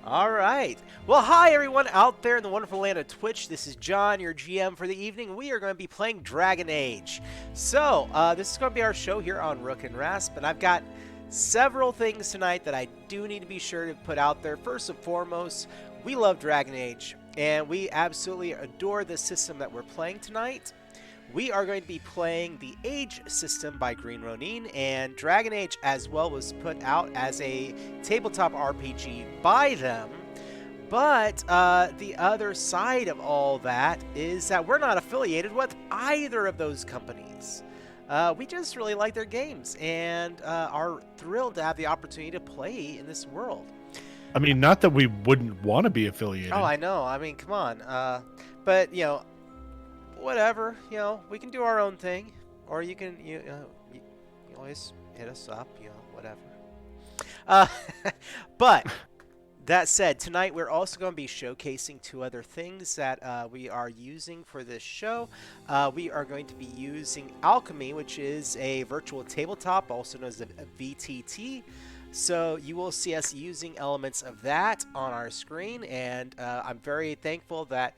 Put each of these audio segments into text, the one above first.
All right. Well, hi everyone out there in the wonderful land of Twitch. This is John, your GM for the evening. We are going to be playing Dragon Age. So, this is going to be our show here on Rook and Rasp, and I've got several things tonight that I do need to be sure to put out there. First and foremost, we love Dragon Age, and we absolutely adore the system that we're playing tonight. We are going to be playing the Age system by Green Ronin, and Dragon Age as well was put out as a tabletop RPG by them. But the other side of all that is that we're not affiliated with either of those companies. We just really like their games and are thrilled to have the opportunity to play in this world. I mean, not that we wouldn't want to be affiliated. Oh, I know. I mean, come on. But, whatever, we can do our own thing, or you can you always hit us up, whatever. But that said, tonight we're also going to be showcasing two other things that we are using for this show. We are going to be using Alchemy, which is a virtual tabletop, also known as a VTT. So you will see us using elements of that on our screen, and I'm very thankful that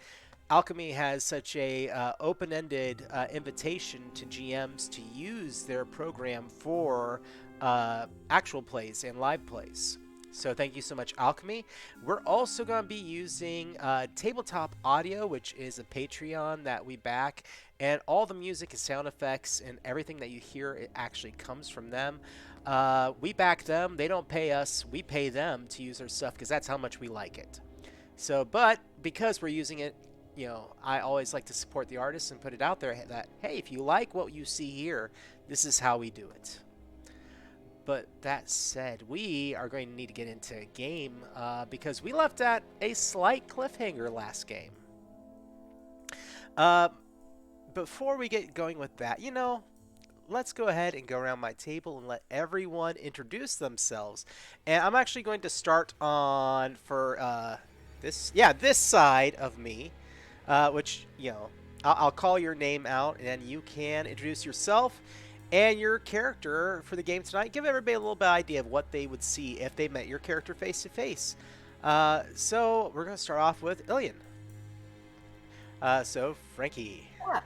Alchemy has such a open-ended invitation to GMs to use their program for actual plays and live plays. So thank you so much, Alchemy. We're also going to be using Tabletop Audio, which is a Patreon that we back, and all the music and sound effects and everything that you hear, it actually comes from them. We back them. They don't pay us. We pay them to use their stuff because that's how much we like it. So, but because we're using it, I always like to support the artists and put it out there that, hey, if you like what you see here, this is how we do it. But that said, we are going to need to get into a game because we left at a slight cliffhanger last game. Before we get going with that, let's go ahead and go around my table and let everyone introduce themselves. And I'm actually going to start on for this side of me. Which, I'll call your name out, and then you can introduce yourself and your character for the game tonight. Give everybody a little bit of idea of what they would see if they met your character face to face. So we're going to start off with Ilian. So, Frankie. Yeah.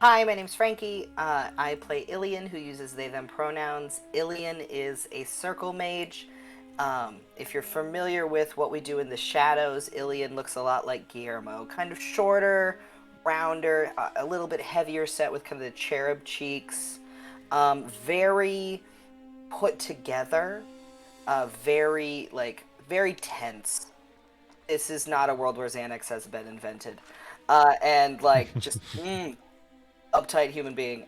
Hi, my name's Frankie. I play Ilian, who uses they, them pronouns. Ilian is a circle mage. If you're familiar with what we do in the shadows, Ilian looks a lot like Guillermo. Kind of shorter, rounder, a little bit heavier set with kind of the cherub cheeks. Very put together. Very tense. This is not a world where Xanax has been invented. And just uptight human being.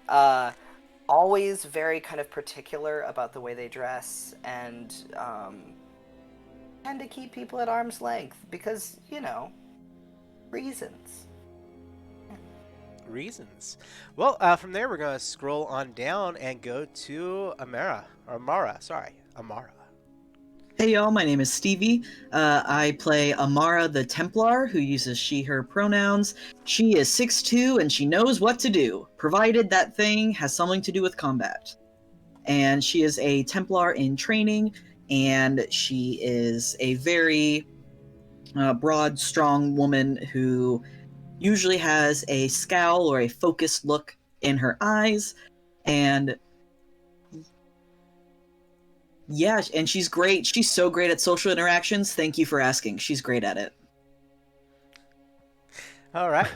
Always very kind of particular about the way they dress and tend to keep people at arm's length because, reasons. Reasons. Well, from there we're going to scroll on down and go to Amara. Hey y'all, my name is Stevie. I play Amara the Templar, who uses she, her pronouns. She is 6'2", and she knows what to do, provided that thing has something to do with combat. And she is a Templar in training, and she is a very broad, strong woman who usually has a scowl or a focused look in her eyes, and yeah, and she's great. She's so great at social interactions. Thank you for asking. She's great at it. All right.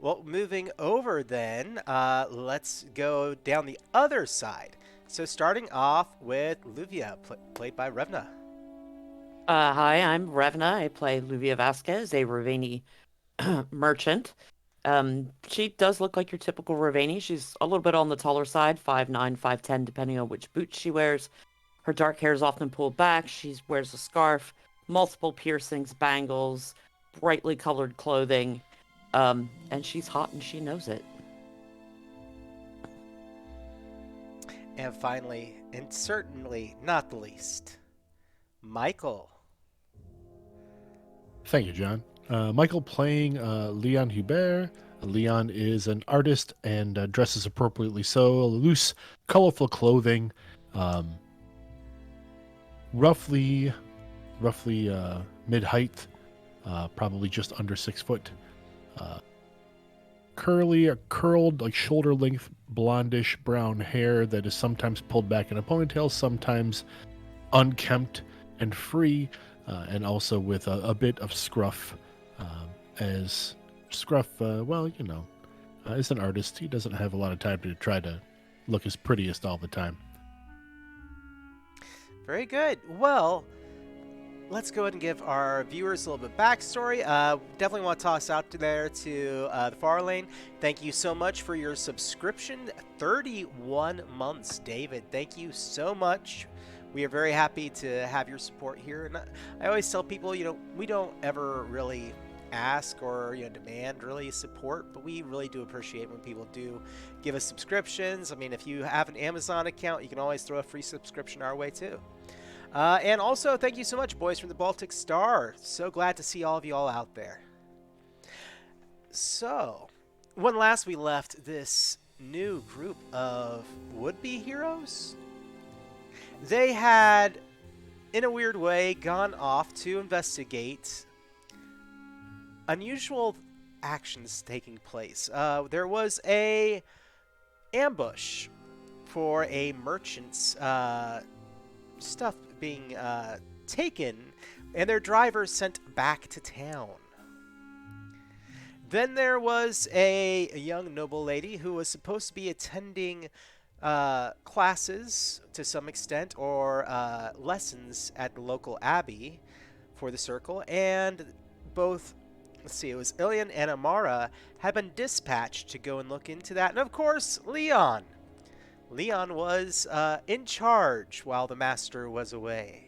Well, moving over then, let's go down the other side. So starting off with Luvia, played by Revna. Hi, I'm Revna. I play Luvia Vasquez, a Ravani merchant. She does look like your typical Ravani. She's a little bit on the taller side, 5'9", 5'10", depending on which boots she wears. Her dark hair is often pulled back. She wears a scarf, multiple piercings, bangles, brightly colored clothing, and she's hot and she knows it. And finally, and certainly not the least, Michael. Thank you, John. Michael playing Leon Hubert. Leon is an artist and dresses appropriately so. Loose, colorful clothing. Roughly mid-height, probably just under 6 foot. Curled, like shoulder-length, blondish brown hair that is sometimes pulled back in a ponytail, sometimes unkempt and free, and also with a bit of scruff. As Scruff, is an artist. He doesn't have a lot of time to try to look his prettiest all the time. Very good. Well, let's go ahead and give our viewers a little bit backstory. Definitely want to toss out there to the far lane. Thank you so much for your subscription. 31 months, David. Thank you so much. We are very happy to have your support here. And I always tell people, we don't ever really ask or demand really support, but we really do appreciate when people do give us subscriptions. I mean, if you have an Amazon account, you can always throw a free subscription our way too. And also, thank you so much, boys from the Baltic Star. So glad to see all of you all out there. So, when last we left this new group of would-be heroes, they had, in a weird way, gone off to investigate unusual actions taking place. There was a ambush for a merchant's stuff being taken, and their driver sent back to town. Then there was a young noble lady who was supposed to be attending classes to some extent, or lessons at the local abbey for the circle, and both, it was Ilian and Amara had been dispatched to go and look into that. And of course, Leon. Leon was in charge while the master was away.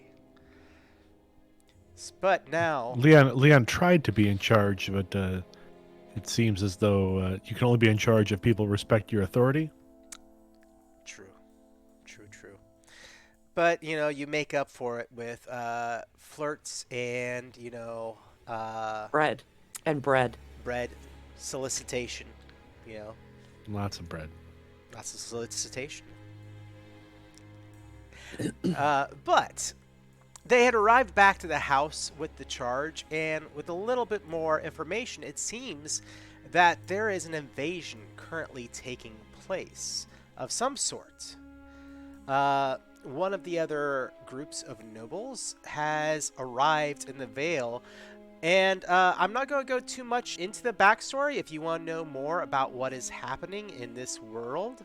But now... Leon tried to be in charge, but it seems as though you can only be in charge if people respect your authority. True. But, you make up for it with flirts and, Bread. And bread. bread, solicitation, Lots of bread. lots of solicitation. But they had arrived back to the house with the charge, and with a little bit more information, it seems that there is an invasion currently taking place of some sort. One of the other groups of nobles has arrived in the Vale, and I'm not going to go too much into the backstory. If you want to know more about what is happening in this world,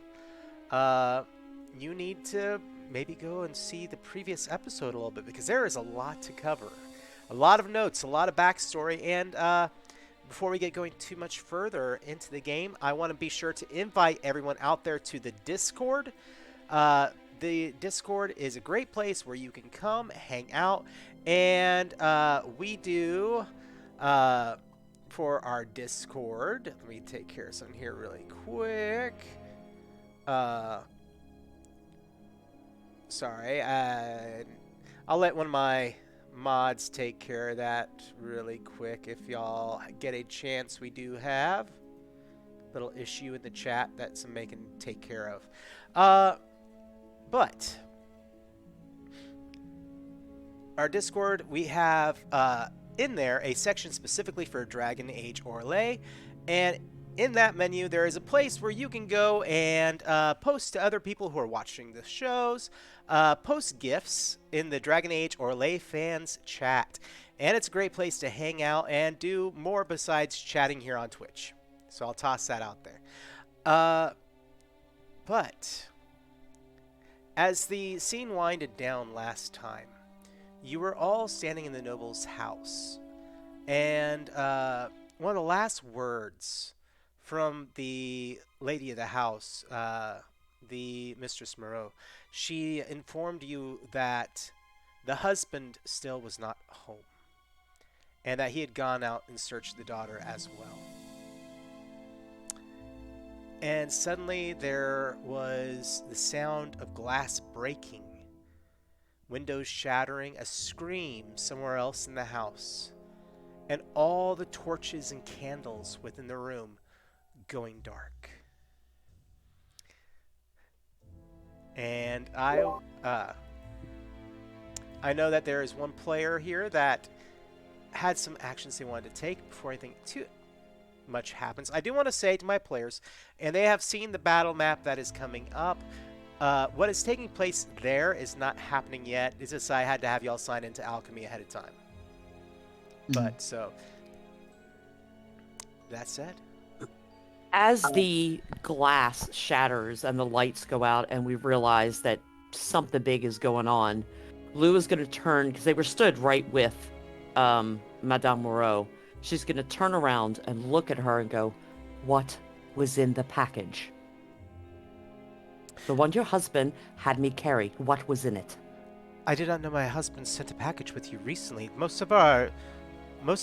you need to maybe go and see the previous episode a little bit, because there is a lot to cover. A lot of notes, a lot of backstory, and before we get going too much further into the game, I want to be sure to invite everyone out there to the Discord. The Discord is a great place where you can come, hang out, and we do, for our Discord, let me take care of something here really quick. Sorry, I'll let one of my mods take care of that really quick. If y'all get a chance, we do have a little issue in the chat that somebody can take care of. But our Discord, we have in there a section specifically for Dragon Age Orlais, and in that menu there is a place where you can go and post to other people who are watching the shows, post gifts in the Dragon Age Orlais fans chat, and it's a great place to hang out and do more besides chatting here on Twitch. So I'll toss that out there. But as the scene winded down last time, you were all standing in the noble's house, and one of the last words from the lady of the house, the Mistress Moreau, she informed you that the husband still was not home, and that he had gone out in search of the daughter as well. And suddenly there was the sound of glass breaking, windows shattering, a scream somewhere else in the house, and all the torches and candles within the room going dark. And I know that there is one player here that had some actions they wanted to take before anything too much happens. I do want to say to my players, and they have seen the battle map that is coming up. What is taking place there is not happening yet. It's just I had to have y'all sign into alchemy ahead of time. But so that said, As the glass shatters and the lights go out, and we realize that something big is going on, Lou is going to turn, because they were stood right with Madame Moreau. She's going to turn around and look at her and go, "What was in the package? The one your husband had me carry. What was in it?" I did not know my husband sent a package with you recently. Most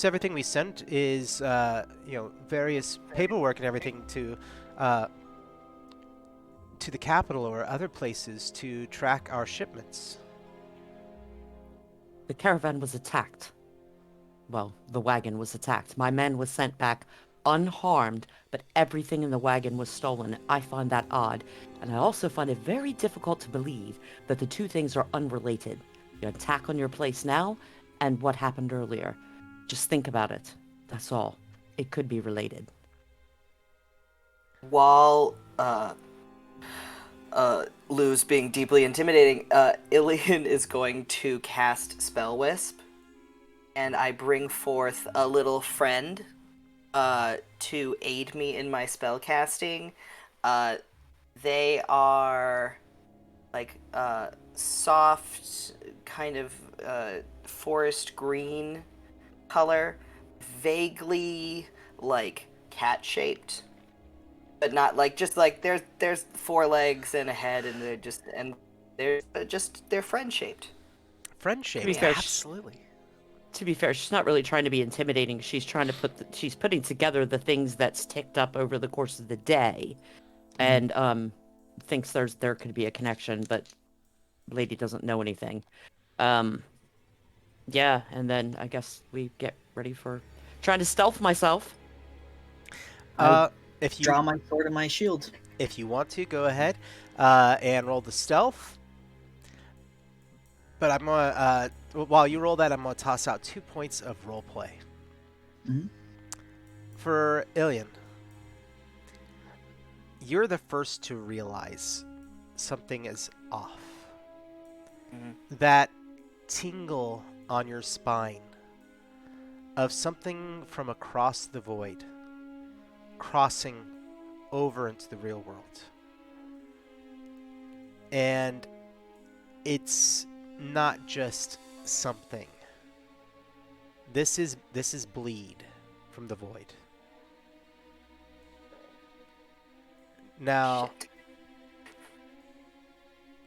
everything we sent is various paperwork and everything to the capital or other places to track our shipments. The caravan was attacked. Well, the wagon was attacked. My men was sent back unharmed, but everything in the wagon was stolen. I find that odd, and I also find it very difficult to believe that the two things are unrelated. The attack on your place now and what happened earlier. Just think about it. That's all. It could be related. While Lou's being deeply intimidating, Ilian is going to cast Spell Wisp, and I bring forth a little friend to aid me in my spell casting. They are like soft, kind of forest green color, vaguely like cat shaped, but not like just like there's four legs and a head, and they're friend shaped. Friendship, To be fair, absolutely. To be fair, she's not really trying to be intimidating. She's trying to she's putting together the things that's ticked up over the course of the day, and thinks there could be a connection, but lady doesn't know anything. Yeah, and then I guess we get ready for trying to stealth myself. If you Draw my sword and my shield. if you want to, go ahead and roll the stealth. But I'm gonna while you roll that, I'm gonna toss out 2 points of role play. Mhm. For Ilian, you're the first to realize something is off. That tingle on your spine of something from across the void crossing over into the real world. And it's not just something. This is bleed from the void. Now,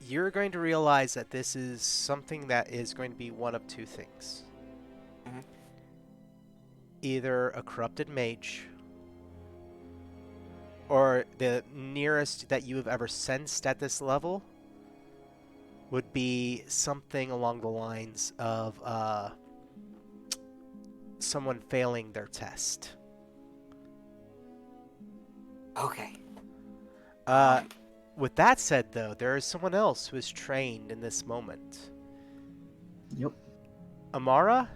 you're going to realize that this is something that is going to be one of two things. Either a corrupted mage, or the nearest that you have ever sensed at this level would be something along the lines of someone failing their test. Okay. With that said, though, there is someone else who is trained in this moment. Yep. Amara,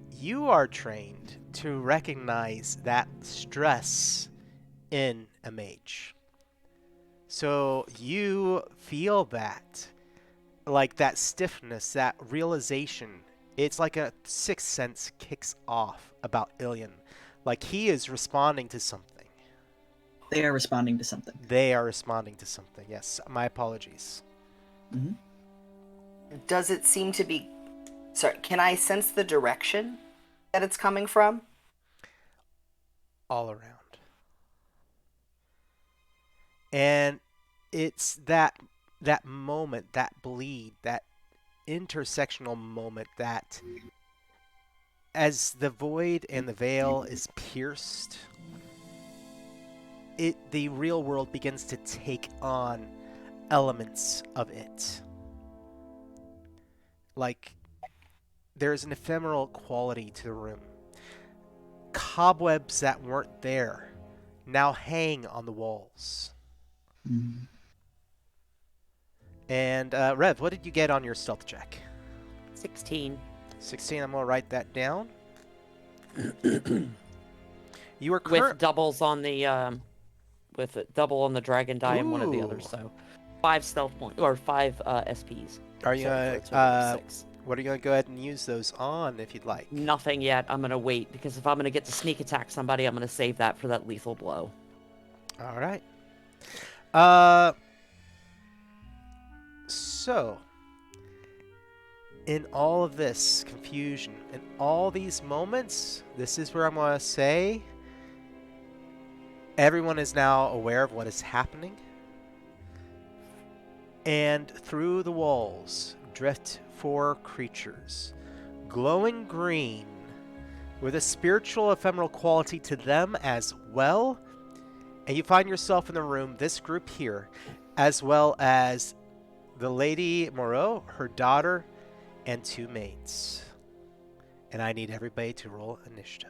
you are trained to recognize that stress in a mage. So you feel that, like that stiffness, that realization. It's like a sixth sense kicks off about Ilian. Like he is responding to something. They are responding to something. They are responding to something. Yes, my apologies. Mm-hmm. Does it seem to be... Sorry, can I sense the direction that it's coming from? All around. And it's that moment, that bleed, that intersectional moment that as the void and the veil is pierced, the real world begins to take on elements of it. Like there's an ephemeral quality to the room. Cobwebs that weren't there now hang on the walls. Mm-hmm. And Rev, what did you get on your stealth check? 16. 16. I'm gonna write that down. You are With doubles on the with a double on the dragon die and one of the others. Ooh. So 5 stealth points or 5 SPs. Are you So for gonna? a total of 6. What are you gonna go ahead and use those on if you'd like? Nothing yet. I'm gonna wait because if I'm gonna get to sneak attack somebody, I'm gonna save that for that lethal blow. All right. So, in all of this confusion, in all these moments, this is where I'm going to say everyone is now aware of what is happening. And through the walls drift 4 creatures, glowing green, with a spiritual ephemeral quality to them as well. And you find yourself in the room, this group here, as well as the Lady Moreau, her daughter, and 2 mates. And I need everybody to roll initiative.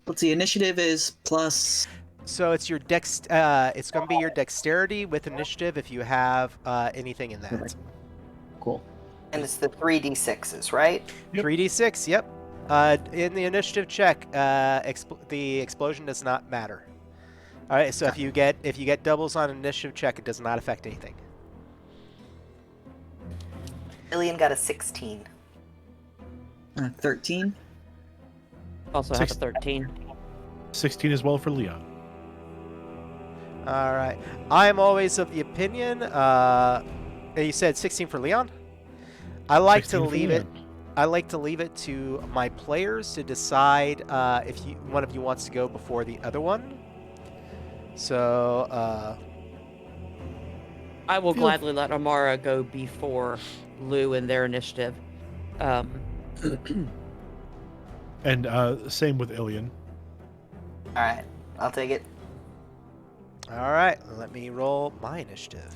Let's see, initiative is plus. So it's your it's going to be your dexterity with initiative if you have anything in that. Okay. Cool. And it's the 3d6s, right? Yep. 3d6, yep. In the initiative check, the explosion does not matter. All right, so if you get doubles on an initiative check, it does not affect anything. Ilian got a 16. 13. Also have a 6. 13. 16 as well for Leon. All right, I am always of the opinion. You said 16 for Leon. I like to 16 for leave it. Leon. I like to leave it to my players to decide if one of you wants to go before the other one. So, I will Feel- gladly let Amara go before Lou in their initiative. And same with Ilian. Alright, I'll take it. all right, let me roll my initiative.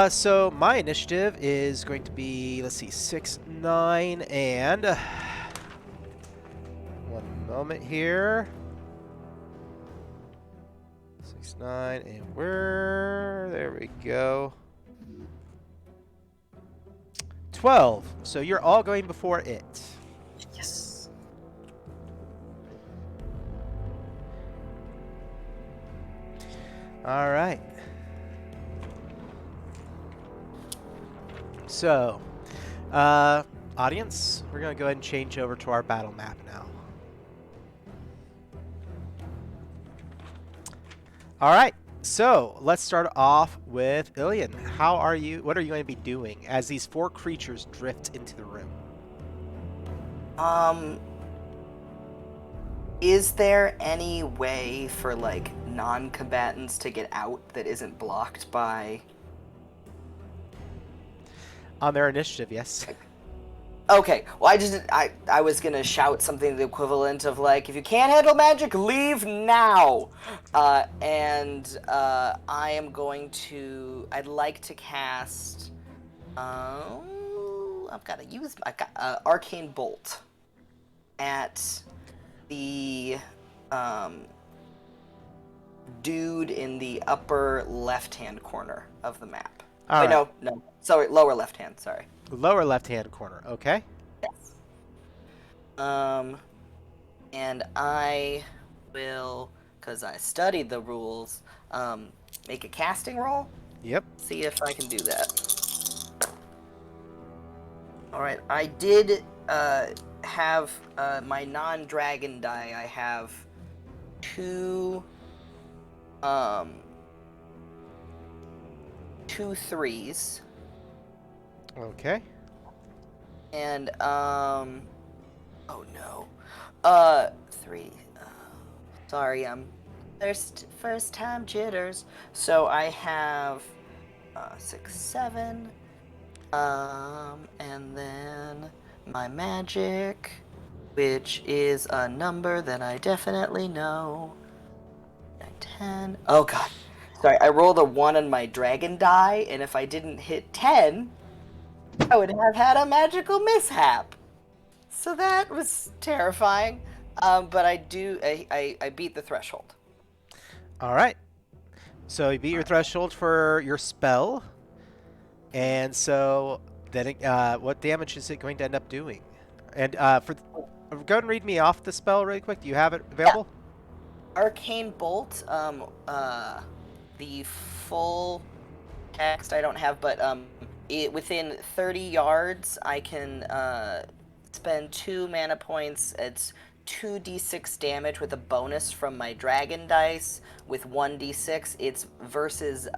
So my initiative is going to be, let's see, 6, 9, and one moment here. 6, 9, and there we go. 12. So you're all going before it. Yes. All right. So, audience, we're going to go ahead and change over to our battle map now. All right. So, let's start off with Ilian. What are you going to be doing as these 4 creatures drift into the room? Is there any way for, like, non-combatants to get out that isn't blocked by... On their initiative, yes. Okay, well, I was gonna shout something the equivalent of, like, if you can't handle magic, leave now! I am going to... I'd like to cast... I've got Arcane Bolt at the dude in the upper left-hand corner of the map. All Wait, right. no, sorry, lower left-hand, sorry. Lower left-hand corner, okay? Yes. And I will, because I studied the rules, make a casting roll. Yep. See if I can do that. Alright, I did have my non-dragon die. I have 2 3s. Okay. And, oh no. 3. Sorry, first time jitters. So I have 6, 7. And then my magic, which is a number that I definitely know. 10. Oh god. Sorry, I rolled a 1 on my dragon die, and if I didn't hit 10, I would have had a magical mishap. So that was terrifying. But I beat the threshold. All right. So you beat your threshold for your spell, and so then what damage is it going to end up doing? And go ahead and read me off the spell really quick. Do you have it available? Arcane Bolt. The full text I don't have, but within 30 yards, I can spend 2 mana points. It's 2d6 damage with a bonus from my dragon dice with 1d6. It's versus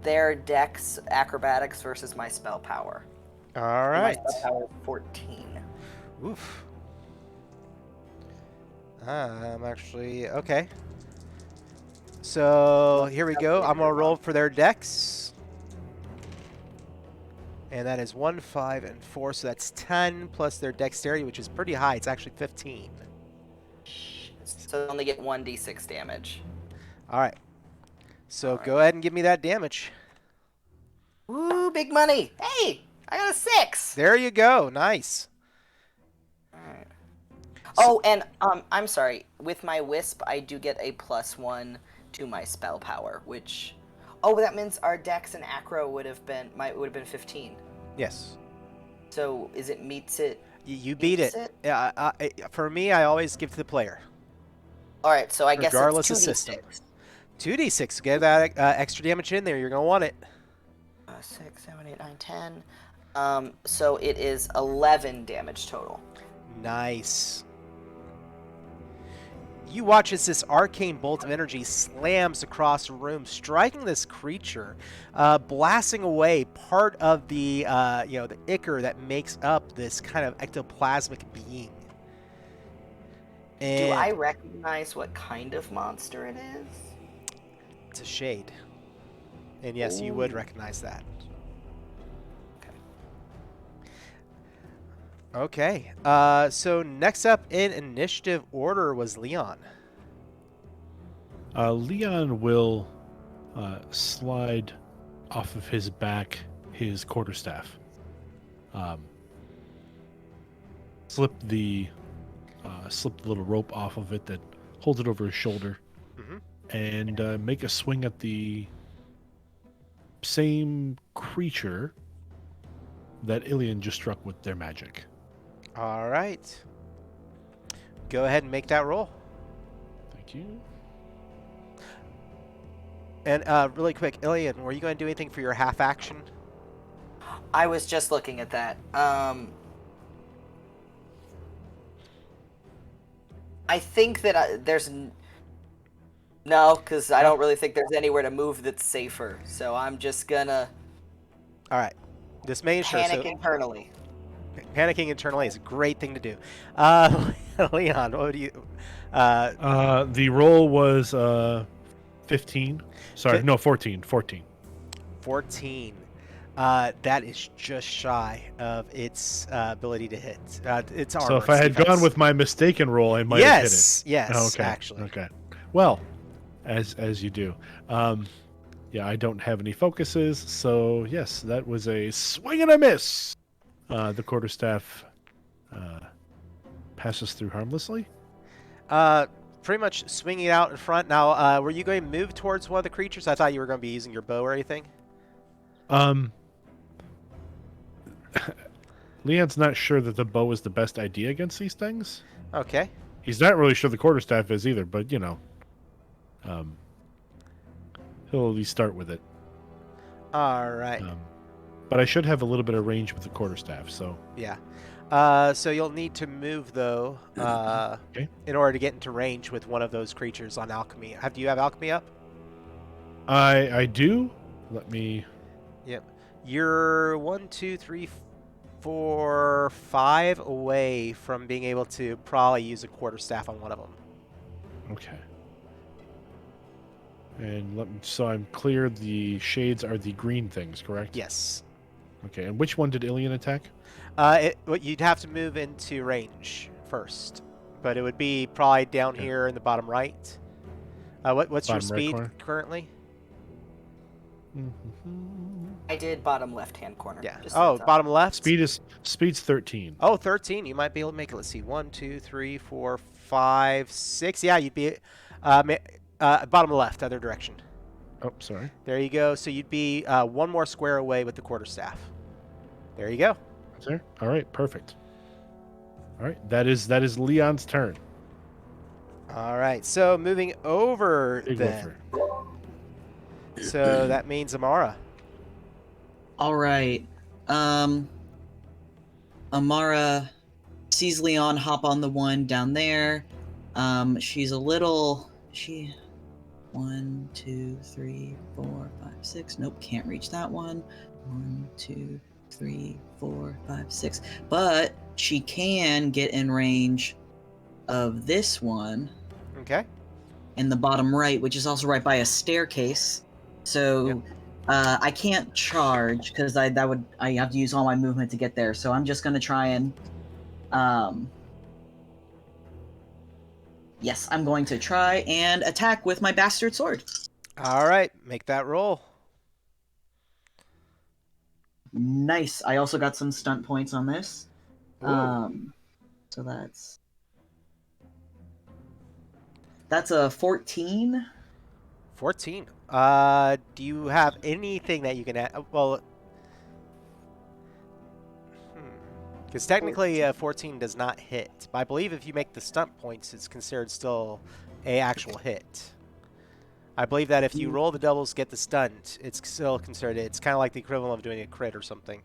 their dex acrobatics versus my spell power. All My right. spell power is 14. Oof. I'm actually okay. So here we go. I'm gonna roll for their dex. And that is 1, 5, and 4, so that's 10 plus their dexterity, which is pretty high. It's actually 15. So I only get 1d6 damage. All right. So All go ahead and give me that damage. Ooh, big money! Hey, I got a 6. There you go. Nice. Alright. Oh, and I'm sorry. With my wisp, I do get a +1 to my spell power, which, oh, that means our dex and acro would have been 15. Yes. So is it meets it? You beat Meets it. Yeah. For me, I always give to the player, All right, so I guess regardless of it's 2d6. system. 2d6. Get that extra damage in there. You're gonna want it. 6, 7, 8, 9, 10. So it is 11 damage total. Nice. You watch as this arcane bolt of energy slams across the room, striking this creature, blasting away part of the the ichor that makes up this kind of ectoplasmic being. And Do I recognize what kind of monster it is? it's a shade. And yes, you would Ooh. recognize that. Okay. Okay. So next up in initiative order was Leon. Leon will slide off of his back his quarterstaff. Slip the little rope off of it that holds it over his shoulder, and make a swing at the same creature that Ilian just struck with their magic. All right. Go ahead and make that roll. Thank you. And really quick, Ilian, were you going to do anything for your half action? I was just looking at that. I think that no, because I don't really think there's anywhere to move that's safer. So I'm just gonna All right. Just making sure. panic So, internally. panicking internally is a great thing to do. Leon, what would you? The roll was 15. Sorry, no, 14. 14. 14. That is just shy of its ability to hit. Its armor. So if I had defense. gone with my mistaken roll, I might have hit it. Yes, Okay. actually. Okay. Well, as you do. Yeah, I don't have any focuses, so yes, that was a swing and a miss. The quarterstaff passes through harmlessly. Pretty much swinging it out in front. Now, were you going to move towards one of the creatures? I thought you were going to be using your bow or anything. Leon's not sure that the bow is the best idea against these things. Okay. He's not really sure the quarterstaff is either, but he'll at least start with it. All right. But I should have a little bit of range with the quarterstaff, so Yeah. So you'll need to move though, Okay. in order to get into range with one of those creatures on alchemy. Do you have alchemy up? I do. Let me. Yep. You're 1, 2, 3, 4, 5 away from being able to probably use a quarterstaff on one of them. Okay. And so I'm clear. The shades are the green things, correct? Yes. Okay. And which one did Ilian attack? You'd have to move into range first, but it would be probably down Okay. here in the bottom right. What's your Bottom right speed corner? currently? I did bottom left-hand corner. Yeah. Just so Oh, it's up. bottom left. Speed's 13. Oh, 13. You might be able to make it. Let's see. 1, 2, 3, 4, 5, 6. Yeah, you'd be bottom left, other direction. Oh, sorry. There you go. So you'd be one more square away with the quarterstaff. There you go. That's there. All right, perfect. All right, that is Leon's turn. All right. So moving over Big then. woofer. So that means Amara. All right. Amara sees Leon hop on the one down there. She's a little. 1, 2, 3, 4, 5, 6. Nope, can't reach that one. 1, 2, 3, 4, 5, 6. But she can get in range of this one Okay. in the bottom right, which is also right by a staircase. So Yep. I can't charge because I have to use all my movement to get there. So I'm just gonna try and yes, I'm going to try and attack with my bastard sword. All right. Make that roll. Nice. I also got some stunt points on this. Ooh. So that's a 14. 14. Do you have anything that you can add? Well, because technically 14 does not hit. But I believe if you make the stunt points, it's considered still a actual hit. I believe that if you roll the doubles, get the stunt, it's still considered. It's kind of like the equivalent of doing a crit or something.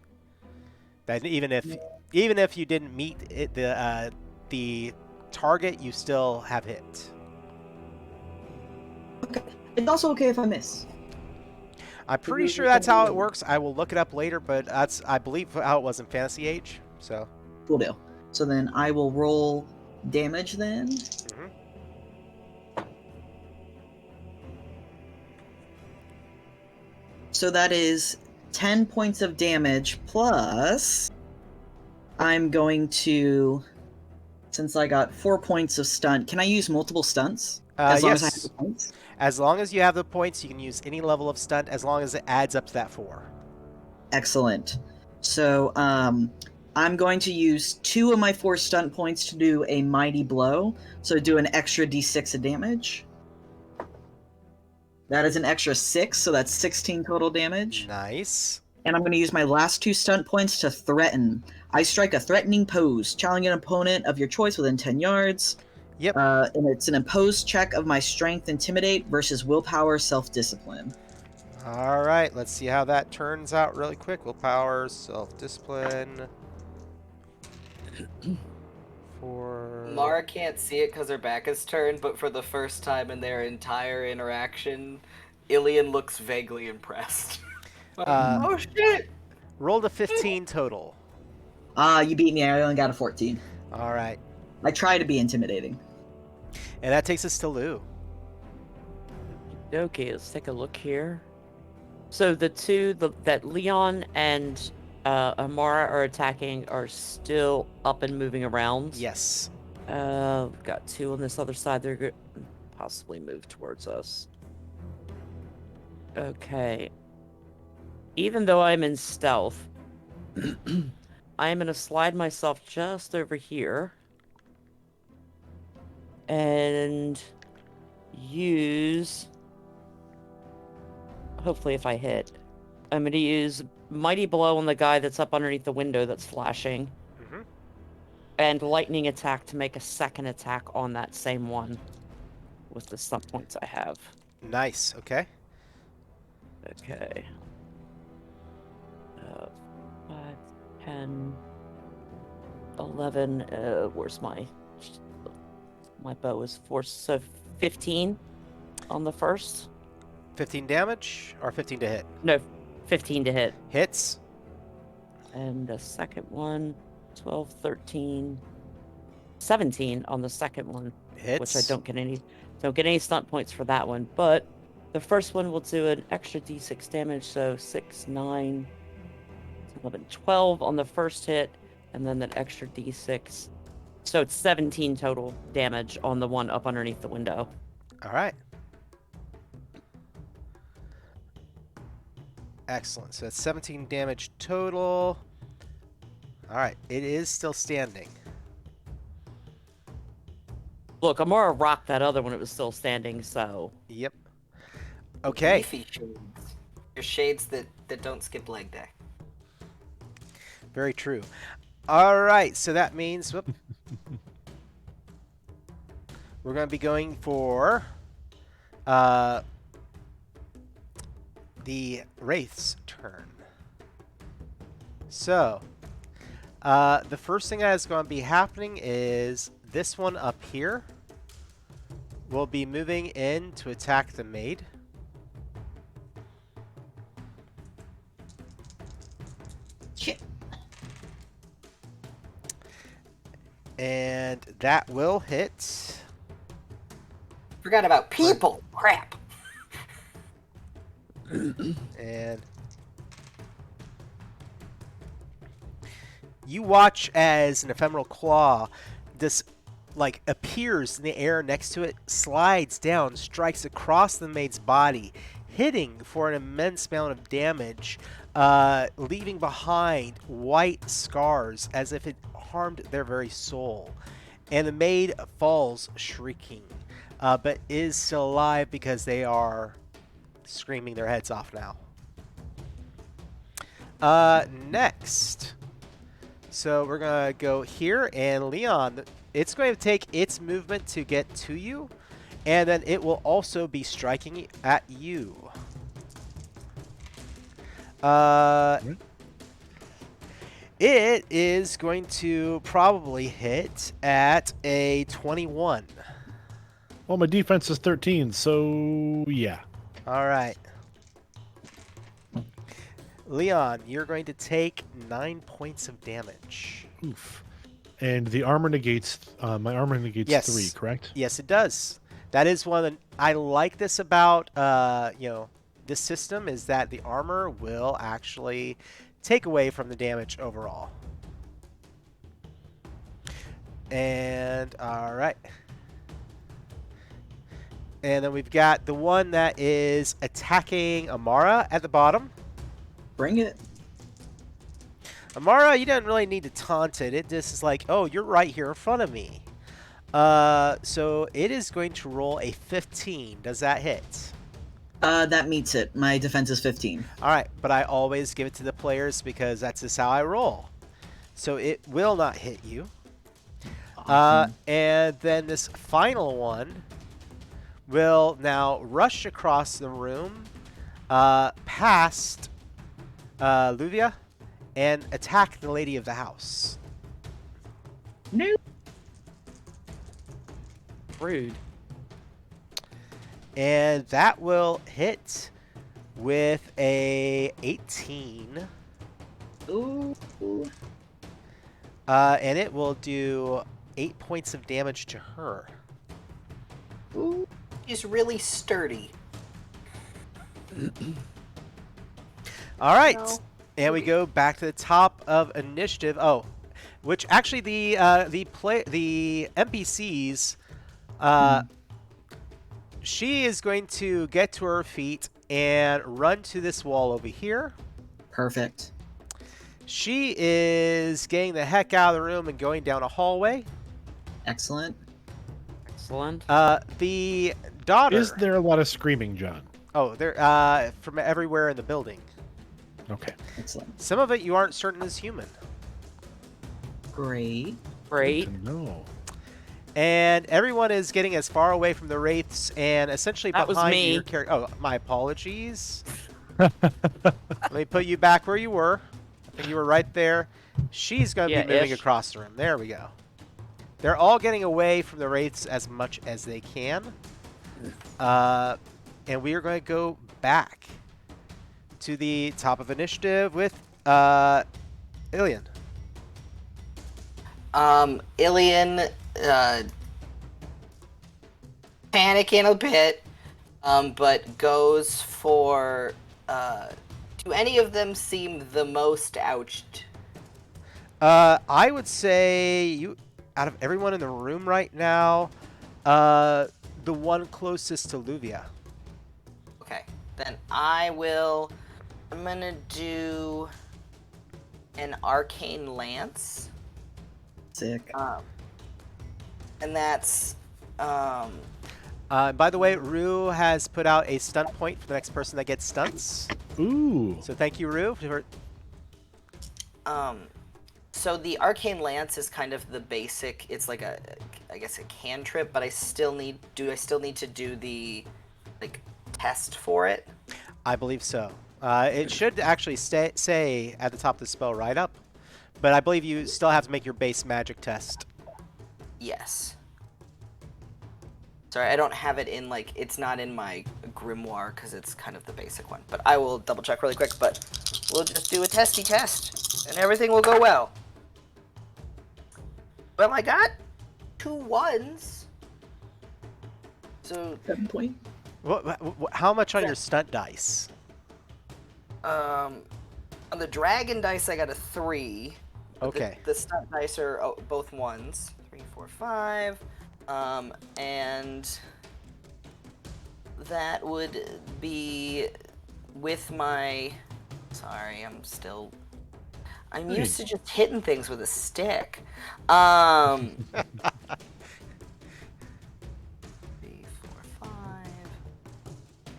That even if you didn't meet it, the target, you still have hit. Okay. It's also okay if I miss. I'm pretty sure that's how it works. I will look it up later, but that's, I believe, how it was in Fantasy Age. So Cool deal. So then I will roll damage then. Mhm. So that is 10 points of damage plus I'm going to, since I got 4 points of stunt, can I use multiple stunts? As long as I have Yes. the points? As long as you have the points, you can use any level of stunt as long as it adds up to that 4. Excellent. So I'm going to use 2 of my 4 stunt points to do a mighty blow. So do an extra d6 of damage. That is an extra 6, so that's 16 total damage. Nice. And I'm going to use my last 2 stunt points to threaten. I strike a threatening pose, challenging an opponent of your choice within 10 yards. Yep. And it's an imposed check of my strength intimidate versus willpower self-discipline. All right. Let's see how that turns out really quick. Willpower, self-discipline. For Mara can't see it because her back is turned, but for the first time in their entire interaction, Ilian looks vaguely impressed. Oh shit! rolled a 15 total. You beat me. I only got a 14. All right. I try to be intimidating. And that takes us to Lou. Okay, let's take a look here. So the two that Leon and Amara are attacking are still up and moving around. Yes. We've got 2 on this other side. They're going possibly move towards us. Okay. Even though I'm in stealth, I am going to slide myself just over here and use, hopefully if I hit, I'm going to use Mighty Blow on the guy that's up underneath the window that's flashing, Mm-hmm. and Lightning Attack to make a second attack on that same one with the stunt points I have. Nice. Okay. Okay. 5, 10, 11. Where's my bow is 4, so 15 on the first. 15 damage or 15 to hit? No, 15 to hit. Hits. And the second one, 12, 13, 17 on the second one, Hits. which I don't get any stunt points for that one. But the first one will do an extra d6 damage, so 6, 9, 11, 12 on the first hit, and then that extra d6. So it's 17 total damage on the one up underneath the window. All right. Excellent. So that's 17 damage total. All right. It is still standing. Look, Amara rocked that other one. It was still standing, so. Yep. Okay. Leafy shades. Your shades that don't skip leg day. Very true. All right. So that means whoop, we're going to be going for the Wraith's turn. So, the first thing that is going to be happening is this one up here will be moving in to attack the maid. Shit. And that will hit. Forgot about people. Crap. And you watch as an ephemeral claw this like appears in the air next to it, slides down, strikes across the maid's body, hitting for an immense amount of damage, leaving behind white scars as if it harmed their very soul. And the maid falls shrieking, but is still alive because they are screaming their heads off now. Next. So we're going to go here, and Leon, it's going to take its movement to get to you, and then it will also be striking at you. It is going to probably hit at a 21. Well, my defense is 13, so yeah. All right. Leon, you're going to take 9 points of damage. Oof. And the armor negates, my armor negates Yes. 3, correct? Yes, it does. That is one of the, I like this about, this system is that the armor will actually take away from the damage overall. And, all right. And then we've got the one that is attacking Amara at the bottom. Bring it. Amara, you don't really need to taunt it. It just is like, oh, you're right here in front of me. So it is going to roll a 15. Does that hit? That meets it. My defense is 15. All right, but I always give it to the players because that's just how I roll. So it will not hit you. Awesome. And then this final one will now rush across the room past Luvia and attack the lady of the house. No. Rude. And that will hit with a 18. Ooh. And it will do 8 points of damage to her. Ooh. She's really sturdy. All right. No. And we go back to the top of initiative. Oh, which actually the NPCs, she is going to get to her feet and run to this wall over here. Perfect. She is getting the heck out of the room and going down a hallway. Excellent. Excellent. The daughter. Is there a lot of screaming, John? Oh, they're from everywhere in the building. Okay. Excellent. Some of it you aren't certain is human. Great. Great. No. And everyone is getting as far away from the wraiths and essentially That was behind me. your character. Oh, my apologies. Let me put you back where you were. I think you were right there. She's going to Yeah, be moving ish. across the room. There we go. They're all getting away from the wraiths as much as they can. And we are going to go back to the top of initiative with Ilian. Ilian, panicking a bit, but goes for, do any of them seem the most ouched? I would say you, out of everyone in the room right now, the one closest to Luvia. Okay, then I will I'm gonna do an arcane lance. Sick. And that's By the way, Rue has put out a stunt point for the next person that gets stunts. Ooh. So thank you, Rue. so the arcane lance is kind of the basic. It's like I guess a cantrip, but I still need to do the like test for it? I believe so. It should actually say at the top of the spell write-up, but I believe you still have to make your base magic test. Yes. Sorry, I don't have it in like it's not in my grimoire because it's kind of the basic one. But I will double check really quick. But we'll just do a testy test, and everything will go well. Well, I got 2 1s. So 7 point. How much on your stunt dice? on the dragon dice, I got a 3. But Okay. The stunt dice are both 1s. 3, 4, 5. And that would be with my. Sorry, I'm used to just hitting things with a stick. 3, 4, 5.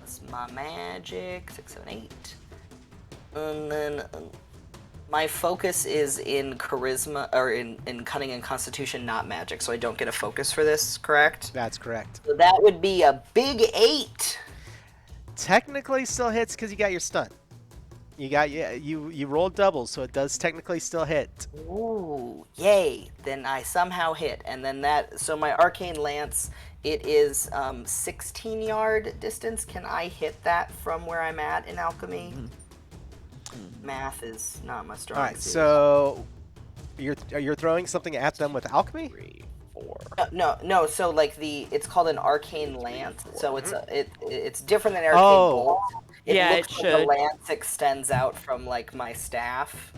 That's my magic. 6, 7, 8. And then my focus is in charisma, or in cunning and constitution, not magic, so I don't get a focus for this, correct? That's correct. So that would be a big 8. Technically still hits because you got your stunt. You rolled doubles, so it does technically still hit. Ooh, yay. Then I somehow hit. And then so my arcane lance, it is 16-yard distance. Can I hit that from where I'm at in alchemy? Math is not my strong All right, suit. so you're throwing something at them with alchemy? 3, 4. No. So like it's called an arcane lance. So it's different than arcane Oh. bolt. Yeah, looks it like the should. lance extends out from like my staff.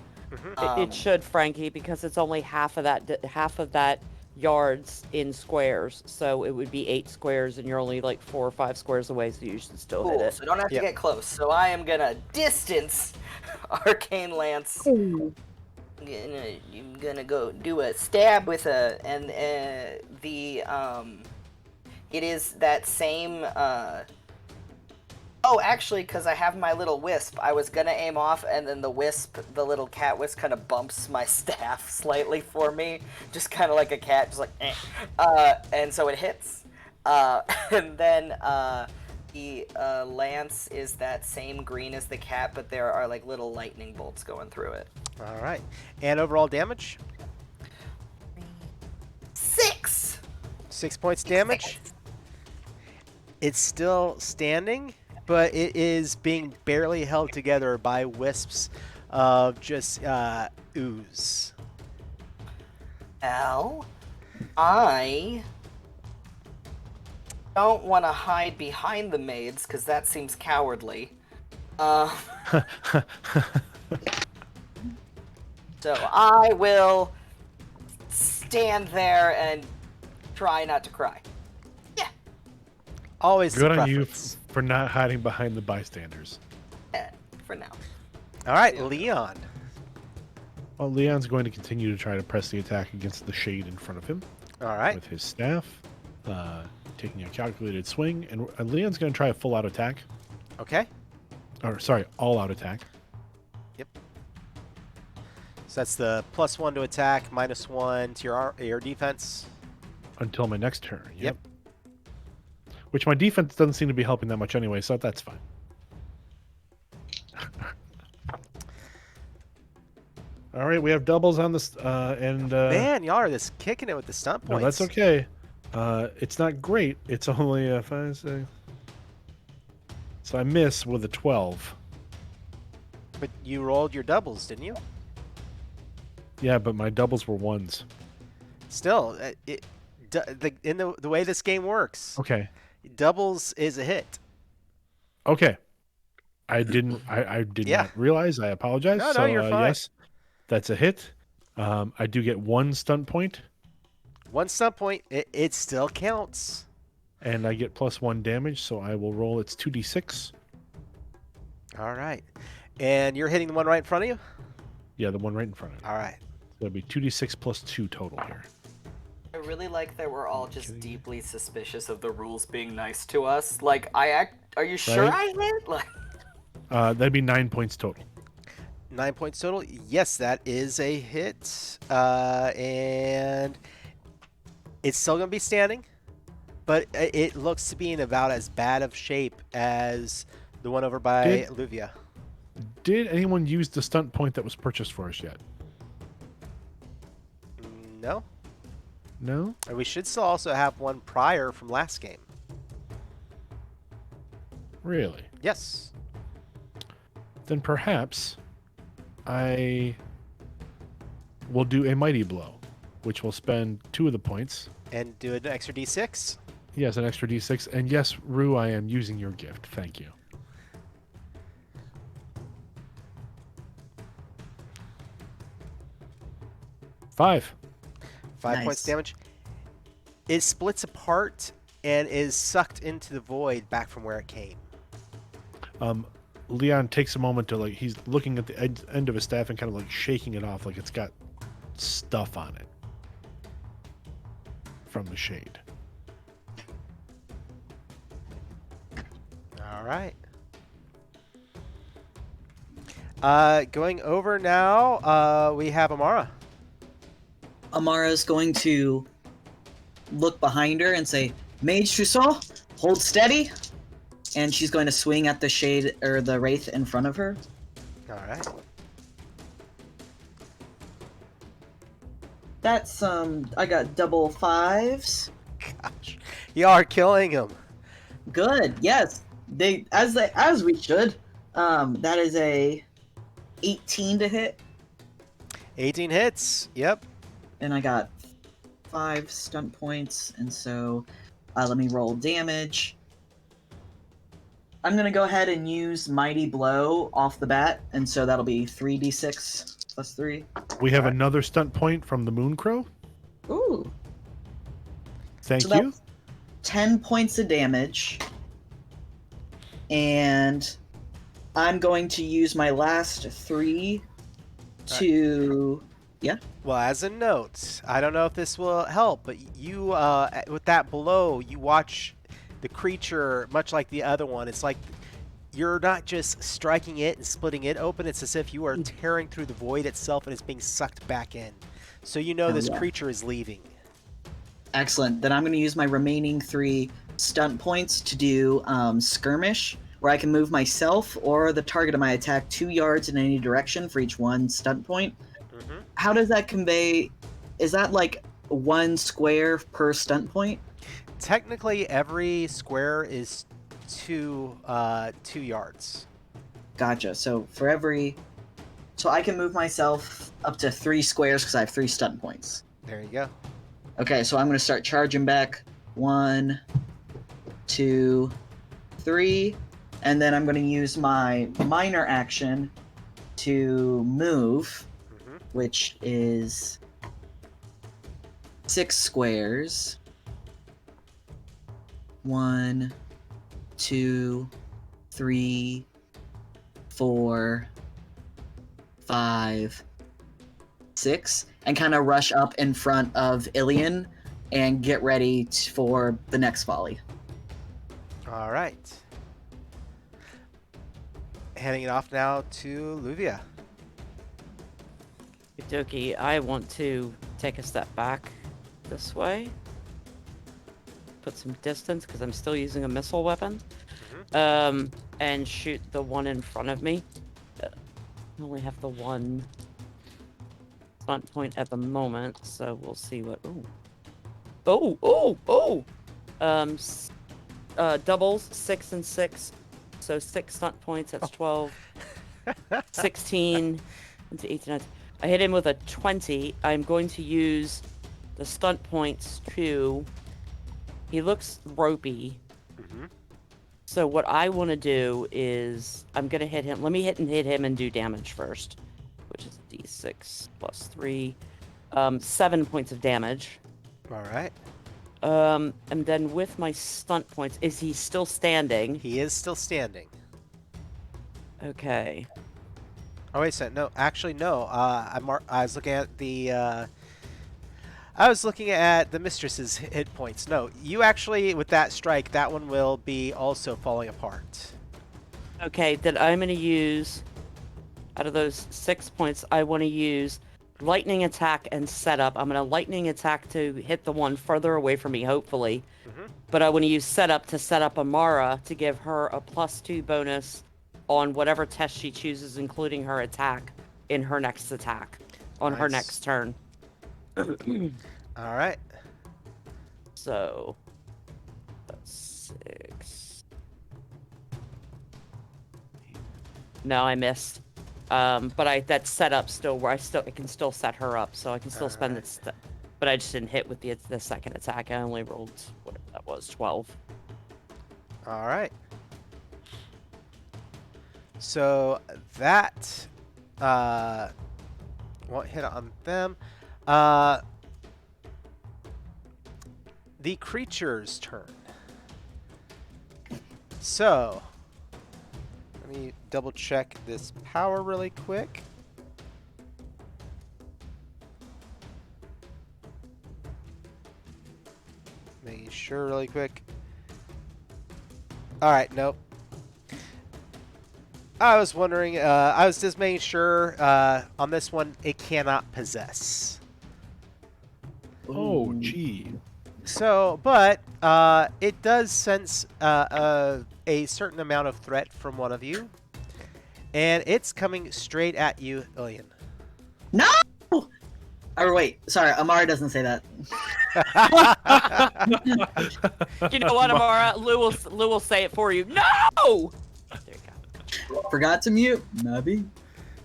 It should, Frankie, because it's only half of that yards in squares. So it would be 8 squares, and you're only like 4 or 5 squares away, so you should still hit Cool. it. So don't have Yep. to get close. So I am gonna distance arcane lance. I'm gonna go do a stab with it is that same oh, actually, because I have my little wisp, I was gonna aim off, and then the little cat wisp kind of bumps my staff slightly for me, just kind of like a cat, just like eh. And so it hits. And then the lance is that same green as the cat, but there are like little lightning bolts going through it. All right. And overall damage? 6. 6 points damage. It's still standing, but it is being barely held together by wisps of just ooze. Al, I don't want to hide behind the maids because that seems cowardly. So I will stand there and try not to cry. Yeah, Always the Good on you preference. for not hiding behind the bystanders. for now. All right, Leon. Well, Leon's going to continue to try to press the attack against the shade in front of him All right. with his staff, taking a calculated swing. And Leon's going to try a full-out attack. Okay. Or, sorry, all-out attack. Yep. So that's the +1 to attack, -1 to your defense. Until my next turn. Yep. Which my defense doesn't seem to be helping that much anyway, so that's fine. All right, we have doubles on this, and Man, y'all are just kicking it with the stunt no, points. that's okay. It's not great. It's only a 5, 6. So I miss with a 12. But you rolled your doubles, didn't you? Yeah, but my doubles were 1s. Still, the way this game works, Okay. doubles is a hit. Okay. I did Yeah. not realize. I apologize. No, so, you're fine. Yes, that's a hit. I do get 1 stunt point, One stunt point, it still counts. and I get +1 damage, so I will roll. It's 2d6. All right. And you're hitting the one right in front of you? Yeah, the one right in front of you. All right. So it'll be 2d6 plus 2 total here. I really like that we're all just kidding me? deeply suspicious of the rules being nice to us. Like, are you sure Right? I hit? Like, That'd be 9 points total. 9 points total. Yes, that is a hit. And it's still going to be standing, but it looks to be in about as bad of shape as the one over by Luvia. Did anyone use the stunt point that was purchased for us yet? No? No? And we should still also have one prior from last game. Really? Yes. Then perhaps I will do a mighty blow, which will spend 2 of the points. And do an extra d6. Yes, an extra d6. And yes, Rue, I am using your gift. Thank you. 5. 5 Nice. points damage. It splits apart and is sucked into the void back from where it came. Leon takes a moment to he's looking at the end of his staff and kind of shaking it off like it's got stuff on it from the shade. All right. Going over now, we have Amara. Amara's going to look behind her and say, Mage Trousseau, hold steady. And she's going to swing at the shade or the wraith in front of her. All right. That's I got double 5s. Gosh, you are killing him. Good. Yes. As we should. That is a 18 to hit, 18 hits. Yep. and I got 5 stunt points, and so let me roll damage. I'm gonna go ahead and use Mighty Blow off the bat, and so that'll be 3d6 plus 3. We have another stunt point from the Moon Crow. Ooh. Thank So you. that's 10 points of damage. And I'm going to use my last 3 to... Yeah? Well, as a note, I don't know if this will help, but you, with that blow, you watch the creature, much like the other one. It's like you're not just striking it and splitting it open. It's as if you are tearing through the void itself and it's being sucked back in. So you know this creature is leaving. Excellent. Then I'm going to use my remaining 3 stunt points to do Skirmish, where I can move myself or the target of my attack 2 yards in any direction for each 1 stunt point. Mm-hmm. How does that convey... Is that like 1 square per stunt point? Technically, every square is 2 yards. Gotcha. So for every... So I can move myself up to 3 squares because I have 3 stunt points. There you go. Okay, so I'm going to start charging back. 1, 2, 3. And then I'm going to use my minor action to move, which is 6 squares. 1, 2, 3, 4, 5, 6, and kind of rush up in front of Ilian and get ready for the next volley. All right. Handing it off now to Luvia. Dokie, I want to take a step back this way. Put some distance because I'm still using a missile weapon. And shoot the one in front of me. I only have the one stunt point at the moment, so we'll see what. Doubles 6 and 6, so 6 stunt points. That's 12, 16, into 18. I hit him with a 20. I'm going to use the stunt points to. He looks ropey. So what I want to do is I'm going to hit him. Let me hit him and do damage first, which is d6 plus 3. 7 points of damage. All right. And then with my stunt points, is he still standing? He is still standing. Okay. Oh wait a second. No, actually no. I was looking at the. I was looking at the mistress's hit points. No, you actually with that strike, that one will be also falling apart. Okay, then I'm going to use, out of those 6 points, I want to use lightning attack and setup. I'm going to lightning attack to hit the one further away from me, hopefully. But I want to use setup to set up Amara to give her a +2 bonus on whatever test she chooses, including her attack, in her next attack, on her Nice. next turn. All right. So, that's 6. No, I missed. But that setup still where I can still set her up, so I can still spend Alright. it. But I just didn't hit with the second attack. I only rolled whatever that was, 12. All right. So that won't hit on them. The creature's turn. So let me double check this power really quick. Making sure really quick. All right, nope. I was wondering, I was just making sure on this one, it cannot possess. Oh, gee. So, but it does sense a certain amount of threat from one of you. And it's coming straight at you, Ilian. No! Or wait, sorry, Amara doesn't say that. You know what, Amara? Lou will say it for you. No! There you go. Forgot to mute. Maybe.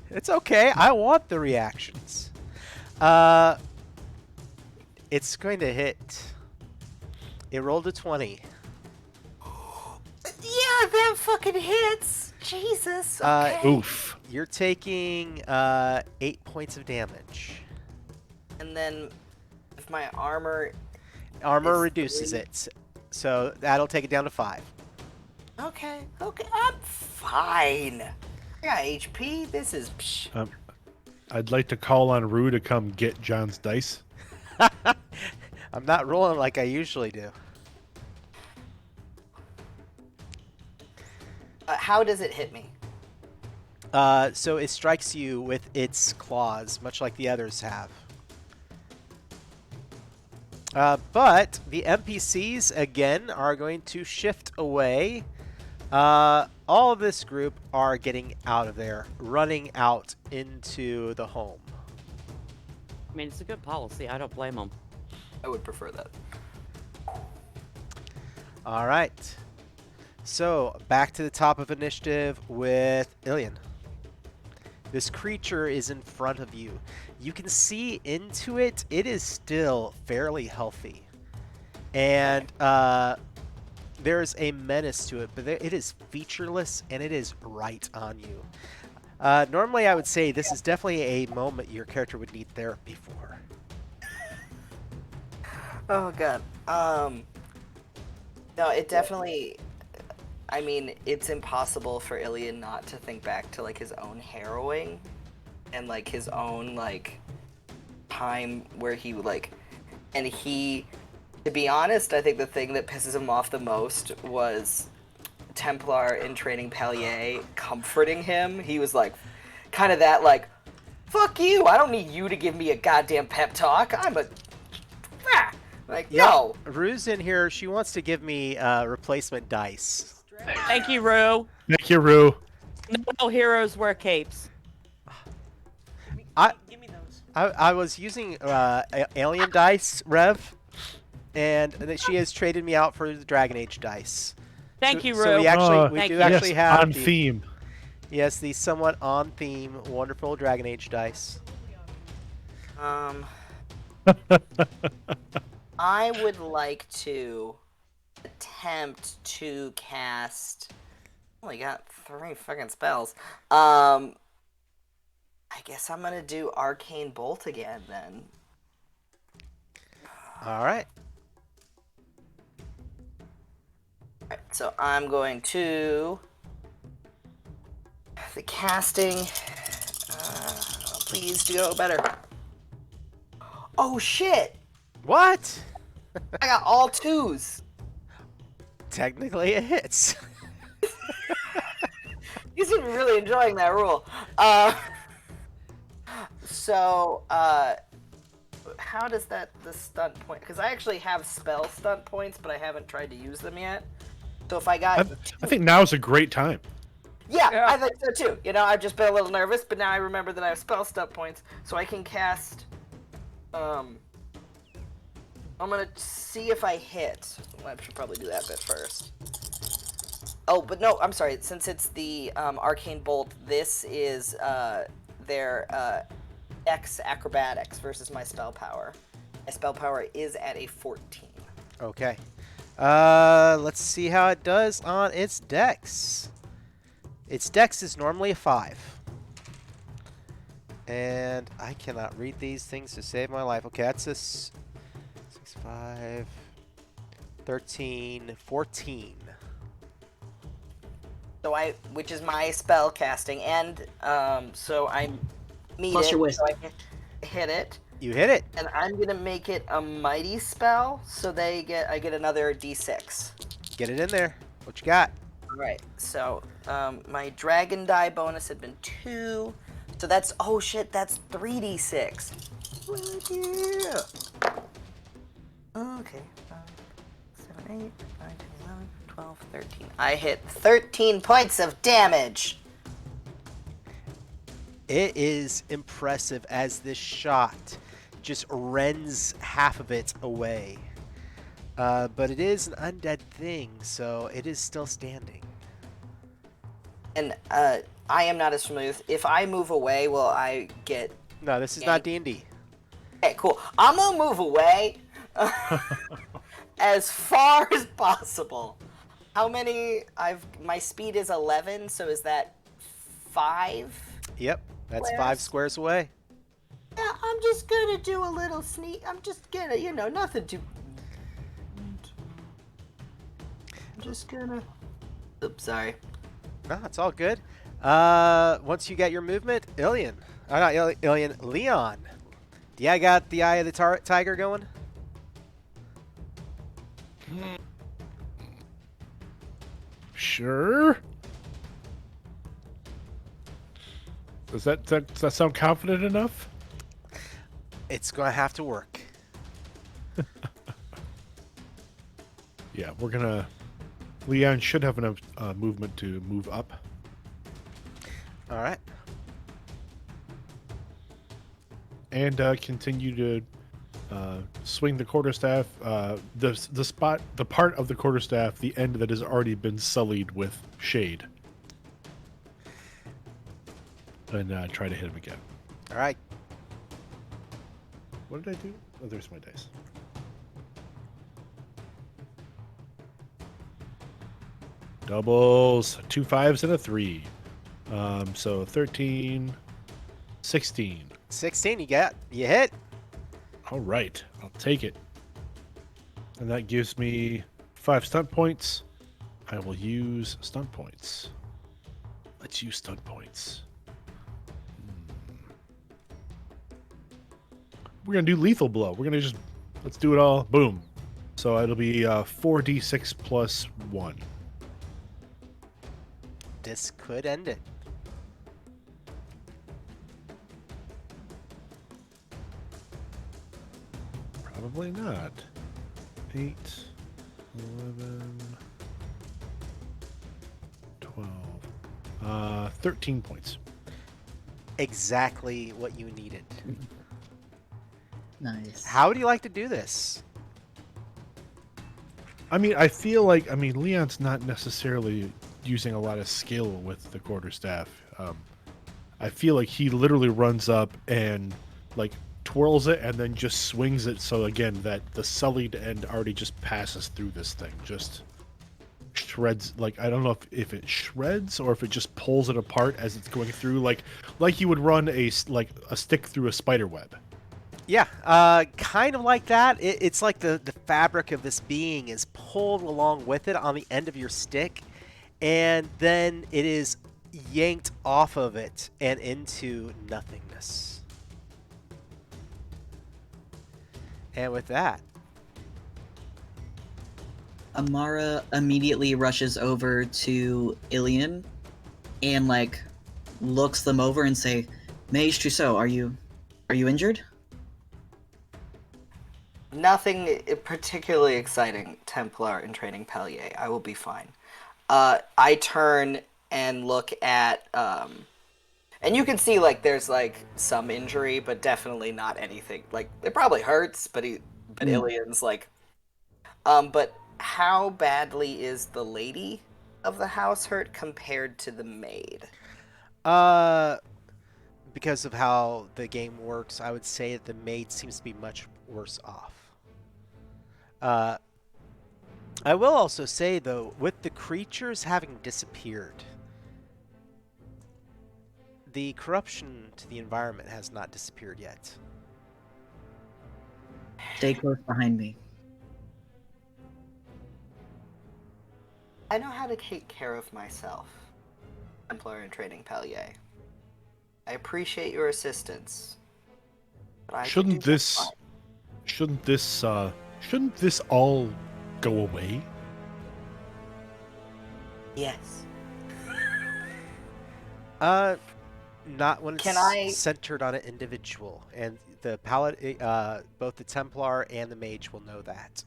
It's okay. I want the reactions. It's going to hit. It rolled a 20. Yeah, that fucking hits. Jesus. Okay. Oof. You're taking 8 points of damage. And then if my armor. Armor It's reduces 3. it, so that'll take it down to 5. Okay, I'm fine. I got HP. This is. Psh. I'd like to call on Rue to come get John's dice. I'm not rolling like I usually do. How does it hit me? So it strikes you with its claws, much like the others have. But the NPCs, again, are going to shift away. All of this group are getting out of there, running out into the home. I mean, it's a good policy. I don't blame them. I would prefer that. All right. So, back to the top of initiative with Ilian. This creature is in front of you. You can see into it. It is still fairly healthy. And there's a menace to it, but it is featureless and it is right on you. Normally, I would say this is definitely a moment your character would need therapy for. Oh god. No, it definitely. I mean, it's impossible for Ilian not to think back to like his own harrowing, and like his own like time where he like, and he. To be honest, I think the thing that pisses him off the most was Templar in training Palier comforting him. He was like, kind of that like, fuck you, I don't need you to give me a goddamn pep talk. I'm a... Ah! Like, no. Rue's in here. She wants to give me replacement dice. Thank you, Rue. Thank you, Rue. No heroes wear capes. Give me those. I was using alien dice, Rev, and she has traded me out for the Dragon Age dice. Thank you, Rue. So we actually we Thank do you. actually Yes, have on the, theme. yes, the somewhat on theme wonderful Dragon Age dice. I would like to attempt to cast. Only got 3 fucking spells. I guess I'm gonna do Arcane Bolt again then. All right. Alright, so I'm going to the casting Please do better. Oh shit! What? I got all 2s. Technically, it hits. You seem to be really enjoying that rule. So, how does the stunt point? Because I actually have spell stunt points, but I haven't tried to use them yet. So if I got, I think now's a great time. yeah, I think so too. You know, I've just been a little nervous, but now I remember that I have spell stunt points, so I can cast. I'm gonna see if I hit. Well, I should probably do that bit first. Oh, but no, I'm sorry. Since it's the arcane bolt, this is their X acrobatics versus my spell power. My spell power is at a 14. Okay. Let's see how it does on its dex. Its dex is normally a 5. And I cannot read these things to save my life. Okay, that's a 6, 5, 13, 14. So which is my spell casting, and so I meet Plus it, your so I can hit it, You hit it. and I'm gonna make it a mighty spell, so I get another d6. Get it in there. What you got? All right, so my dragon die bonus had been 2, so that's that's 3d6. Yeah. Okay. 7, 8, 9, 10, 11, 12, 13. I hit 13 points of damage. It is impressive as this shot just rends half of it away. But it is an undead thing, so it is still standing. And I am not as familiar with. If I move away, will I get? No, this is not D&D. Okay, cool. I'm gonna move away as far as possible. How many? My speed is 11, so is that 5? Yep, that's Where's- 5 squares away. Yeah, I'm just gonna do a little sneak. I'm just gonna, nothing too. I'm just gonna. Oops, sorry. No, it's all good. Once you get your movement, Ilian. Not Ilian, Leon. Yeah, I got the Eye of the Tiger going. Sure. Does that sound confident enough? It's going to have to work. Yeah, we're gonna. Leon should have enough movement to move up. All right. And continue to swing the quarterstaff. The part of the quarterstaff, the end that has already been sullied with shade, and try to hit him again. All right. What did I do? Oh, there's my dice. Doubles, 2 5s and a 3. So 13, 16. 16, you hit. All right, I'll take it. And that gives me 5 stunt points. I will use stunt points. Let's use stunt points. We're gonna do lethal blow. We're gonna let's do it all. Boom. So it'll be 4d6 plus 1. This could end it. Probably not. 8, 11, 12, 13 points. Exactly what you needed. Nice. How would you like to do this? I mean, I feel like, Leon's not necessarily using a lot of skill with the quarterstaff. I feel like he literally runs up and, like, twirls it and then just swings it so, again, that the sullied end already just passes through this thing. Just shreds, like, I don't know if it shreds or if it just pulls it apart as it's going through, like you would run a stick through a spider web. Yeah, kind of like that. It's like the fabric of this being is pulled along with it on the end of your stick, and then it is yanked off of it and into nothingness. And with that, Amara immediately rushes over to Ilian and like looks them over and say, Mage Trousseau, are you injured? Nothing particularly exciting, Templar in training Pellier. I will be fine. I turn and look at, and you can see like there's like some injury, but definitely not anything. Like it probably hurts, but Ilian's like, but how badly is the lady of the house hurt compared to the maid? uh, because of how the game works, I would say that the maid seems to be much worse off. Uh, I will also say, though, with the creatures having disappeared, the corruption to the environment has not disappeared yet. Stay close behind me. I know how to take care of myself, Templar in training Pellier. I appreciate your assistance. But I can Shouldn't do just fine. shouldn't this all go away? Yes. Not when Can it's I- centered on an individual, and the both the Templar and the Mage will know that.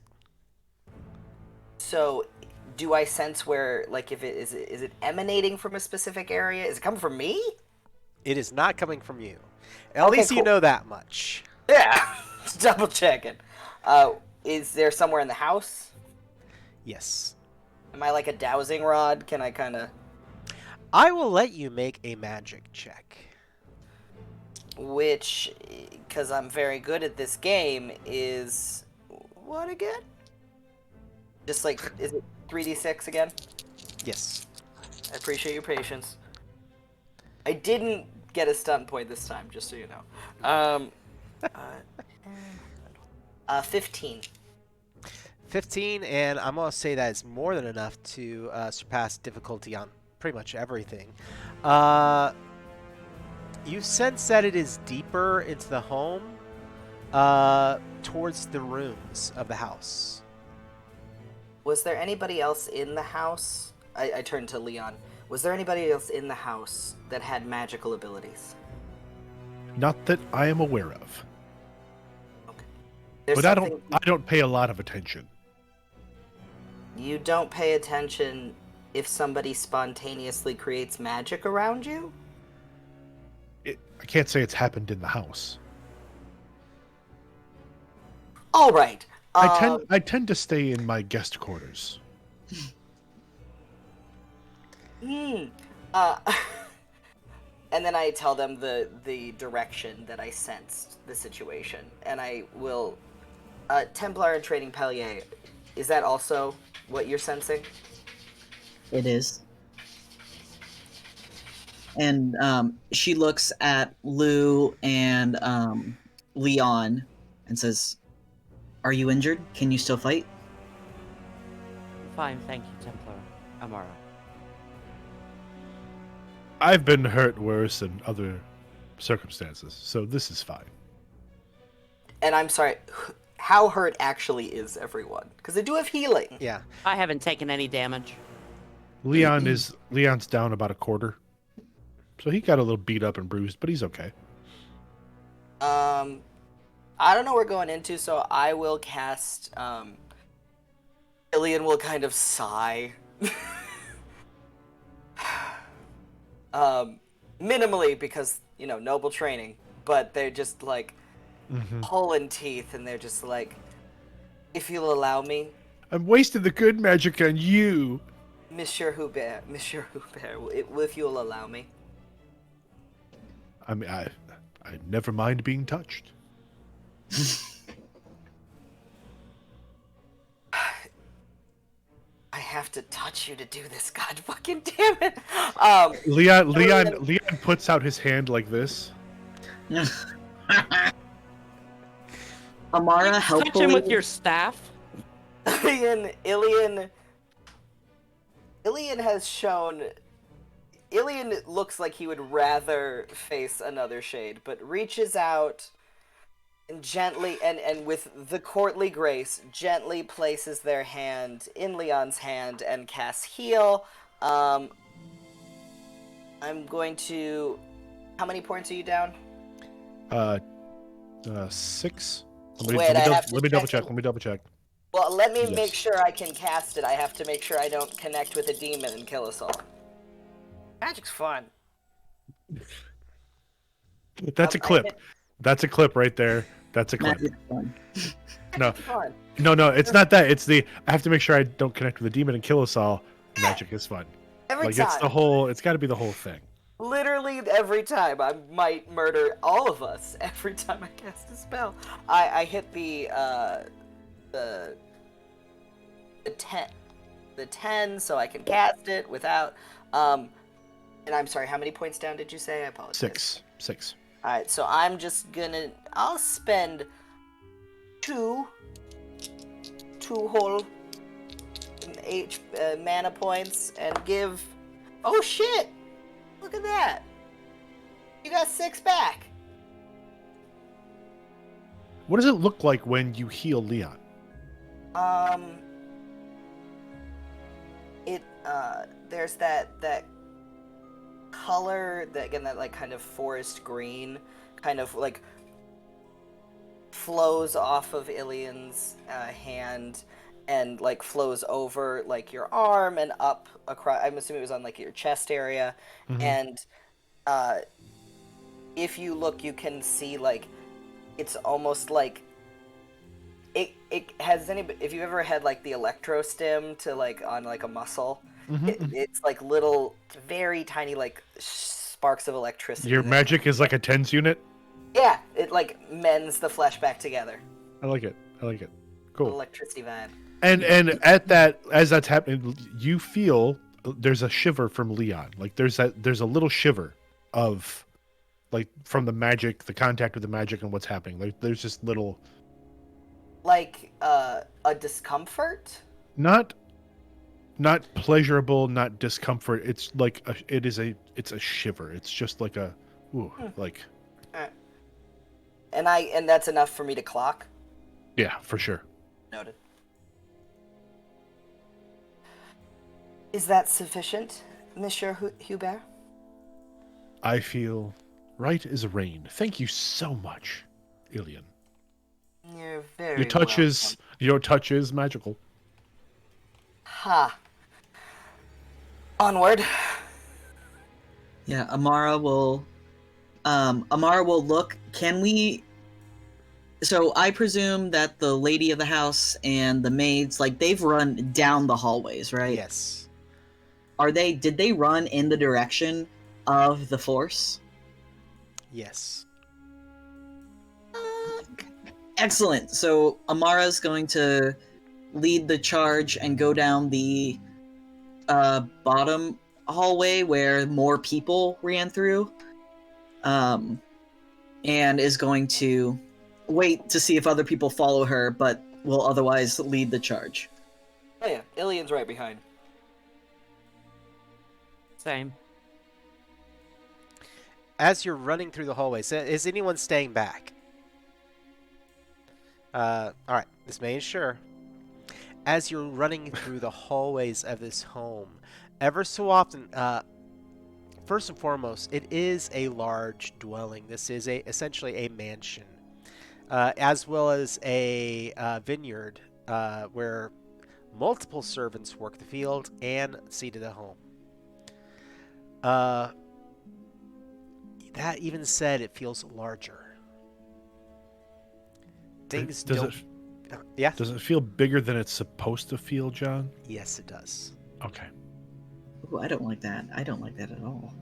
So, do I sense where, like, if it is it emanating from a specific area? Is it coming from me? It is not coming from you. At least you cool. know that much. Yeah, just double checking. Is there somewhere in the house? Yes. Am I like a dowsing rod? Can I kind of? I will let you make a magic check. Which, because I'm very good at this game, is what again? Just like, is it 3d6 again? Yes. I appreciate your patience. I didn't get a stunt point this time, just so you know. 15. 15, and I'm going to say that is more than enough to surpass difficulty on pretty much everything. You sense that it is deeper into the home, towards the rooms of the house. Was there anybody else in the house? I turned to Leon. Was there anybody else in the house that had magical abilities? Not that I am aware of. There's But something I don't pay a lot of attention. you don't pay attention if somebody spontaneously creates magic around you? I can't say it's happened in the house. All right. I tend to stay in my guest quarters. And then I tell them the direction that I sensed the situation, and I will. Templar and Trading Pellier, is that also what you're sensing? It is. And she looks at Lou and Leon and says, Are you injured? Can you still fight? Fine, thank you, Templar. Amara. I've been hurt worse in other circumstances, so this is fine. And I'm sorry, how hurt actually is everyone? Because they do have healing. Yeah. I haven't taken any damage. Leon's down about a quarter. So he got a little beat up and bruised, but he's okay. I don't know what we're going into, so I will cast, Ilian will kind of sigh. Minimally, because, you know, noble training, but they're just, like, pulling teeth, and they're just like, if you'll allow me, I'm wasting the good magic on you. Monsieur Hubert, if you'll allow me. I mean, I never mind being touched. I have to touch you to do this, god fucking damn it! Leon puts out his hand like this. Amara Touch helpfully him with your staff. Ilian has shown. Ilian looks like he would rather face another shade, but reaches out And gently and with the courtly grace, gently places their hand in Leon's hand and casts heal. Um, I'm going to. How many points are you down? Uh, 6. Wait, I have to Let me double check. check. Let me double check. Well, let me make Yes. sure I can cast it. I have to make sure I don't connect with a demon and kill us all. Magic's fun. That's a I clip. hit That's a clip right there. That's a clip. Magic's fun. No, Magic's fun. no, it's not that. It's the I have to make sure I don't connect with a demon and kill us all. Magic is fun. Every Like time. it's the whole. It's got to be the whole thing. Literally every time I might murder all of us every time I cast a spell. I hit the 10 so I can cast it without and I'm sorry, how many points down did you say? I apologize. 6. Alright, so I'm just gonna I'll spend two whole mana points and give oh shit! Look at that! You got 6 back. What does it look like when you heal Leon? It there's that color that again that like kind of forest green kind of like flows off of Ilian's hand and like flows over like your arm and up across. I'm assuming it was on like your chest area, and if you look, you can see like it's almost like it has any if you've ever had like the electro stim to like on like a muscle, it's like little very tiny like sparks of electricity. Your magic is like a tens unit. Yeah, it like mends the flesh back together. I like it. Cool. Electricity vibe. And at that, as that's happening, you feel there's a shiver from Leon. Like there's a little shiver of like from the magic, the contact with the magic, and what's happening. Like there's just little. Like a discomfort. Not pleasurable, not discomfort. It's like it's a shiver. It's just like a ooh, like And that's enough for me to clock. yeah, for sure. Noted. Is that sufficient, Monsieur Hubert? I feel right as rain. Thank you so much, Ilian. You're very Your touch is magical. Ha. Onward. Yeah, Amara will look. Can we So I presume that the lady of the house and the maids, like they've run down the hallways, right? Yes. Did they run in the direction of the force? Yes. Excellent. So Amara's going to lead the charge and go down the bottom hallway where more people ran through, and is going to wait to see if other people follow her, but will otherwise lead the charge. Oh yeah, Ilian's right behind. Same. As you're running through the hallways, is anyone staying back? All right, this making sure. As you're running through the hallways of this home, ever so often, first and foremost, it is a large dwelling. This is essentially a mansion, as well as a vineyard where multiple servants work the field and see to the home. That even said, it feels larger. Things don't. Yeah. Does it feel bigger than it's supposed to feel, John? Yes, it does. Okay. Ooh, I don't like that. I don't like that at all.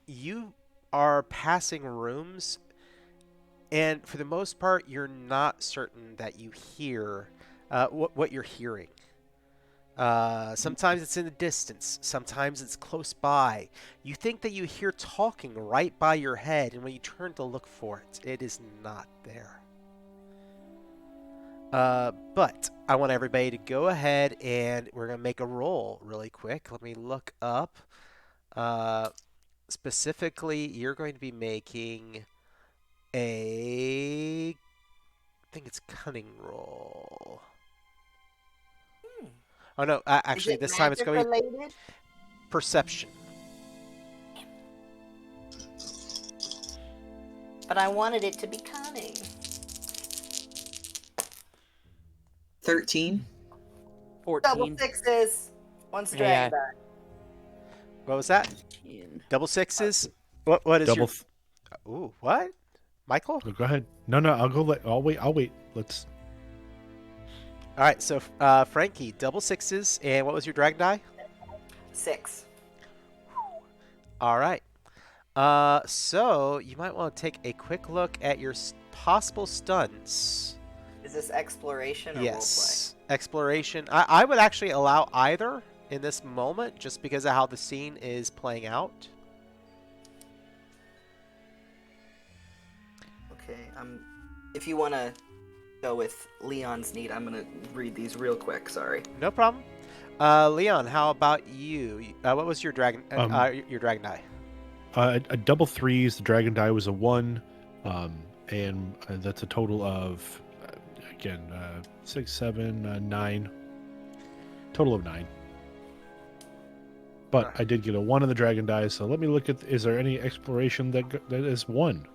You are passing rooms, and for the most part, you're not certain that you hear what you're hearing. Sometimes it's in the distance. Sometimes it's close by. You think that you hear talking right by your head, and when you turn to look for it, it is not there. But I want everybody to go ahead and we're going to make a roll really quick. Let me look up. Specifically, you're going to be making I think it's cunning roll. Hmm. Oh no, Is actually it this time it's magic going to be related? perception. But I wanted it to be cunning. 13. Double 14. sixes. One's a dragon Yeah. die. What was that? 14. Double sixes? What is Double. your Ooh, what? Michael? Go ahead. No, I'll go. I'll wait. Let's. All right, so Frankie, double sixes, and what was your dragon die? 6. All right. So you might want to take a quick look at your possible stuns. Is this exploration or Yes, exploration. I would actually allow either in this moment, just because of how the scene is playing out. roleplay? Okay. If you want to go with Leon's need, I'm gonna read these real quick. Sorry. No problem. Leon, how about you? What was your dragon? Your dragon die? A double threes. The dragon die was a 1, and that's a total of again 6, 7, 9. Total of 9. But I did get a 1 on the dragon die. So let me look at. Is there any exploration that is 1?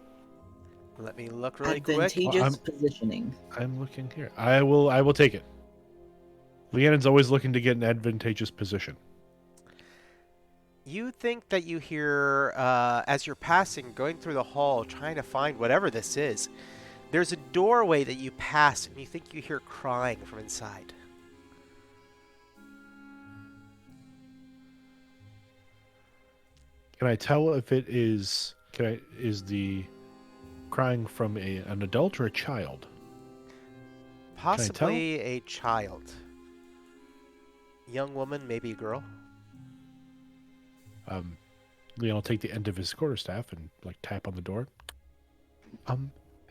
Let me look really quick. Advantageous positioning. I'm looking here. I will take it. Leannon's always looking to get an advantageous position. You think that you hear, as you're passing, going through the hall, trying to find whatever this is. There's a doorway that you pass, and you think you hear crying from inside. Can I tell if it is? Is the crying from an adult or a child? Possibly a child. Young woman, maybe a girl. Leon will take the end of his quarterstaff and like tap on the door.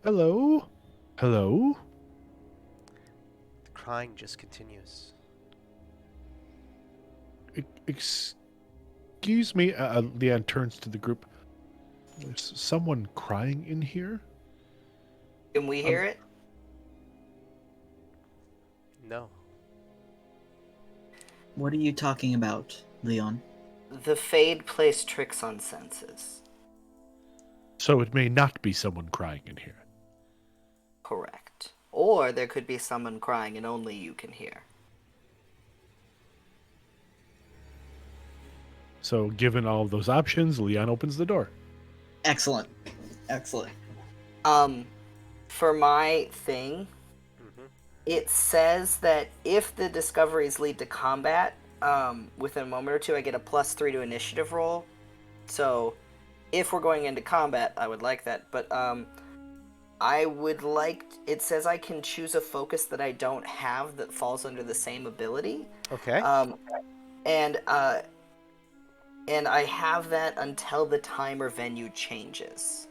Hello? Hello? The crying just continues. Excuse me. Leon turns to the group. There's someone crying in here? Can we hear it? No. What are you talking about, Leon? The Fade plays tricks on senses. So it may not be someone crying in here. Correct. Or there could be someone crying and only you can hear. So given all of those options, Leon opens the door. Excellent. Excellent. For my thing, Mm-hmm. it says that if the discoveries lead to combat, within a moment or two, I get a +3 to initiative roll. So, if we're going into combat, I would like that. But, I would like... It says I can choose a focus that I don't have that falls under the same ability. Okay. And I have that until the time or venue changes.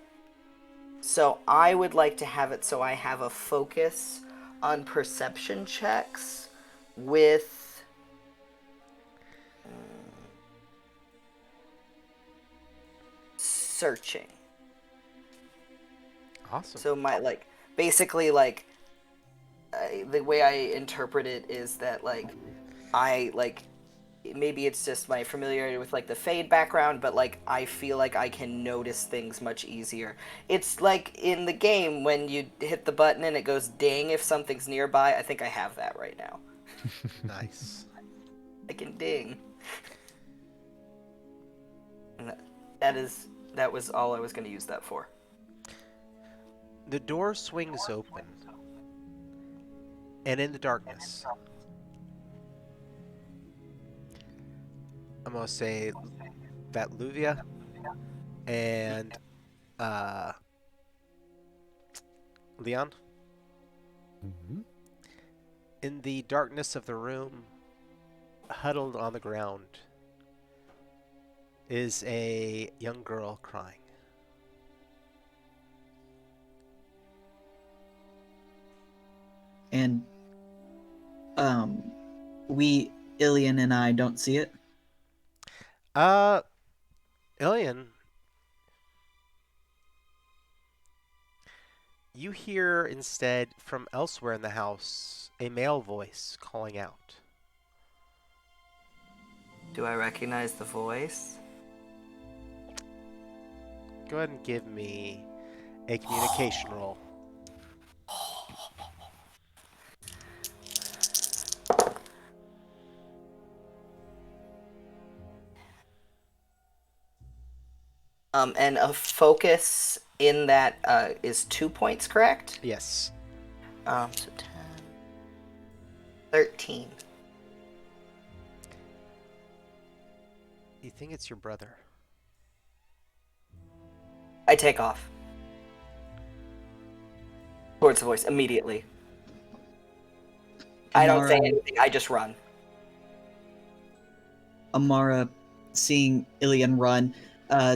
So I would like to have it so I have a focus on perception checks with searching. Awesome. So my basically the way I interpret it is that I maybe it's just my familiarity with the Fade background, but I feel like I can notice things much easier. It's like in the game when you hit the button and it goes ding if something's nearby. I think I have that right now. Nice. I can ding. And that was all I was going to use that for. The door swings open, and in the darkness, I'm gonna say that Luvia and Leon, Mm-hmm. in the darkness of the room, huddled on the ground, is a young girl crying. And Ilian and I don't see it. Ilian, You hear instead from elsewhere in the house a male voice calling out. Do I recognize the voice? Go ahead and give me a communication roll. And a focus in that is 2 points, correct? Yes. So 10, 13. You think it's your brother. I take off. Towards the voice, immediately. I don't say Amara- anything, I just run. Amara, seeing Ilian run,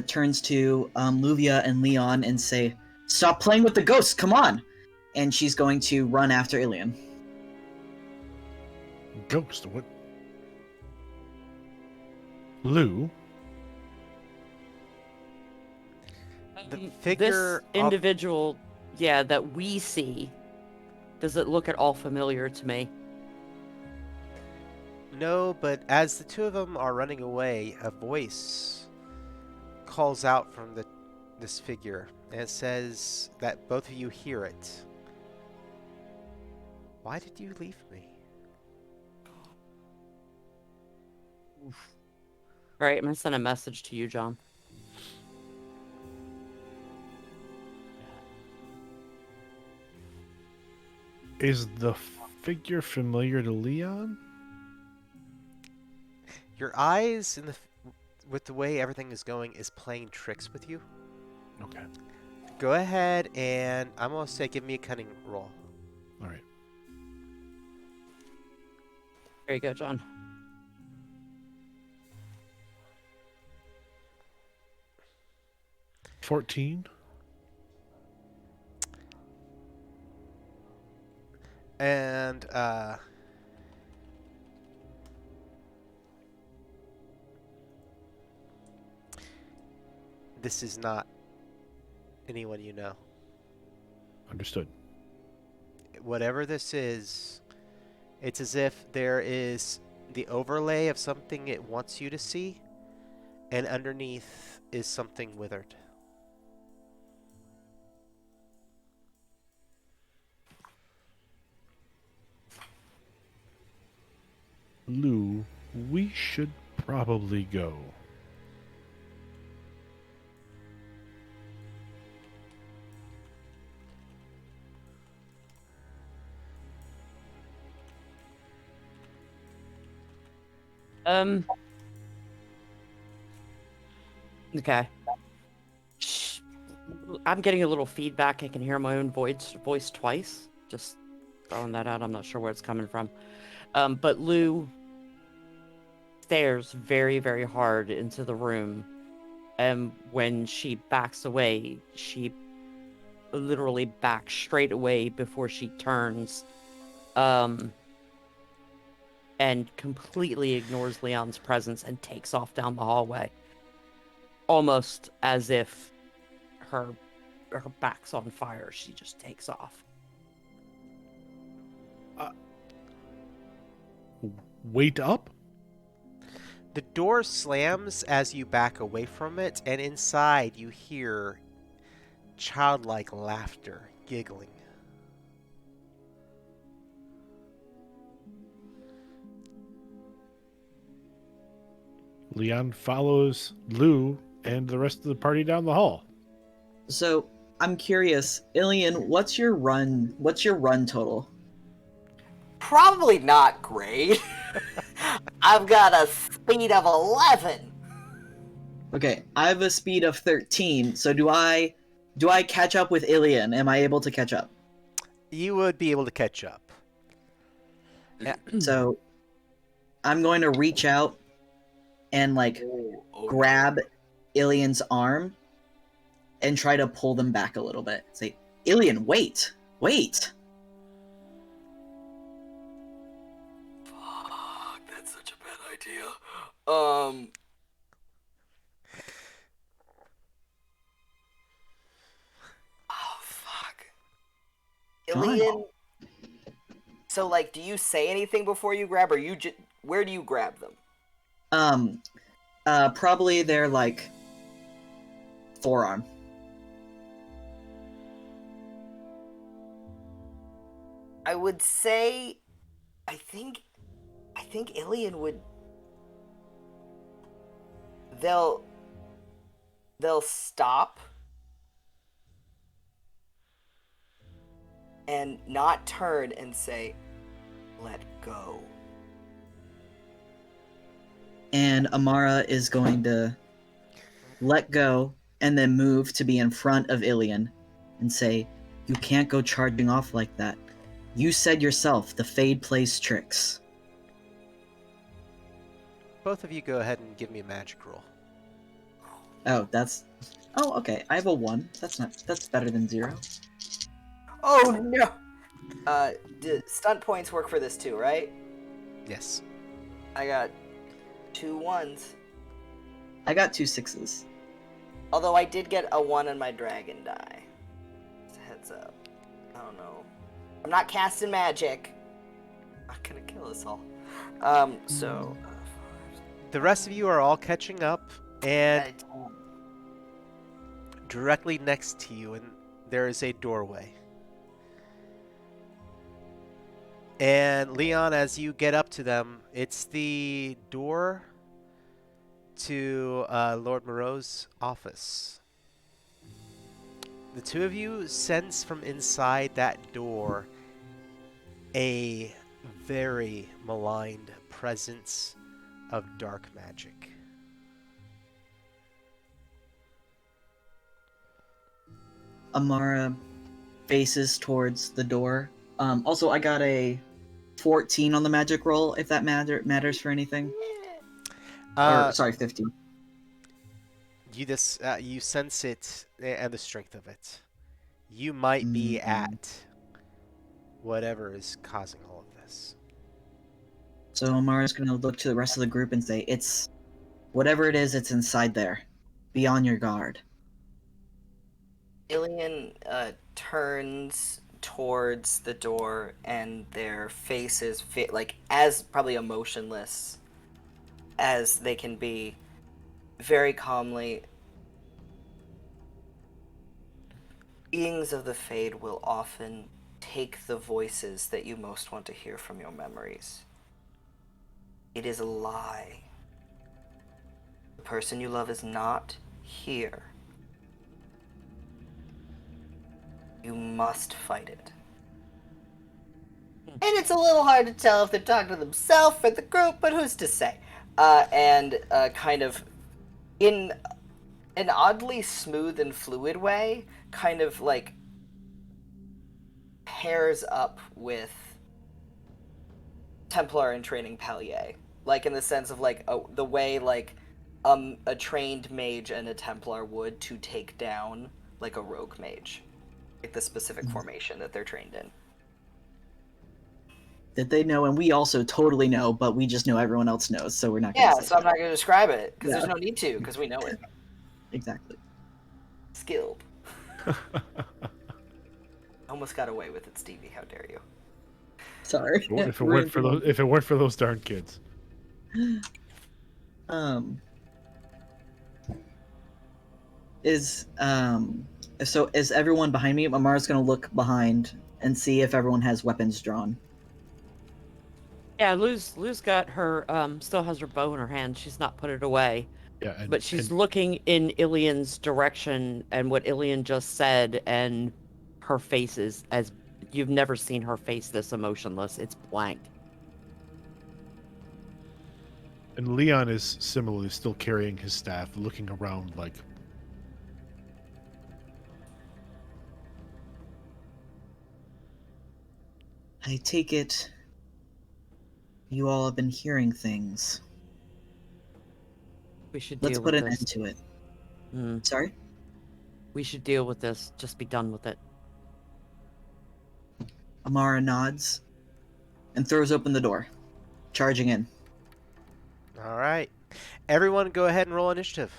turns to Luvia and Leon and say, "Stop playing with the ghosts, come on!" And she's going to run after Ilian. Ghost, what? Lou? The This figure individual, that we see, does it look at all familiar to me? No, but as the two of them are running away, a voice calls out from this figure, and it says that both of you hear it. Why did you leave me? All right, I'm gonna send a message to you, John. Is the figure familiar to Leon? Your eyes with the way everything is going is playing tricks with you. Okay. Go ahead and I'm gonna say give me a cunning roll. All right. There you go, John. $14. And this is not anyone you know. Understood. Whatever this is, it's as if there is the overlay of something it wants you to see, and underneath is something withered. Lou, we should probably go. Okay. Shh. I'm getting a little feedback. I can hear my own voice twice. Just throwing that out. I'm not sure where it's coming from. But Lou stares very, very hard into the room. And when she backs away, she literally backs straight away before she turns. And completely ignores Leon's presence and takes off down the hallway. Almost as if her back's on fire. She just takes off. Wait up? The door slams as you back away from it, and inside you hear childlike laughter, giggling. Leon follows Lou and the rest of the party down the hall. So I'm curious, Ilian, what's your run total? Probably not great. I've got a speed of 11. Okay, I have a speed of 13. So do I catch up with Ilian? Am I able to catch up? You would be able to catch up. So I'm going to reach out and grab Ilian's arm and try to pull them back a little bit. Say, Ilian, wait. Fuck, that's such a bad idea. Oh, fuck. Fine. Ilian. So, like, do you say anything before you grab, or where do you grab them? Probably their like forearm. I would say, I think Ilian would. They'll stop and not turn and say, "Let go." And Amara is going to let go and then move to be in front of Ilian and say, "You can't go charging off like that. You said yourself the Fade plays tricks." Both of you go ahead and give me a magic roll. Oh, okay. I have a 1. That's better than 0. Oh no! Stunt points work for this too, right? Yes. I got 2 1s. I got 2 6s. Although I did get a 1 on my dragon die. Just a heads up. I don't know. I'm not casting magic. I'm not gonna kill us all. So. The rest of you are all catching up, and directly next to you, and there is a doorway. And Leon, as you get up to them, it's the door to Lord Moreau's office. The two of you sense from inside that door a very maligned presence of dark magic. Amara faces towards the door. Also, I got a 14 on the magic roll, if that matters for anything. Or, sorry, 15. You sense it and the strength of it. You might be at whatever is causing all of this. So Amara's going to look to the rest of the group and say, "It's whatever it is, it's inside there. Be on your guard." Ilian turns towards the door, and their faces like as probably emotionless as they can be, very calmly. Beings of the Fade will often take the voices that you most want to hear from your memories. It is a lie. The person you love is not here. You must fight it. And it's a little hard to tell if they're talking to themselves or the group, but who's to say? And kind of in an oddly smooth and fluid way, kind of like pairs up with Templar and training Palier. Like in the sense of like the way like a trained mage and a Templar would to take down like a rogue mage. Like the specific formation that they're trained in. That they know, and we also totally know, but we just know everyone else knows, so we're not going to say So I'm not going to describe it, because there's Yeah. no need to, because we know it. Exactly. Skilled. Almost got away with it, Stevie. How dare you? Sorry. If it weren't for those darn kids. So is everyone behind me? Amara's gonna look behind and see if everyone has weapons drawn. Yeah, Lou's got her, still has her bow in her hand. She's not put it away. Yeah, But she's looking in Ilian's direction and what Ilian just said, and her face is as you've never seen her face this emotionless. It's blank. And Leon is similarly still carrying his staff, looking around like. I take it you all have been hearing things. We should Let's deal put with an this. end to it. Mm. Sorry? We should deal with this. Just be done with it. Amara nods and throws open the door, charging in. All right. Everyone go ahead and roll initiative.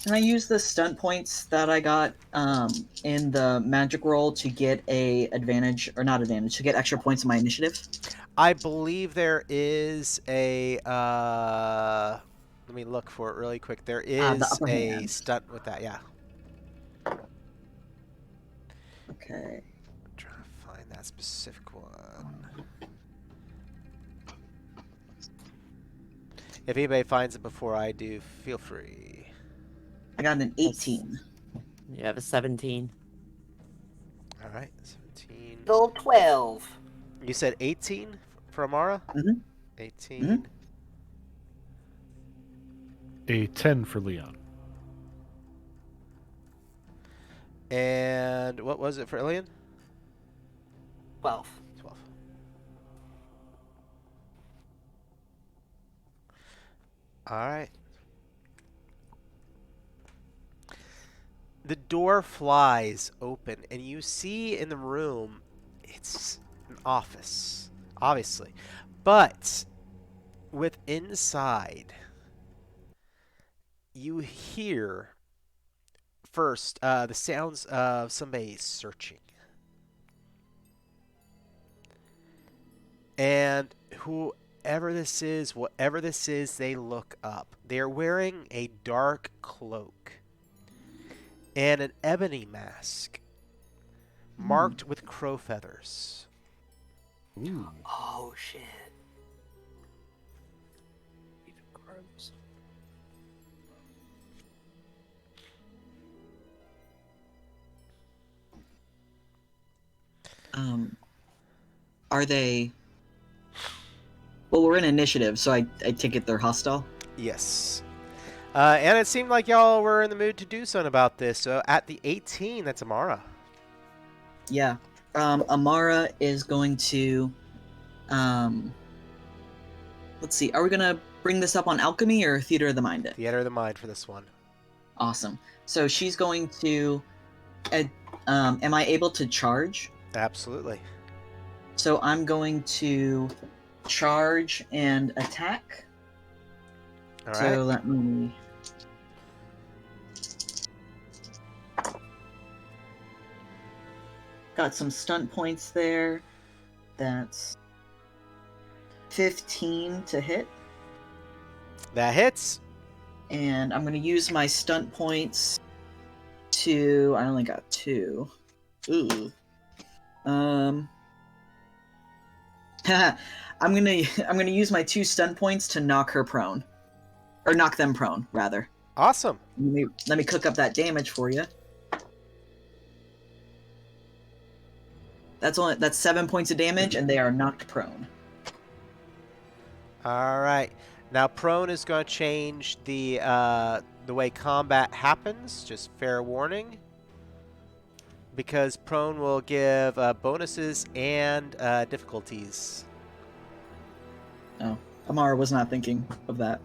Can I use the stunt points that I got in the magic roll to get a advantage, or not advantage, to get extra points in my initiative? I believe there is a. Let me look for it really quick. There The is upper a hand. stunt with that. Yeah. Okay. I'm trying to find that specific one. If anybody finds it before I do, feel free. I got an That's- 18. You have a 17. All right, 17. Level 12. You said 18 for Amara? Mhm. 18. A 10 for Leon. And what was it for Ilian? 12. 12. All right. The door flies open, and you see in the room, it's an office, obviously. But with inside, you hear first the sounds of somebody searching. And whoever this is, whatever this is, they look up. They're wearing a dark cloak and an ebony mask marked with crow feathers. Ooh. Oh, shit. Even crows. Are they? Well, we're in initiative, so I take it they're hostile. Yes. And it seemed like y'all were in the mood to do something about this. So at the 18, that's Amara. Yeah. Amara is going to. Let's see. Are we gonna bring this up on alchemy or theater of the mind? Theater of the mind for this one. Awesome. So she's going to. Am I able to charge? Absolutely. So I'm going to charge and attack. All So right. let me. Got some stunt points there. That's 15 to hit. That hits. And I'm going to use my stunt points to. I only got 2. Ooh. I'm gonna use my 2 stun points to knock her prone, or knock them prone rather. Awesome. Let me cook up that damage for you. That's 7 points of damage, and they are knocked prone. All right. Now prone is going to change the way combat happens. Just fair warning. Because prone will give bonuses and difficulties. Oh, Amara was not thinking of that.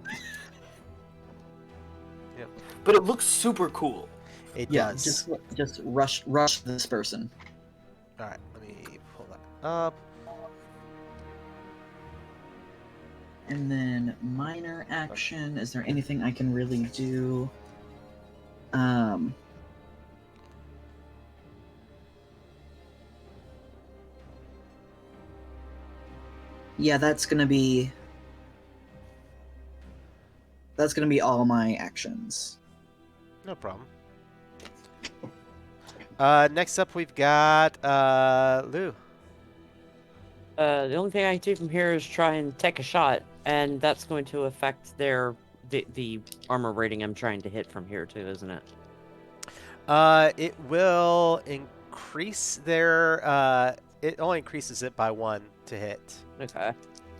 But it looks super cool. It Yeah, does. just rush this person. All right. Let me pull that up. And then minor action. Is there anything I can really do? Yeah, that's gonna be all my actions. No problem. Next up, we've got Lou. The only thing I can do from here is try and take a shot, and that's going to affect the armor rating I'm trying to hit from here too, isn't it? It will increase their. It only increases it by 1 to hit, Okay.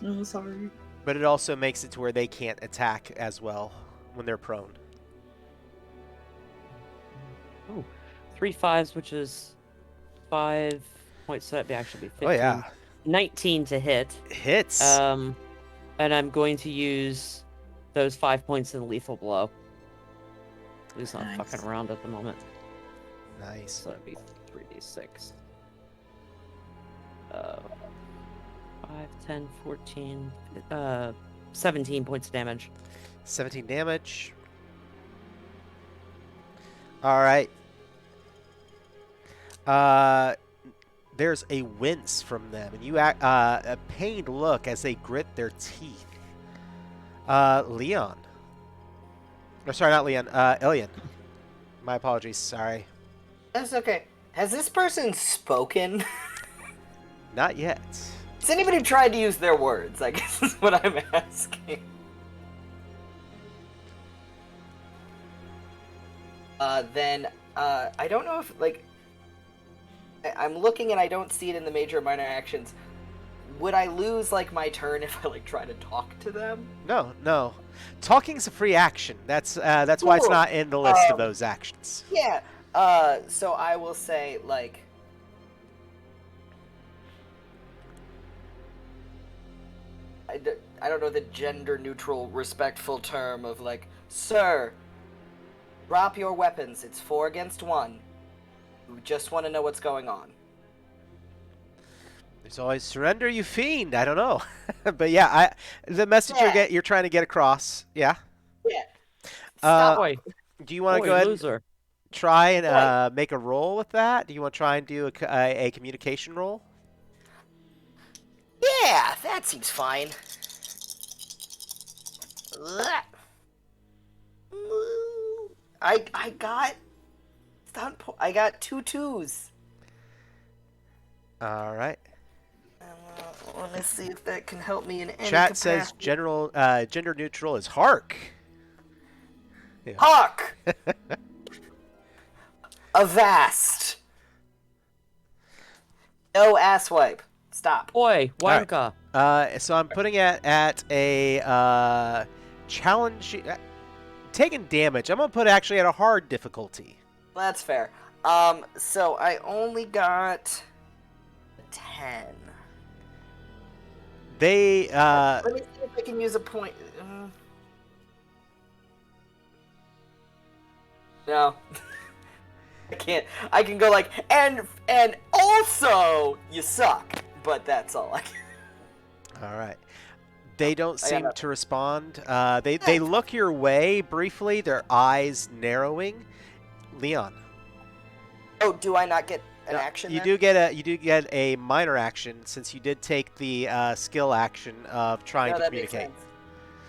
Oh, sorry. but it also makes it to where they can't attack as well when they're prone. Oh, 3 5s, which is 5 points. So that'd actually be 15. Oh yeah, 19 to hit. hits. And I'm going to use those 5 points in lethal blow. He's not Nice. fucking around at the moment. Nice. So that'd be 3d6. 5, 10, 14, 17 points of damage. 17 damage. All right. Uh, there's a wince from them, and a pained look as they grit their teeth. Leon. Or sorry, not Leon. Ilian. My apologies. Sorry. That's okay. Has this person spoken? Not yet. Has anybody tried to use their words? I guess is what I'm asking. I don't know if, like, I'm looking and I don't see it in the major or minor actions. Would I lose, like, my turn if I, like, try to talk to them? No, no. Talking's a free action. That's why it's Cool. not in the list of those actions. Yeah. So I will say, like, I don't know the gender-neutral, respectful term of, like, Sir, drop your weapons. It's 4 against 1. We just want to know what's going on. There's always surrender, you fiend. I don't know, but yeah, the message you're trying to get across. Yeah. Yeah. Boy, Do you want to boy, go ahead loser. and try and make a roll with that? Do you want to try and do a communication roll? Yeah, that seems fine. I got 2 2s. All right. Let me see if that can help me in any Chat capacity. says gender neutral is hark. Yeah. Hark! Avast! No asswipe. Stop. Boy, right. wanka. So I'm putting it at a challenge. Taking damage. I'm gonna put it actually at a hard difficulty. That's fair. So I only got 10. They Let me see if I can use a point. No. I can't. I can go like, and also, you suck. But that's all I can. All right. They don't seem to respond. They look your way briefly, their eyes narrowing. Leon. Oh, do I not get an action? You then? do get a minor action since you did take the skill action of trying to that communicate. makes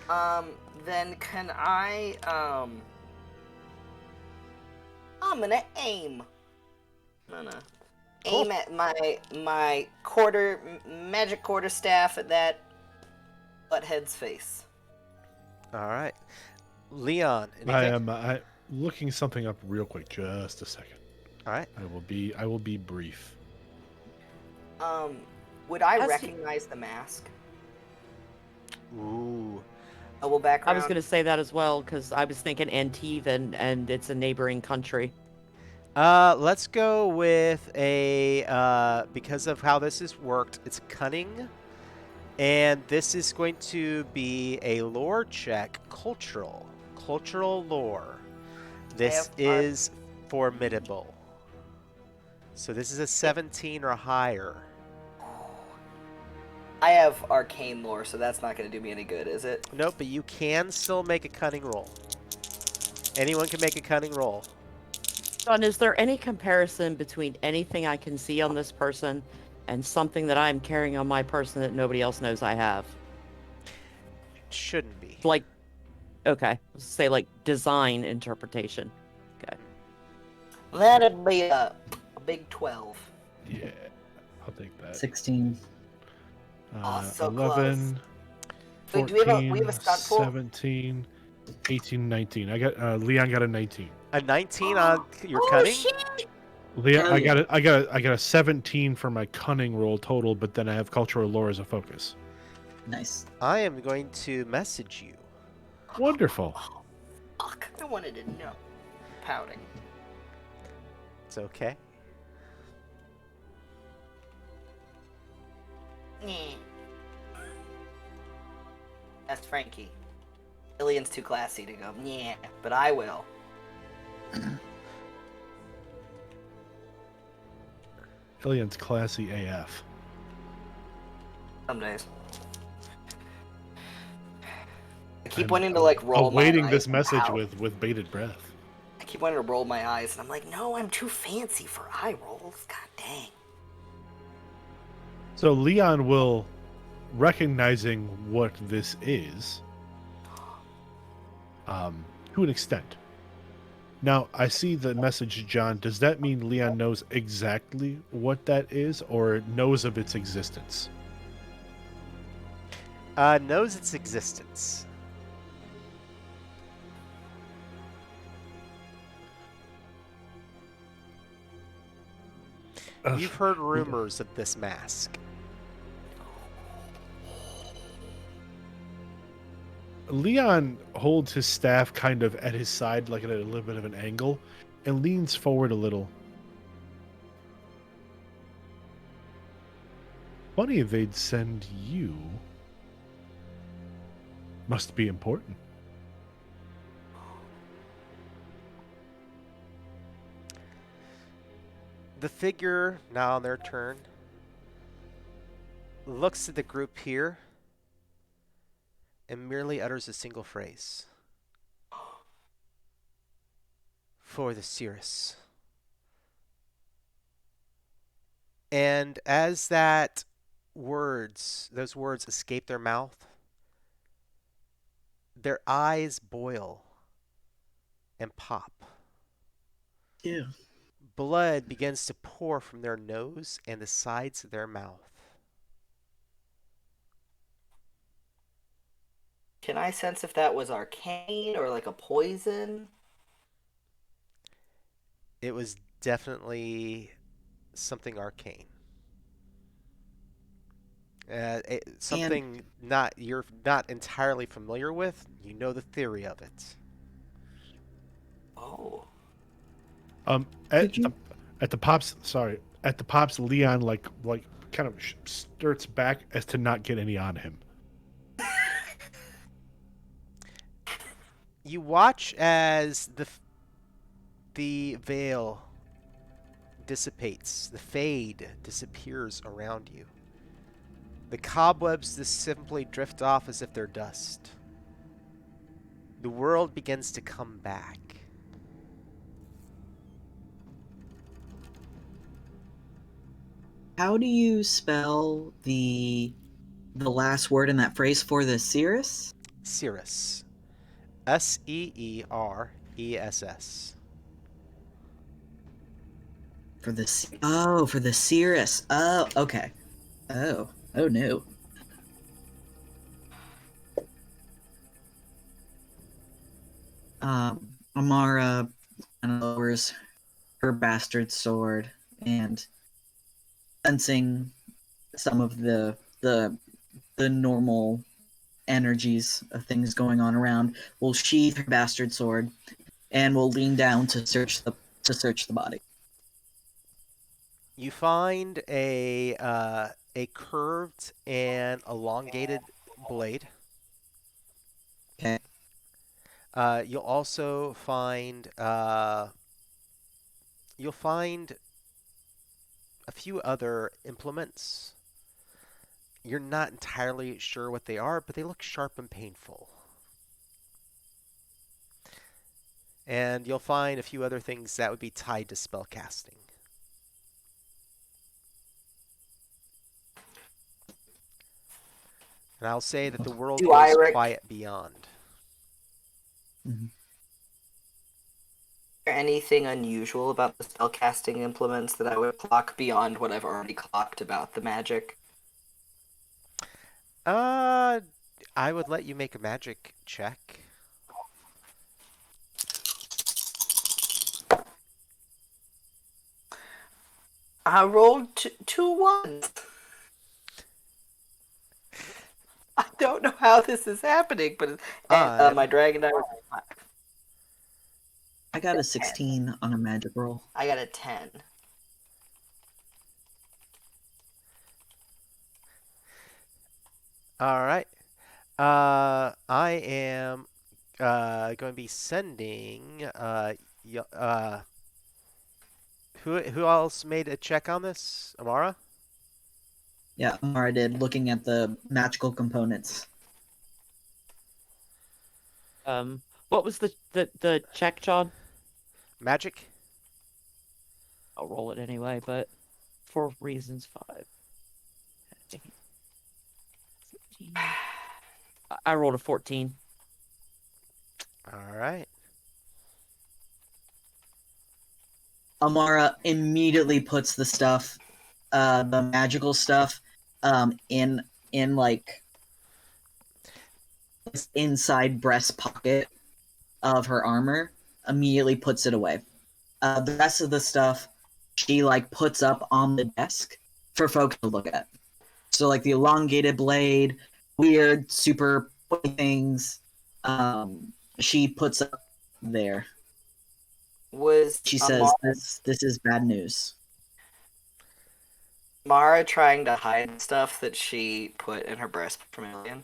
sense. Then can I I'm gonna aim. I'm gonna aim at my magic quarter staff at that butthead's face. All right, Leon. I am looking something up real quick. Just a second. All right. I will be brief. Would I recognize the mask? Ooh. Well, background. I was going to say that as well, because I was thinking Antive, and it's a neighboring country. Let's go with a because of how this has worked. It's cunning, and this is going to be a lore check. Cultural lore. This is formidable. So this is a 17 or higher. I have arcane lore, so that's not going to do me any good, is it? Nope, but you can still make a cunning roll. Anyone can make a cunning roll. John, is there any comparison between anything I can see on this person and something that I'm carrying on my person that nobody else knows I have? It shouldn't be. Like, okay, let's say like design interpretation. Okay. That'd be a big 12. Yeah, I'll take that. 16. So 11, Wait, 14, we have a stunt pool? 17, 18, 19. I got Leon got a 19. A 19 on your cunning? Shit. Leon, Hell yeah. I got a 17 for my cunning roll total, but then I have cultural lore as a focus. Nice. I am going to message you. Wonderful. Oh, fuck. I wanted to know. Pouting. It's okay. That's Frankie. Ilian's too classy to go, yeah, but I will. Ilian's classy AF. Some days. I keep wanting to like roll Awaiting my this eyes message out. with bated breath. I keep wanting to roll my eyes, and I'm like, no, I'm too fancy for eye rolls. God dang. So Leon will, recognizing what this is, to an extent. Now, I see the message, John. Does that mean Leon knows exactly what that is, or knows of its existence? Knows its existence. You've heard rumors of this mask. Leon holds his staff kind of at his side, like at a little bit of an angle, and leans forward a little. Funny they'd send you. Must be important. The figure, now on their turn, looks at the group here and merely utters a single phrase. For the Cirrus. And as those words escape their mouth, their eyes boil and pop. Yeah. Blood begins to pour from their nose and the sides of their mouth. Can I sense if that was arcane or like a poison? It was definitely something arcane. Something you're not entirely familiar with. You know the theory of it. Oh. At the pops, Leon like kind of starts back as to not get any on him. You watch as the veil dissipates, the fade disappears around you. The cobwebs just simply drift off as if they're dust. The world begins to come back. How do you spell the last word in that phrase for the Cirrus? Cirrus. Seeress. For the Cirrus. Oh, okay. Oh no. Amara kind of lowers her bastard sword and, sensing some of the normal energies of things going on around, will sheathe her bastard sword and will lean down to search the body. You find a curved and elongated blade. Okay. You'll also find a few other implements. You're not entirely sure what they are, but they look sharp and painful. And you'll find a few other things that would be tied to spellcasting. And I'll say that the world goes quiet beyond. Mm-hmm. Is there anything unusual about the spellcasting implements that I would clock beyond what I've already clocked about the magic? I would let you make a magic check. I rolled two ones. I don't know how this is happening, but my dragon die was 5. I got a 16 on a magic roll. I got a 10. All right. I am going to be sending who else made a check on this? Amara? Yeah, Amara did, looking at the magical components. What was the check, John? Magic? I'll roll it anyway, but for reasons 5. 8, 13. I rolled a 14. All right. Amara immediately puts the stuff, the magical stuff, in like this inside breast pocket of her armor. Immediately puts it away. The rest of the stuff she like puts up on the desk for folks to look at. So like the elongated blade, weird super things, she puts up there. Was She says, "This is bad news." Mara trying to hide stuff that she put in her breast from Alien?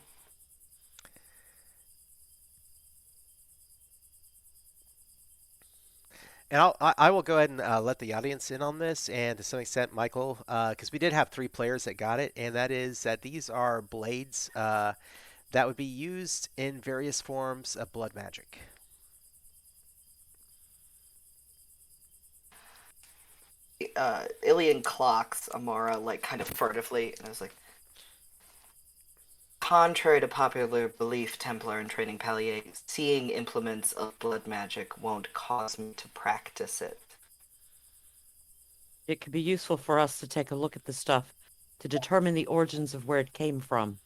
And I will go ahead and let the audience in on this, and to some extent, Michael, because we did have 3 players that got it, and that is that these are blades that would be used in various forms of blood magic. Ilian clocks Amara like kind of furtively, and I was like, contrary to popular belief, Templar and training Pallier, seeing implements of blood magic won't cause me to practice it. It could be useful for us to take a look at the stuff to determine the origins of where it came from.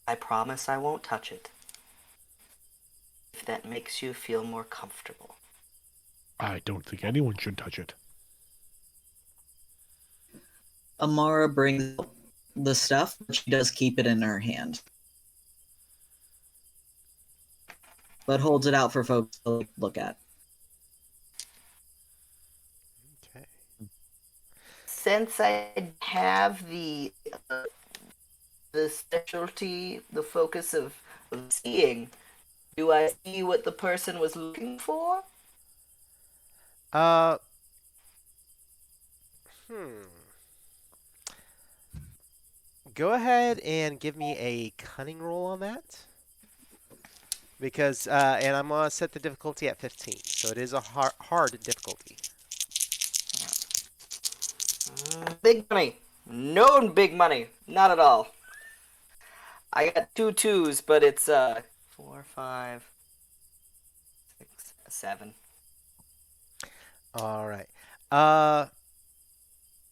I promise I won't touch it. If that makes you feel more comfortable. I don't think anyone should touch it. Amara brings the stuff, but she does keep it in her hand. But holds it out for folks to look at. Okay. Since I have the specialty, the focus of seeing, do I see what the person was looking for? Uh. Go ahead and give me a cunning roll on that. Because, and I'm going to set the difficulty at 15. So it is a hard difficulty. Big money. No big money. Not at all. I got 2 2s, but it's 4, 5, 6, 7. All right.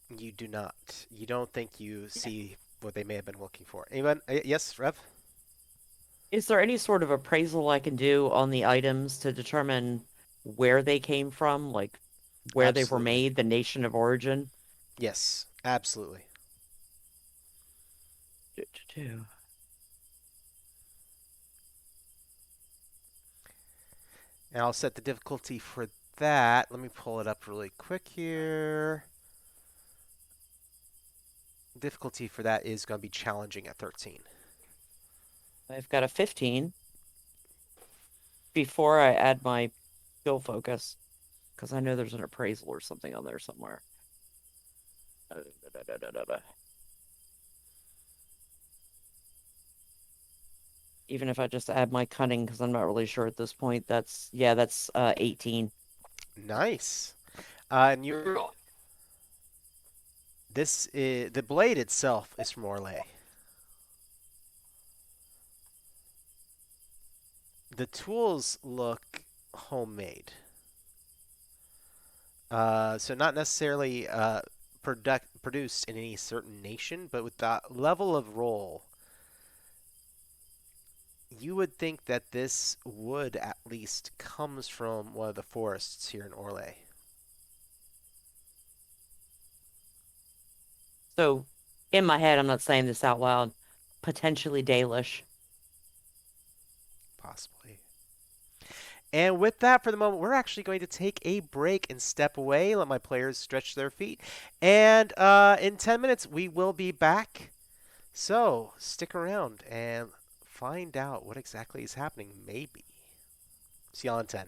You do not. You don't think you see what they may have been looking for. Anyone? Yes, Rev? Is there any sort of appraisal I can do on the items to determine where they came from, like where they were Absolutely. made, the nation of origin? Yes, absolutely. And I'll set the difficulty for that. Let me pull it up really quick here. Difficulty for that is going to be challenging at 13. I've got a 15 before I add my skill focus, because I know there's an appraisal or something on there somewhere. Even if I just add my cunning, because I'm not really sure at this point, that's 18. Nice. And this is the blade itself is from Orlais. The tools look homemade. So not necessarily produced in any certain nation, but with that level of roll, you would think that this wood at least comes from one of the forests here in Orlais. So, in my head, I'm not saying this out loud, potentially Dalish. Possibly. And with that, for the moment, we're actually going to take a break and step away, let my players stretch their feet. And in 10 minutes, we will be back. So stick around and find out what exactly is happening, maybe. See y'all in 10.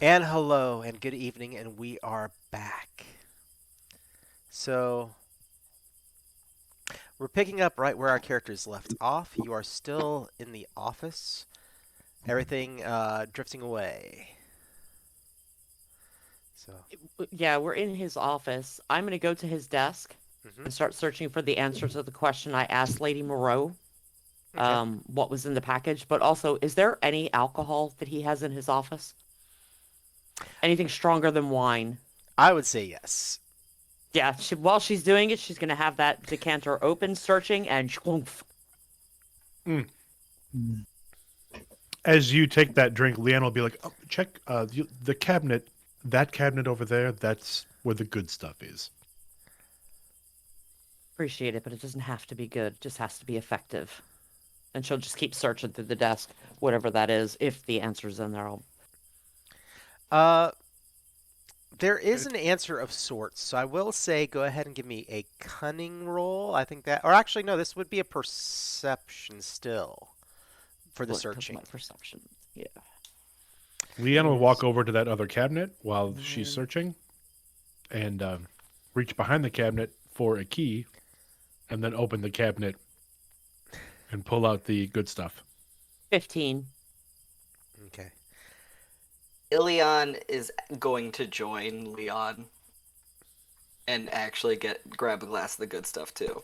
And hello and good evening, and we are back. So, we're picking up right where our characters left off. You are still in the office. Everything drifting away. So, Yeah, we're in his office. I'm going to go to his desk mhm. and start searching for the answer to the question I asked Lady Moreau. Okay. What was in the package, but also, is there any alcohol that he has in his office? Anything stronger than wine? I would say yes. Yeah, while she's doing it, she's gonna have that decanter open, searching, and shkloomph. As you take that drink, Leanne will be like, oh, check the cabinet. That cabinet over there, that's where the good stuff is. Appreciate it, but it doesn't have to be good. It just has to be effective. And she'll just keep searching through the desk, whatever that is. If the answer's in there, I'll... Uh, there is an answer of sorts, so I will say go ahead and give me a cunning roll. I think that, or actually, no, this would be a perception still for the look of searching. my perception. Yeah. Leanne will Yes. walk over to that other cabinet while she's Mm. searching and reach behind the cabinet for a key and then open the cabinet and pull out the good stuff. 15. Okay. Ilion is going to join Leon and actually grab a glass of the good stuff too.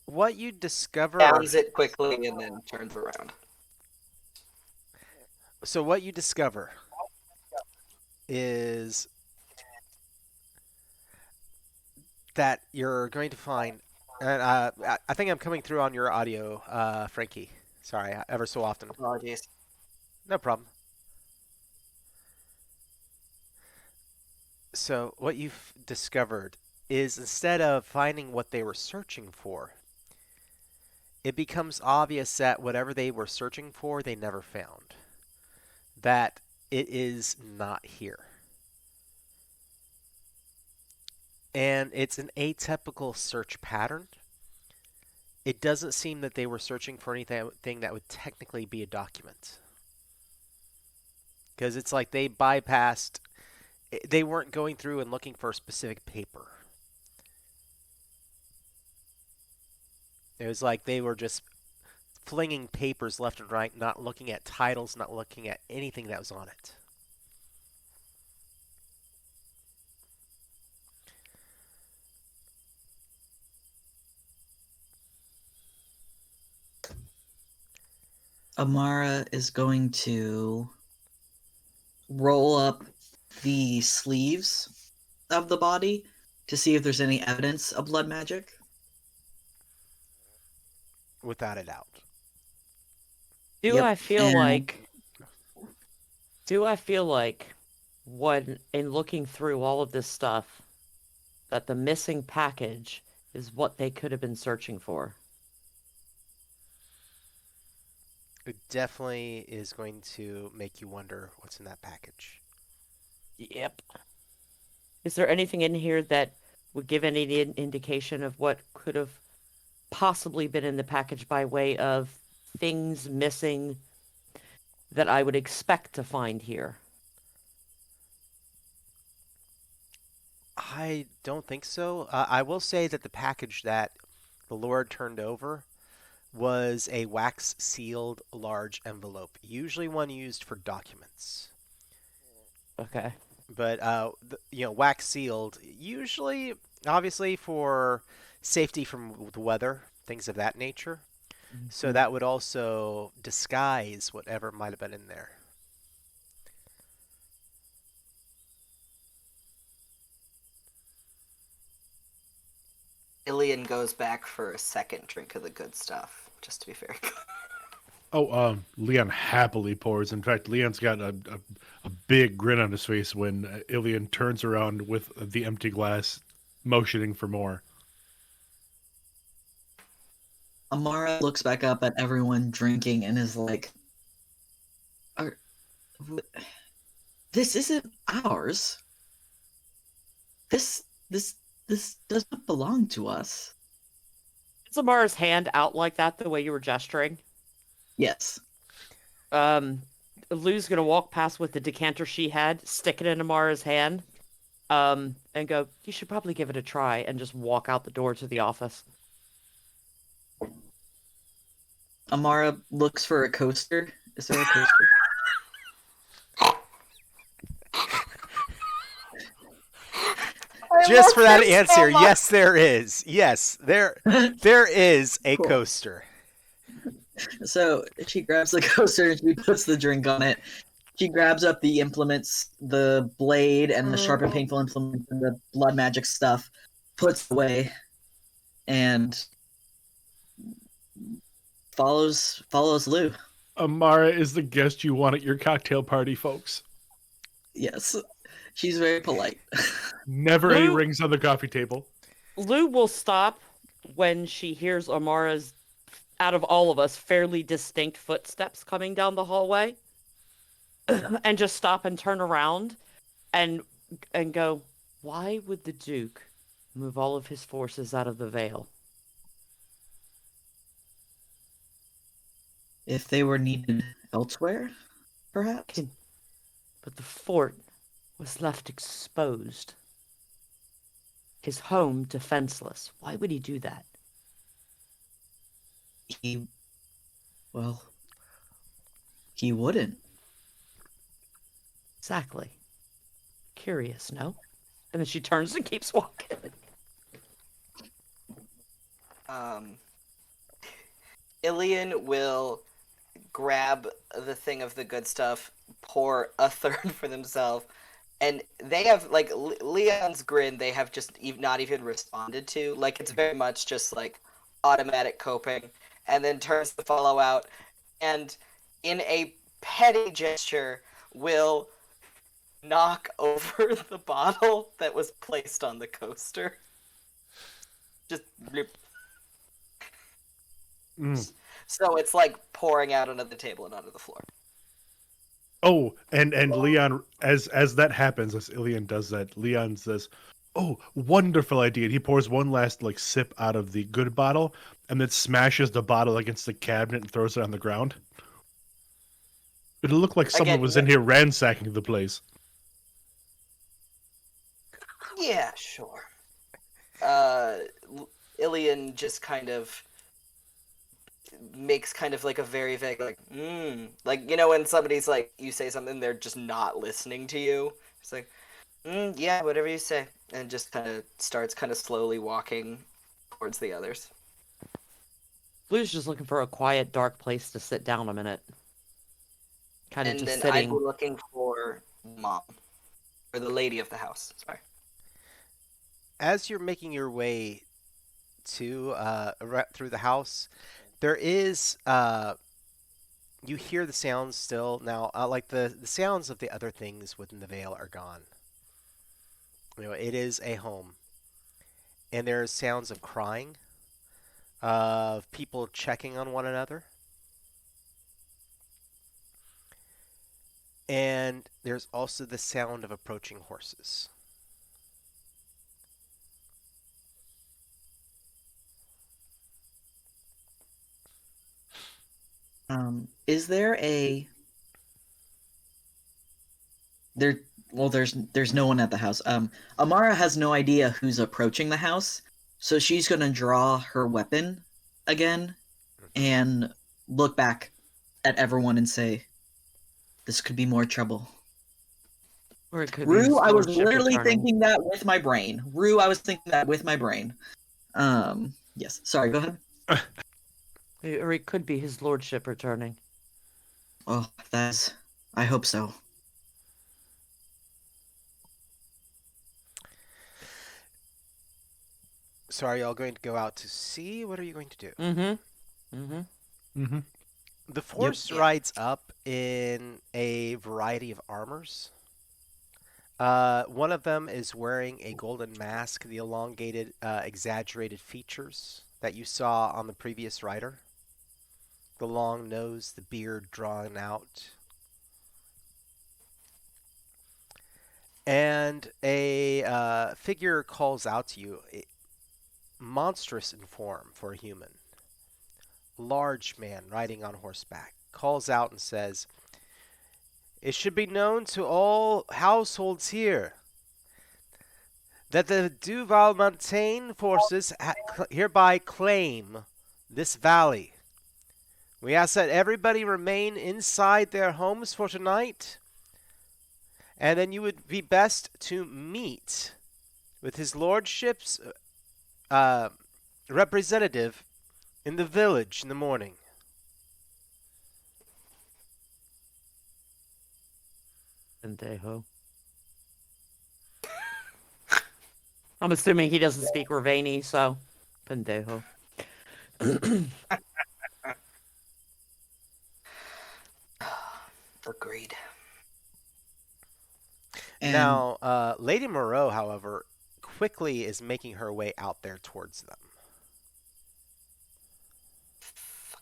What you discover. Downs it quickly and then turns around. So what you discover is that you're going to find, and I think I'm coming through on your audio, Frankie. Sorry, ever so often. Apologies. No problem. So what you've discovered is instead of finding what they were searching for, it becomes obvious that whatever they were searching for, they never found. That it is not here. And it's an atypical search pattern. It doesn't seem that they were searching for anything that would technically be a document. Because it's like they bypassed, they weren't going through and looking for a specific paper. It was like they were just flinging papers left and right, not looking at titles, not looking at anything that was on it. Amara is going to roll up the sleeves of the body to see if there's any evidence of blood magic. Without a doubt. Do Yep, I feel and- like... Do I feel like, when in looking through all of this stuff, that the missing package is what they could have been searching for? It definitely is going to make you wonder what's in that package. Yep. Is there anything in here that would give any indication of what could have possibly been in the package by way of things missing that I would expect to find here? I don't think so. I will say that the package that the Lord turned over was a wax sealed large envelope, usually one used for documents. Okay. But wax sealed, usually, obviously for safety from the weather, things of that nature. So that would also disguise whatever might have been in there. Ilion goes back for a second drink of the good stuff, just to be fair. Oh, Leon happily pours. In fact, Leon's got a big grin on his face when Ilian turns around with the empty glass, motioning for more. Amara looks back up at everyone drinking and is like, "This isn't ours. This does not belong to us." Is Amara's hand out like that the way you were gesturing? Yes. Lou's gonna walk past with the decanter she had, stick it in Amara's hand, and go, "You should probably give it a try," and just walk out the door to the office. Amara looks for a coaster. Is there a coaster? I Just for love that this so answer, much. yes, there is. Yes, there is a Cool. coaster. So she grabs the coaster and she puts the drink on it. She grabs up the implements, the blade and the sharp and painful implements and the blood magic stuff, puts it away, and follows Lou. Amara is the guest you want at your cocktail party, folks. Yes. She's very polite. Never any Lou- rings on the coffee table. Lou will stop when she hears Amara's, out of all of us, fairly distinct footsteps coming down the hallway, and just stop and turn around and go, "Why would the Duke move all of his forces out of the Vale?" If they were needed elsewhere, perhaps? But the fort was left exposed. His home defenseless. Why would he do that? He wouldn't. Exactly. Curious, no? And then she turns and keeps walking. Ilian will grab the thing of the good stuff, pour a third for themselves, and they have like Leon's grin. They have just not even responded to. Like it's very much just like automatic coping, and then turns to follow out, and in a petty gesture will knock over the bottle that was placed on the coaster. Just bloop. So it's like pouring out onto the table and onto the floor. Oh, and Leon, as that happens, as Ilian does that, Leon says, "Oh, wonderful idea!" And he pours one last like sip out of the good bottle, and then smashes the bottle against the cabinet and throws it on the ground. It'll look like someone Again, was in here ransacking the place. Yeah, sure. Ilian just kind of makes kind of like a very vague like like when somebody's like you say something they're just not listening to you. It's like yeah, whatever you say, and just kind of starts kind of slowly walking towards the others. Blue's just looking for a quiet, dark place to sit down a minute. Kind of And just then I'd sitting. be looking for mom or the lady of the house. Sorry. As you're making your way to through the house, there is you hear the sounds still now. Like the sounds of the other things within the Vale are gone. It is a home, and there's sounds of crying, of people checking on one another, and there's also the sound of approaching horses. Is there there? Well, there's no one at the house. Amara has no idea who's approaching the house, so she's gonna draw her weapon again and look back at everyone and say, "This could be more trouble." Or it could be his Rue, I was lordship literally returning. thinking that with my brain. Rue, I was thinking that with my brain. Yes. Sorry. Go ahead. Or it could be his lordship returning. Oh, that's. I hope so. So are y'all going to go out to sea? What are you going to do? Mm-hmm. Mm-hmm. Mm-hmm. The force rides up in a variety of armors. One of them is wearing a golden mask, the elongated, exaggerated features that you saw on the previous rider. The long nose, the beard drawn out. And a figure calls out to you, monstrous in form for a human. Large man riding on horseback calls out and says, It should be known to all households here that the Duval Montaigne forces hereby claim this valley. We ask that everybody remain inside their homes for tonight, and then you would be best to meet with his lordship's uh, representative in the village in the morning. Pendejo. I'm assuming he doesn't speak Ravani, so pendejo. Agreed. And Now, Lady Moreau, however, quickly is making her way out there towards them.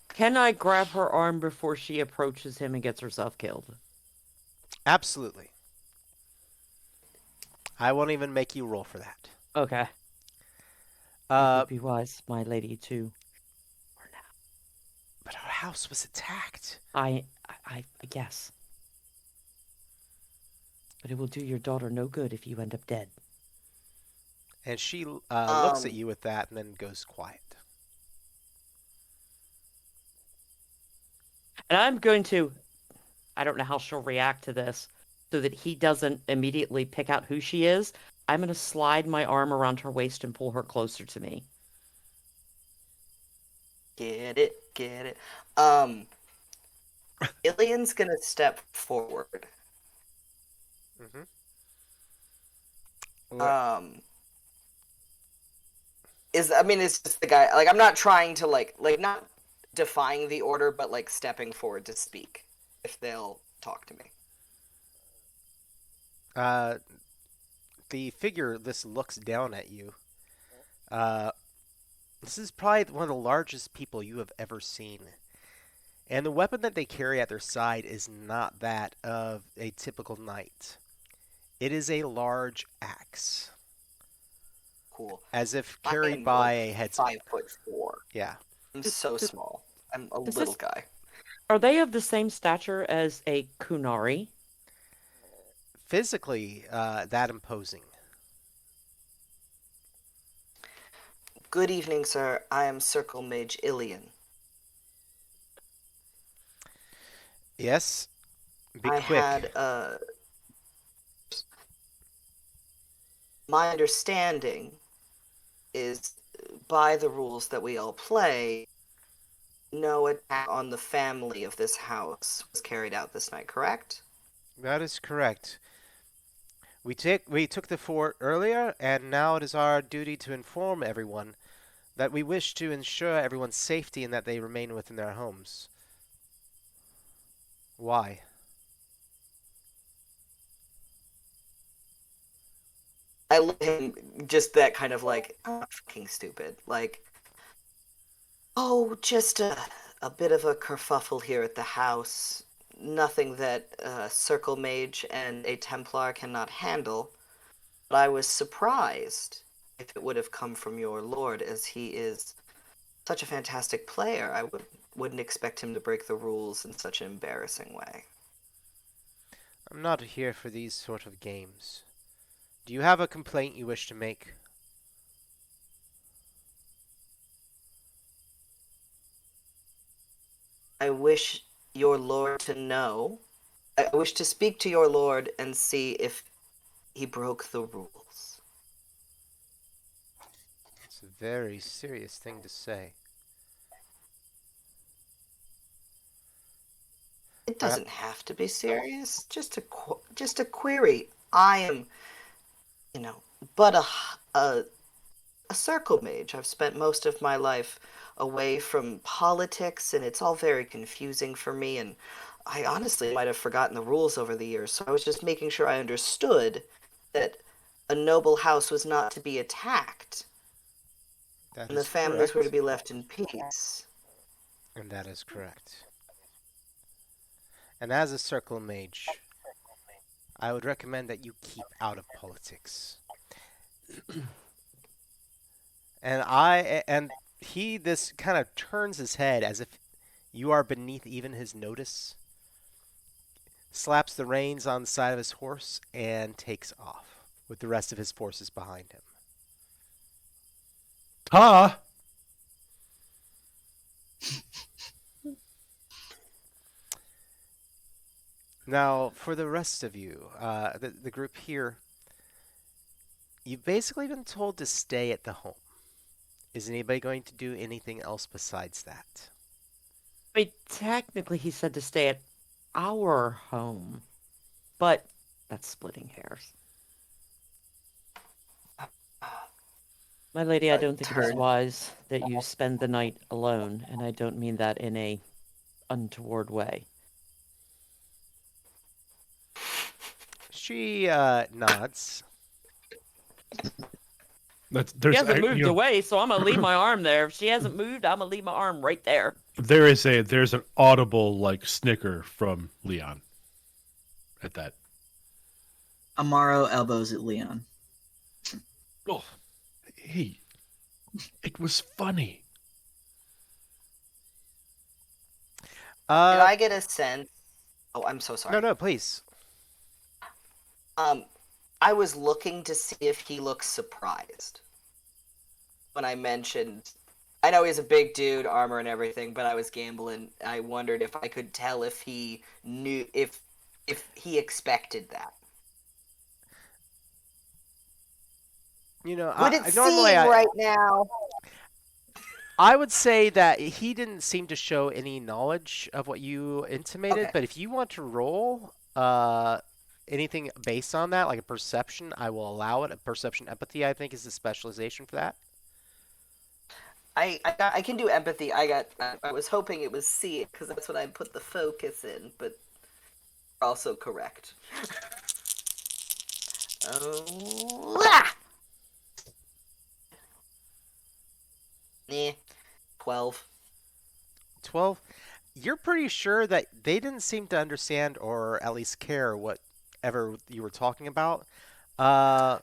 Can I grab her arm before she approaches him and gets herself killed? Absolutely. I won't even make you roll for that. Okay. It Uh, would be wise, my lady, to. Or now. but our house was attacked. I guess. But it will do your daughter no good if you end up dead. And she looks at you with that and then goes quiet. And I'm going to. I don't know how she'll react to this, so that he doesn't immediately pick out who she is. I'm going to slide my arm around her waist and pull her closer to me. Get it, get it. Ilian's gonna step forward. It's just the guy. Like, I'm not trying to like not defying the order, but like stepping forward to speak if they'll talk to me. The figure this looks down at you. This is probably one of the largest people you have ever seen. And the weapon that they carry at their side is not that of a typical knight. It is a large axe. Cool. As if I carried am by like a headsman. 5'4". Yeah. I'm so small. I'm a Is little this- guy. Are they of the same stature as a Kunari? Physically, that imposing. Good evening, sir. I am Circle Mage Ilian. Yes. Be I quick. had my understanding is by the rules that we all play, no attack on the family of this house was carried out this night, correct? That is correct. We took the fort earlier, and now it is our duty to inform everyone that we wish to ensure everyone's safety and that they remain within their homes. Why? I look at him just that kind of like, oh, fucking stupid. Like, oh, just a bit of a kerfuffle here at the house. Nothing that a Circle Mage and a Templar cannot handle. But I was surprised if it would have come from your lord, as he is such a fantastic player. I wouldn't expect him to break the rules in such an embarrassing way. I'm not here for these sort of games. Do you have a complaint you wish to make? I wish your lord to know. I wish to speak to your lord and see if he broke the rules. It's a very serious thing to say. It doesn't have to be serious. Just a query. I am, but a circle mage. I've spent most of my life away from politics, and it's all very confusing for me. And I honestly might have forgotten the rules over the years. So I was just making sure I understood that a noble house was not to be attacked, That and the is families were to correct. be left in peace. And that is correct. And as a circle mage, I would recommend that you keep out of politics. And he this kind of turns his head as if you are beneath even his notice. slaps the reins on the side of his horse, and takes off with the rest of his forces behind him. Ha! Now, for the rest of you, the group here, you've basically been told to stay at the home. Is anybody going to do anything else besides that? I mean, technically, he said to stay at our home, but that's splitting hairs. My lady, I don't think it is Turn. wise that you spend the night alone, and I don't mean that in a untoward way. She nods. She hasn't moved away, so I'm gonna leave my arm there. If she hasn't moved, I'm gonna leave my arm right there. There's an audible like snicker from Leon at that. Amaro elbows at Leon. Oh, hey, it was funny. Did I get a sense? Oh, I'm so sorry. No, please. I was looking to see if he looks surprised when I mentioned. I know he's a big dude, armor and everything, but I was gambling. I wondered if I could tell if he knew if he expected that. You know, Would it normally seem right now? I would say that he didn't seem to show any knowledge of what you intimated, Okay. but if you want to roll anything based on that, like a perception, I will allow it. A perception empathy, I think, is the specialization for that. I can do empathy. I was hoping it was see it because that's what I put the focus in, but also correct. Oh, 12. 12. You're pretty sure that they didn't seem to understand or at least care whatever you were talking about. Uh,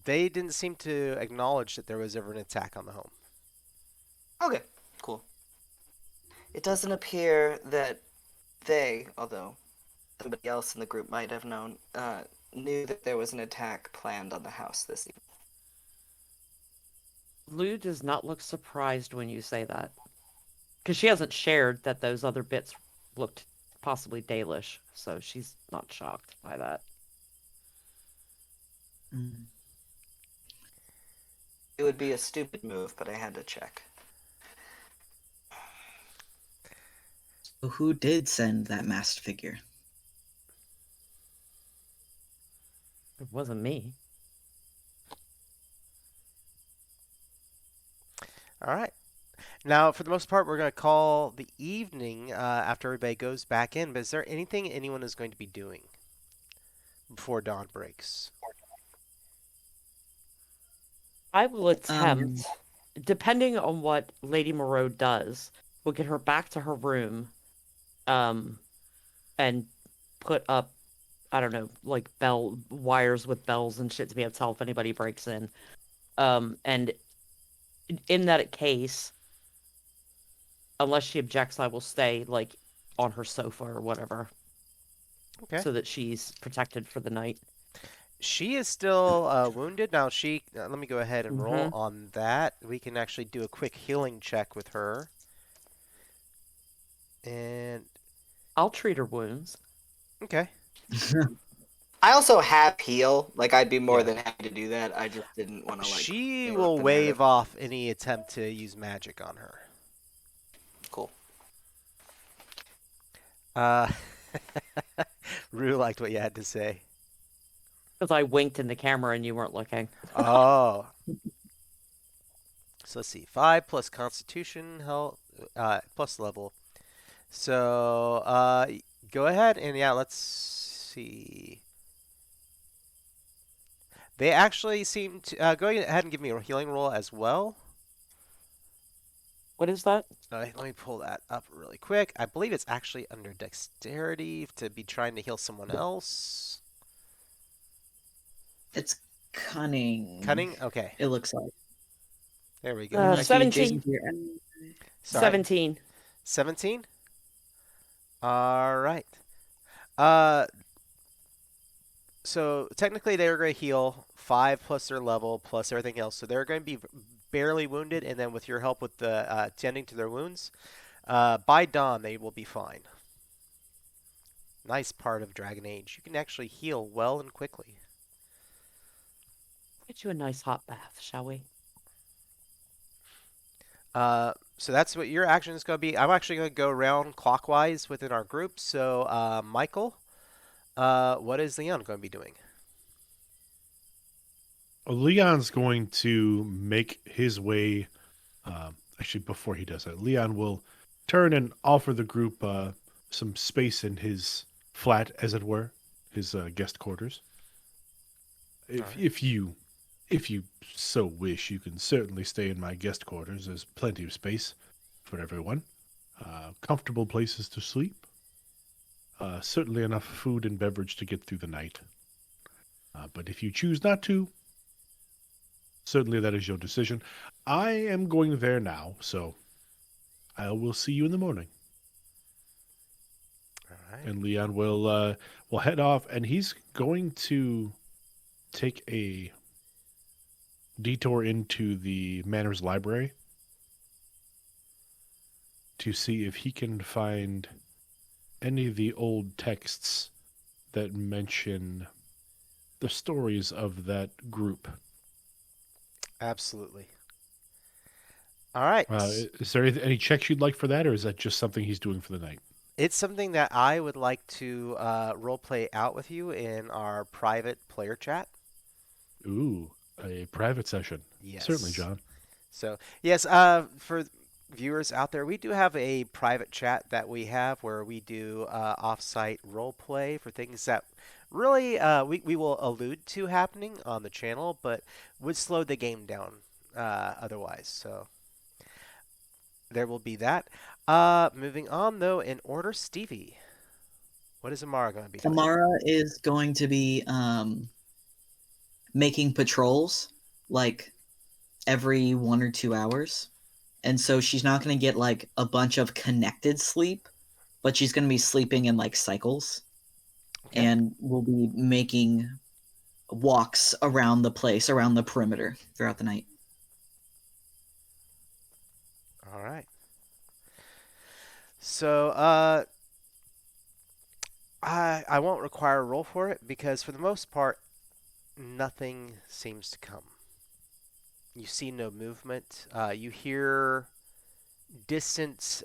they didn't seem to acknowledge that there was ever an attack on the home. Okay, cool. It doesn't appear that they, although somebody else in the group might have known, knew that there was an attack planned on the house this evening. Lou does not look surprised when you say that. Because she hasn't shared that those other bits looked possibly Dalish, so she's not shocked by that. It would be a stupid move, but I had to check. So who did send that masked figure? It wasn't me. All right. Now, for the most part, we're going to call the evening after everybody goes back in. But is there anything anyone is going to be doing before dawn breaks? I will attempt, depending on what Lady Moreau does, we'll get her back to her room, and put up, I don't know, like bell wires with bells and shit to be able to tell if anybody breaks in. And in that case, unless she objects, I will stay like on her sofa or whatever, Okay. so that she's protected for the night. She is still wounded. Now, let me go ahead and roll Mhm. on that. We can actually do a quick healing check with her. And, I'll treat her wounds. okay. I also have heal. Like, I'd be more Yeah. than happy to do that. I just didn't want to, like... She interrupt will the waive narrative. off any attempt to use magic on her. Cool. Rue liked what you had to say. Because I winked in the camera and you weren't looking. Oh. So let's see. 5 plus Constitution health plus level. So go ahead and yeah, let's see. They actually seem to go ahead and give me a healing roll as well. What is that? Let me pull that up really quick. I believe it's actually under dexterity to be trying to heal someone else. It's cunning. Cunning? Okay. It looks like. There we go. Unless you 17. dig your- Sorry. 17. 17? All right. Uh, so technically they are going to heal 5 plus their level plus everything else. So they're going to be barely wounded, and then with your help with the tending to their wounds, by dawn they will be fine. Nice part of Dragon Age. You can actually heal well and quickly. Get you a nice hot bath, shall we? So that's what your action is going to be. I'm actually going to go around clockwise within our group. So, Michael, what is Leon going to be doing? Leon's going to make his way. Actually, before he does that, Leon will turn and offer the group some space in his flat, as it were, his guest quarters. If Alright. if you so wish, you can certainly stay in my guest quarters. There's plenty of space for everyone. Comfortable places to sleep. Certainly enough food and beverage to get through the night. But if you choose not to, certainly that is your decision. I am going there now, so I will see you in the morning. All right. And Leon will head off, and he's going to take a detour into the manor's library to see if he can find any of the old texts that mention the stories of that group. Absolutely. All right. Is there any checks you'd like for that, or is that just something he's doing for the night? It's something that I would like to role play out with you in our private player chat. Ooh, a private session. Certainly, Yes. John. So, yes, for viewers out there, we do have a private chat that we have where we do off-site role play for things that really we will allude to happening on the channel, but would slow the game down otherwise. So there will be that. Moving on, though, in order, Stevie, what is Amara going to be doing? Amara is going to be making patrols like every 1 or 2 hours. And so she's not going to get like a bunch of connected sleep, but she's going to be sleeping in like cycles. Okay. And we'll be making walks around the place, around the perimeter throughout the night. All right. So, I won't require a roll for it because for the most part, nothing seems to come. You see no movement. You hear distant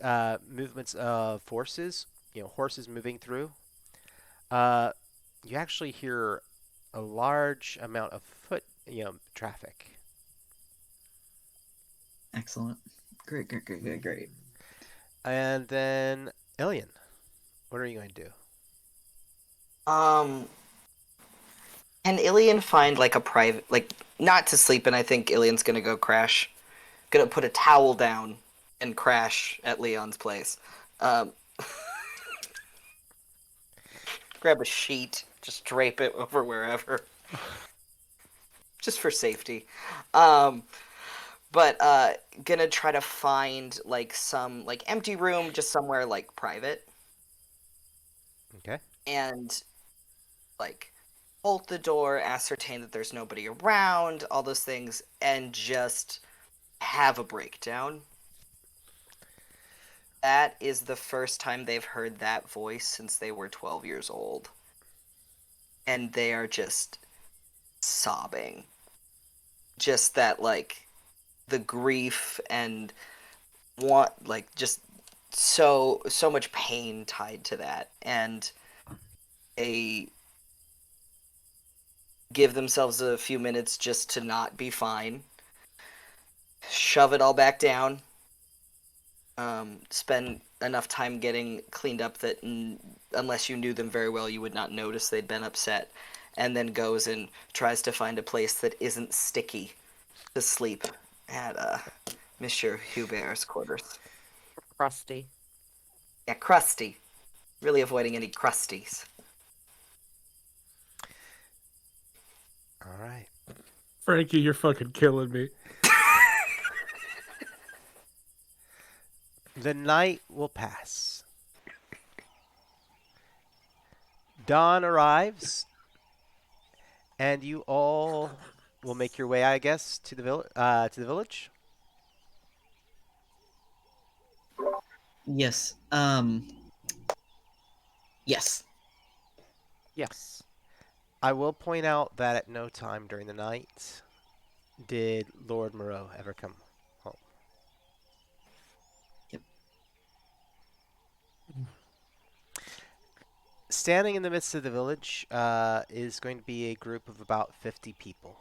movements of forces, horses moving through. You actually hear a large amount of foot, traffic. Excellent. Great. And then, Ilian, what are you going to do? Can Ilian find like a private, like not to sleep in? I think Ilian's gonna go crash. Gonna put a towel down and crash at Leon's place. Um, grab a sheet, just drape it over wherever, just for safety. But gonna try to find like some like empty room, just somewhere like private, Okay. and like bolt the door, ascertain that there's nobody around, all those things, and just have a breakdown. That is the first time they've heard that voice since they were 12 years old. And they are just sobbing. Just that, like, the grief and just so much pain tied to that. And they give themselves a few minutes just to not be fine. Shove it all back down. Spend enough time getting cleaned up that unless you knew them very well, you would not notice they'd been upset. And then goes and tries to find a place that isn't sticky to sleep at Monsieur Hubert's quarters. Crusty. Yeah, crusty. Really avoiding any crusties. All right. Frankie, you're fucking killing me. The night will pass. Dawn arrives, and you all will make your way, I guess, to the village. Yes. Yes. Yes. I will point out that at no time during the night did Lord Moreau ever come home. Yep. Standing in the midst of the village is going to be a group of about 50 people.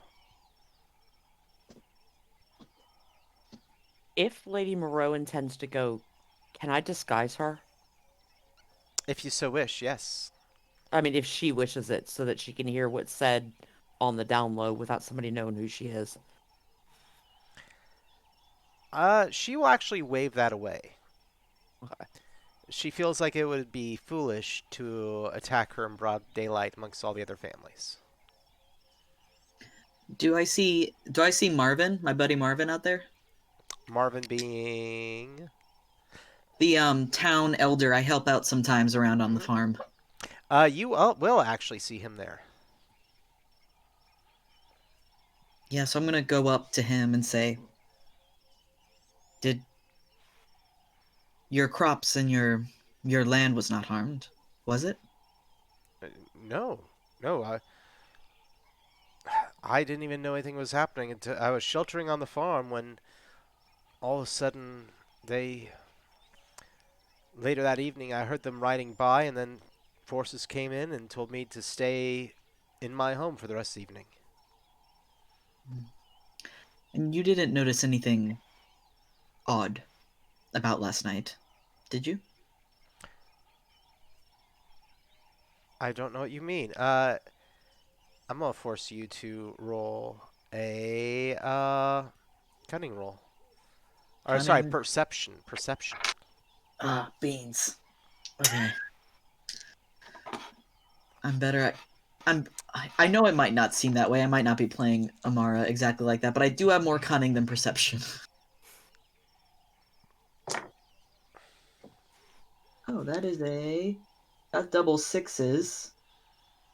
If Lady Moreau intends to go, can I disguise her? If you so wish, yes. I mean, if she wishes it, so that she can hear what's said on the down low without somebody knowing who she is. She will actually wave that away. Okay. She feels like it would be foolish to attack her in broad daylight amongst all the other families. Do I see Marvin, my buddy Marvin out there? Marvin being. The town elder I help out sometimes around on the Mhm. farm. You will actually see him there. Yeah, so I'm gonna go up to him and say, "Did your crops and your land was not harmed, was it?" No, no, I didn't even know anything was happening until I was sheltering on the farm when all of a sudden they. Later that evening, I heard them riding by, and then forces came in and told me to stay in my home for the rest of the evening. And you didn't notice anything odd about last night, did you? I don't know what you mean. I'm gonna force you to roll a cunning roll. Or sorry, Cunning. perception. Perception. Ah, beans. Okay. I'm better at. I know it might not seem that way. I might not be playing Amara exactly like that, but I do have more cunning than perception. Oh, that's double sixes.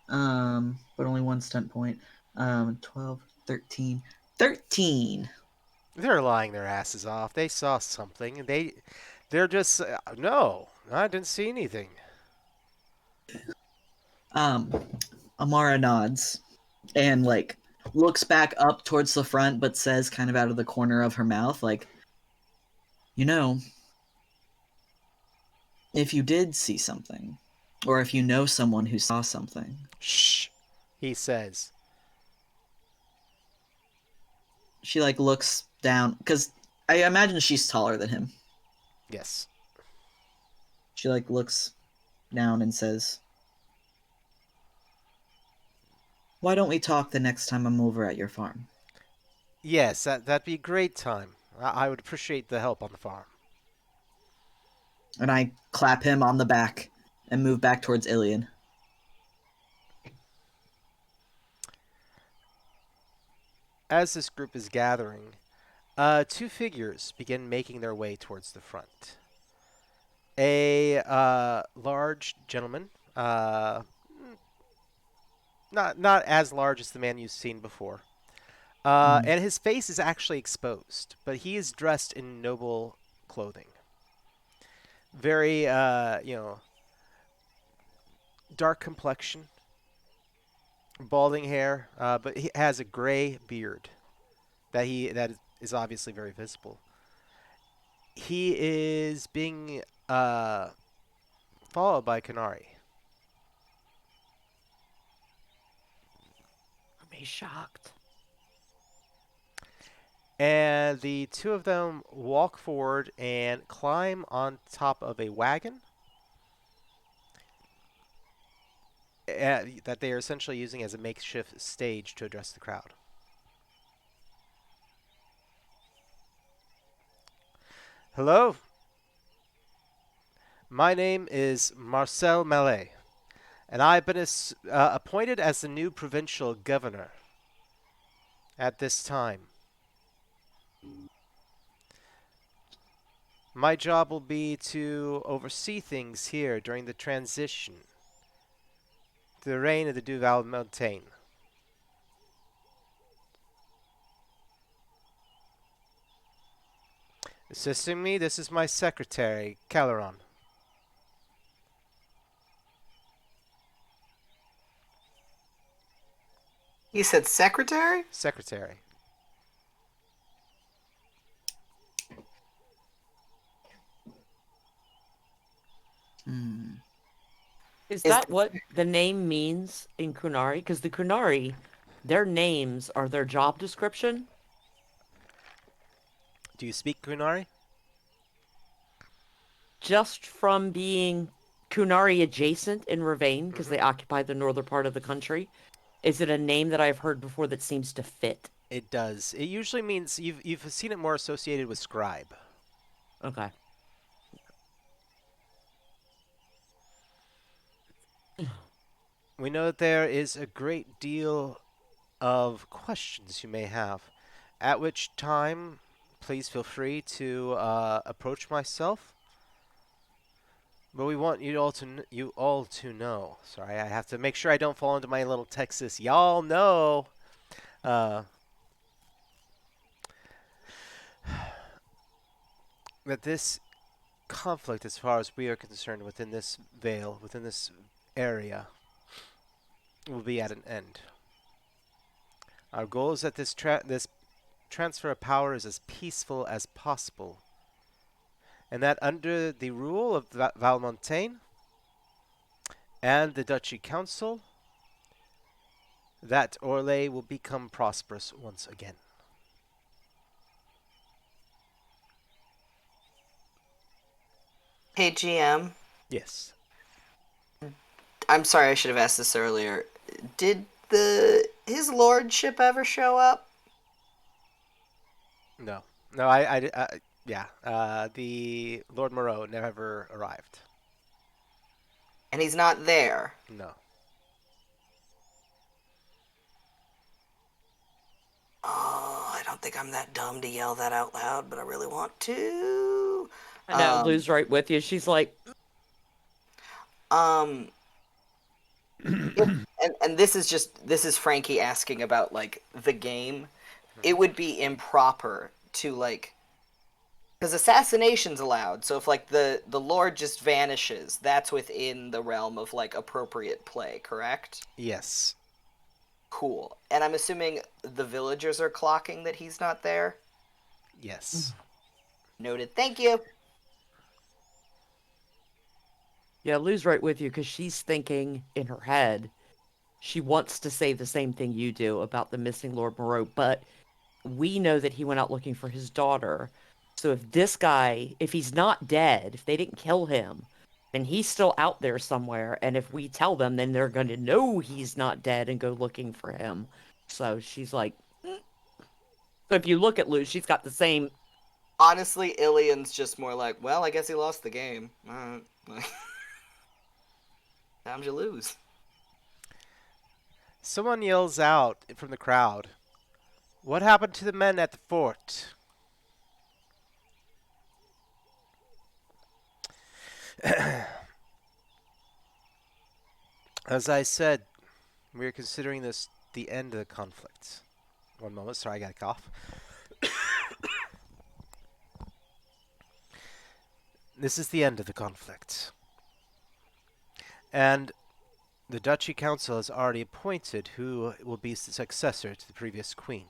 But only one stunt point. 12, 13. 13. They're lying their asses off. They saw something. They're just no. I didn't see anything. Um, Amara nods and like looks back up towards the front, but says kind of out of the corner of her mouth, like, you know, if you did see something, or if you know someone who saw something, Shh, he says. she like looks down because I imagine she's taller than him. Yes. She like looks down and says, "Why don't we talk the next time I'm over at your farm?" Yes, that'd be a great time. I would appreciate the help on the farm. And I clap him on the back and move back towards Ilian. As this group is gathering, two figures begin making their way towards the front. A large gentleman, not as large as the man you've seen before, Mm. and his face is actually exposed, but he is dressed in noble clothing. Very, dark complexion, balding hair, but he has a gray beard that is obviously very visible. He is being followed by Canary. I'm shocked. And the two of them walk forward and climb on top of a wagon that they are essentially using as a makeshift stage to address the crowd. Hello, my name is Marcel Mallet, and I've been appointed as the new provincial governor at this time. My job will be to oversee things here during the transition. the reign of the Duval Mountain. Assisting me, this is my secretary, Caleron. You said secretary? Secretary. Hmm. Is Is that what the name means in Kunari? Because the Kunari, their names are their job description. Do you speak Kunari? Just from being Kunari adjacent in Ravane, because they occupy the northern part of the country, is it a name that I've heard before that seems to fit? It does. It usually means you've seen it more associated with scribe. Okay. We know that there is a great deal of questions you may have, at which time please feel free to approach myself. But we want you all to know. Sorry, I have to make sure I don't fall into my little Texas. Y'all know. Uh, that this conflict, as far as we are concerned, within this veil, within this area, will be at an end. Our goal is that this transfer of power is as peaceful as possible, and that under the rule of Valmontaigne and the Duchy Council, that Orlais will become prosperous once again. Hey GM, Yes. I'm sorry I should have asked this earlier. Did his lordship ever show up? No. No, yeah. The Lord Moreau never arrived. And he's not there. No. Oh, I don't think I'm that dumb to yell that out loud, but I really want to. I know, Um, Lou's right with you. She's like, um, and this is Frankie asking about like the game. It would be improper to like because assassination's allowed. So if like the lord just vanishes, that's within the realm of like appropriate play, correct? Yes. Cool. And I'm assuming the villagers are clocking that he's not there. Yes. Noted. Thank you. yeah, Lou's right with you because she's thinking in her head, she wants to say the same thing you do about the missing Lord Moreau, but we know that he went out looking for his daughter. So if this guy, if he's not dead, if they didn't kill him, then he's still out there somewhere. And if we tell them, then they're going to know he's not dead and go looking for him. So she's like, "Mm." So if you look at Lou, she's got the same. Honestly, Ilian's just more like, well, I guess he lost the game. Time you lose. Someone yells out from the crowd, "What happened to the men at the fort?" As I said, we are considering this the end of the conflict. One moment, sorry, I got a cough. This is the end of the conflict. And the Duchy Council has already appointed who will be the successor to the previous queen.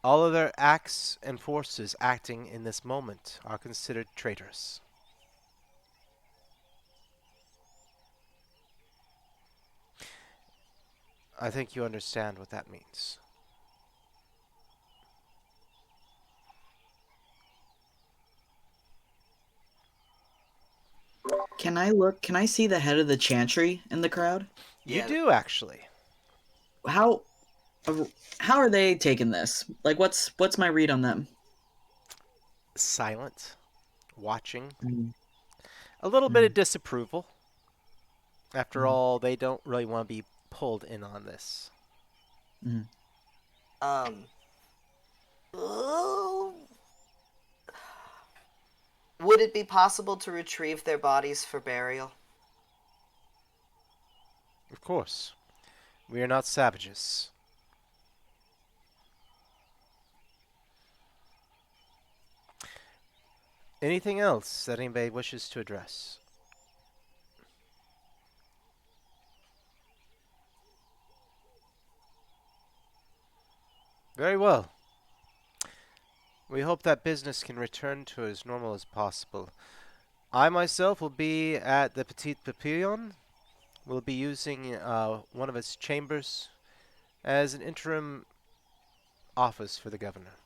All other acts and forces acting in this moment are considered traitors. I think you understand what that means. Can I look? Can I see the head of the chantry in the crowd? You Yeah. do, actually. How how are they taking this? Like, what's my read on them? Silent, watching, Mm, a little bit of mm, disapproval. After mm, all, they don't really want to be pulled in on this. mm. Um. oh, Would it be possible to retrieve their bodies for burial? Of course. We are not savages. Anything else that anybody wishes to address? Very well. We hope that business can return to as normal as possible. I myself will be at the Petit Papillon. We'll be using one of its chambers as an interim office for the governor.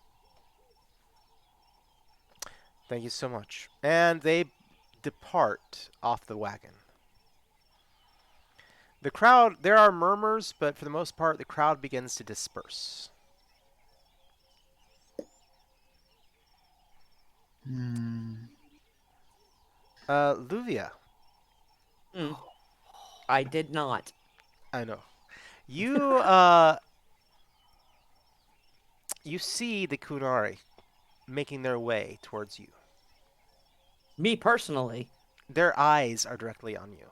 Thank you so much. And they depart off the wagon. The crowd, there are murmurs, but for the most part, the crowd begins to disperse. Luvia, Mm, I did not. I know. You, you see the Kunari making their way towards you. Me personally. Their eyes are directly on you.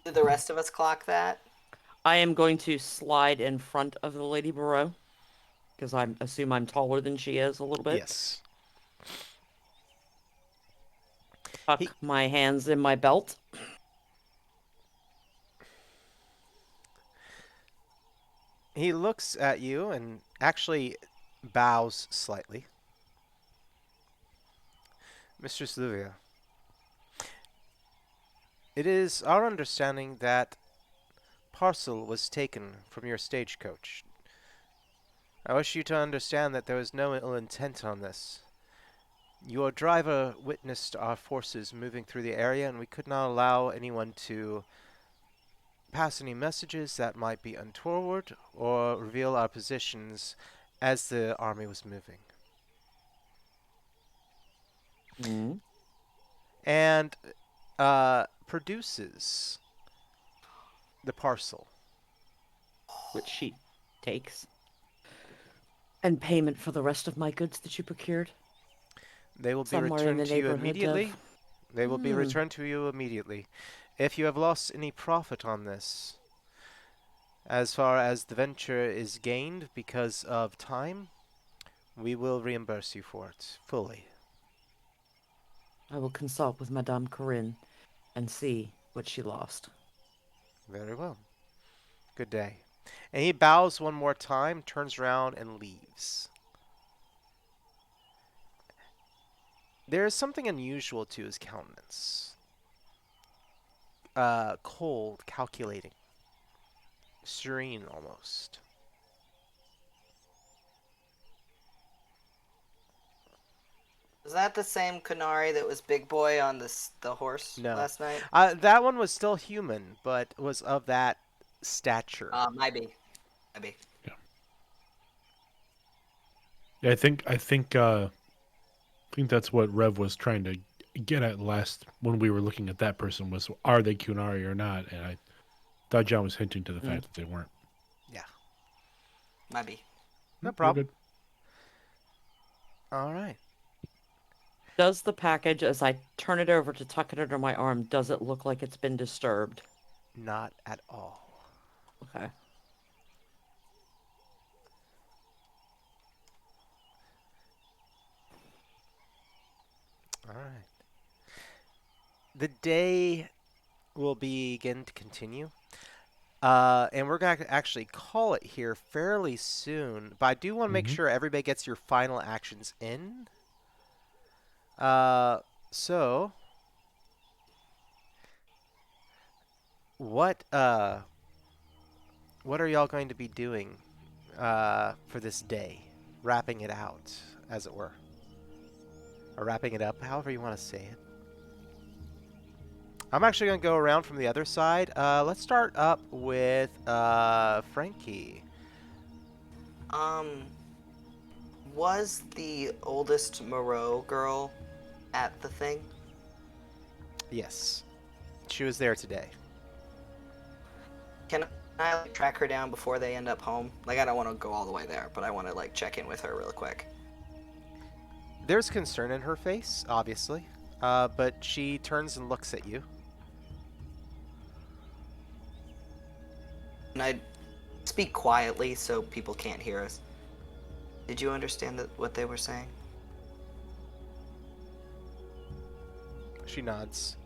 Do the rest of us clock that? I am going to slide in front of the Lady Barreau because I assume I'm taller than she is a little bit. Yes. Tuck He- my hands in my belt. He looks at you and actually bows slightly. Mistress Luvia, it is our understanding that parcel was taken from your stagecoach. I wish you to understand that there was no ill intent on this. Your driver witnessed our forces moving through the area, and we could not allow anyone to pass any messages that might be untoward or reveal our positions as the army was moving. Mm. And produces the parcel. Which she takes. And payment for the rest of my goods that you procured. They will be Somewhere in returned the to you neighborhood immediately. of... They will be returned to you immediately. If you have lost any profit on this, as far as the venture is gained because of time, we will reimburse you for it fully. I will consult with Madame Corinne and see what she lost. Very well. Good day. And he bows one more time, turns around, and leaves. There is something unusual to his countenance. Cold, calculating, serene almost. Was that the same Kunari that was Big Boy on the horse No. last night? That one was still human, but was of that stature. Might be. Might be. Yeah, I think that's what Rev was trying to get at last when we were looking at that person was, are they Kunari or not? And I thought John was hinting to the fact that they weren't. Yeah. Might be. No We're problem. good. All right. Does the package, as I turn it over to tuck it under my arm, does it look like it's been disturbed? Not at all. Okay. All right. The day will begin to continue. And we're going to actually call it here fairly soon. But I do want to make sure everybody gets your final actions in. So what are y'all going to be doing for this day? Wrapping it out, as it were. Or wrapping it up, however you want to say it. I'm actually going to go around from the other side. Let's start up with Frankie. Was the oldest Moreau girl at the thing? Yes. She was there today. Can I like, track her down before they end up home? Like, I don't want to go all the way there, but I want to like check in with her real quick. There's concern in her face, obviously. but she turns and looks at you. And I speak quietly so people can't hear us. Did you understand what they were saying? She nods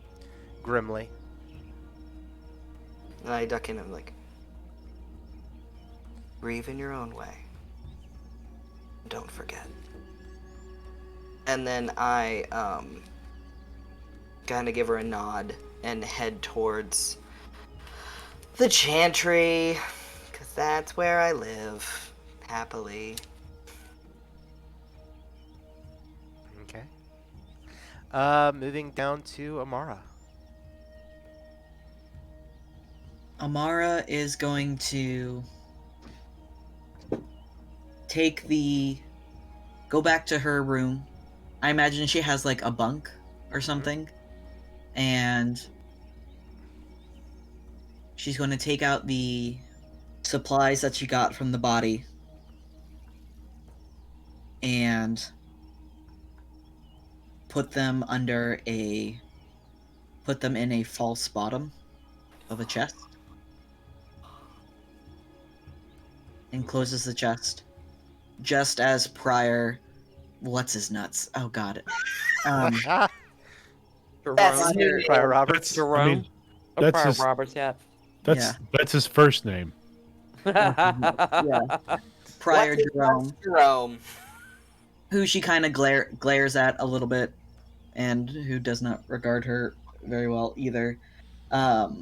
grimly. And I duck in and I'm like, grieve in your own way. Don't forget. And then I kind of give her a nod and head towards the chantry, because that's where I live, happily. Okay. Moving down to Amara. Amara is going to go back to her room. I imagine she has like a bunk or something. And she's going to take out the supplies that she got from the body and put them in a false bottom of a chest. And closes the chest. Just as prior what's his nuts? Oh god. That's Jerome. your Prior Roberts. Jerome. I mean, Oh, that's Prior his- Roberts, yeah. That's his first name. Yeah. Prior What's his Jerome, nuts, Jerome. who she kind of glares at a little bit, and who does not regard her very well either. But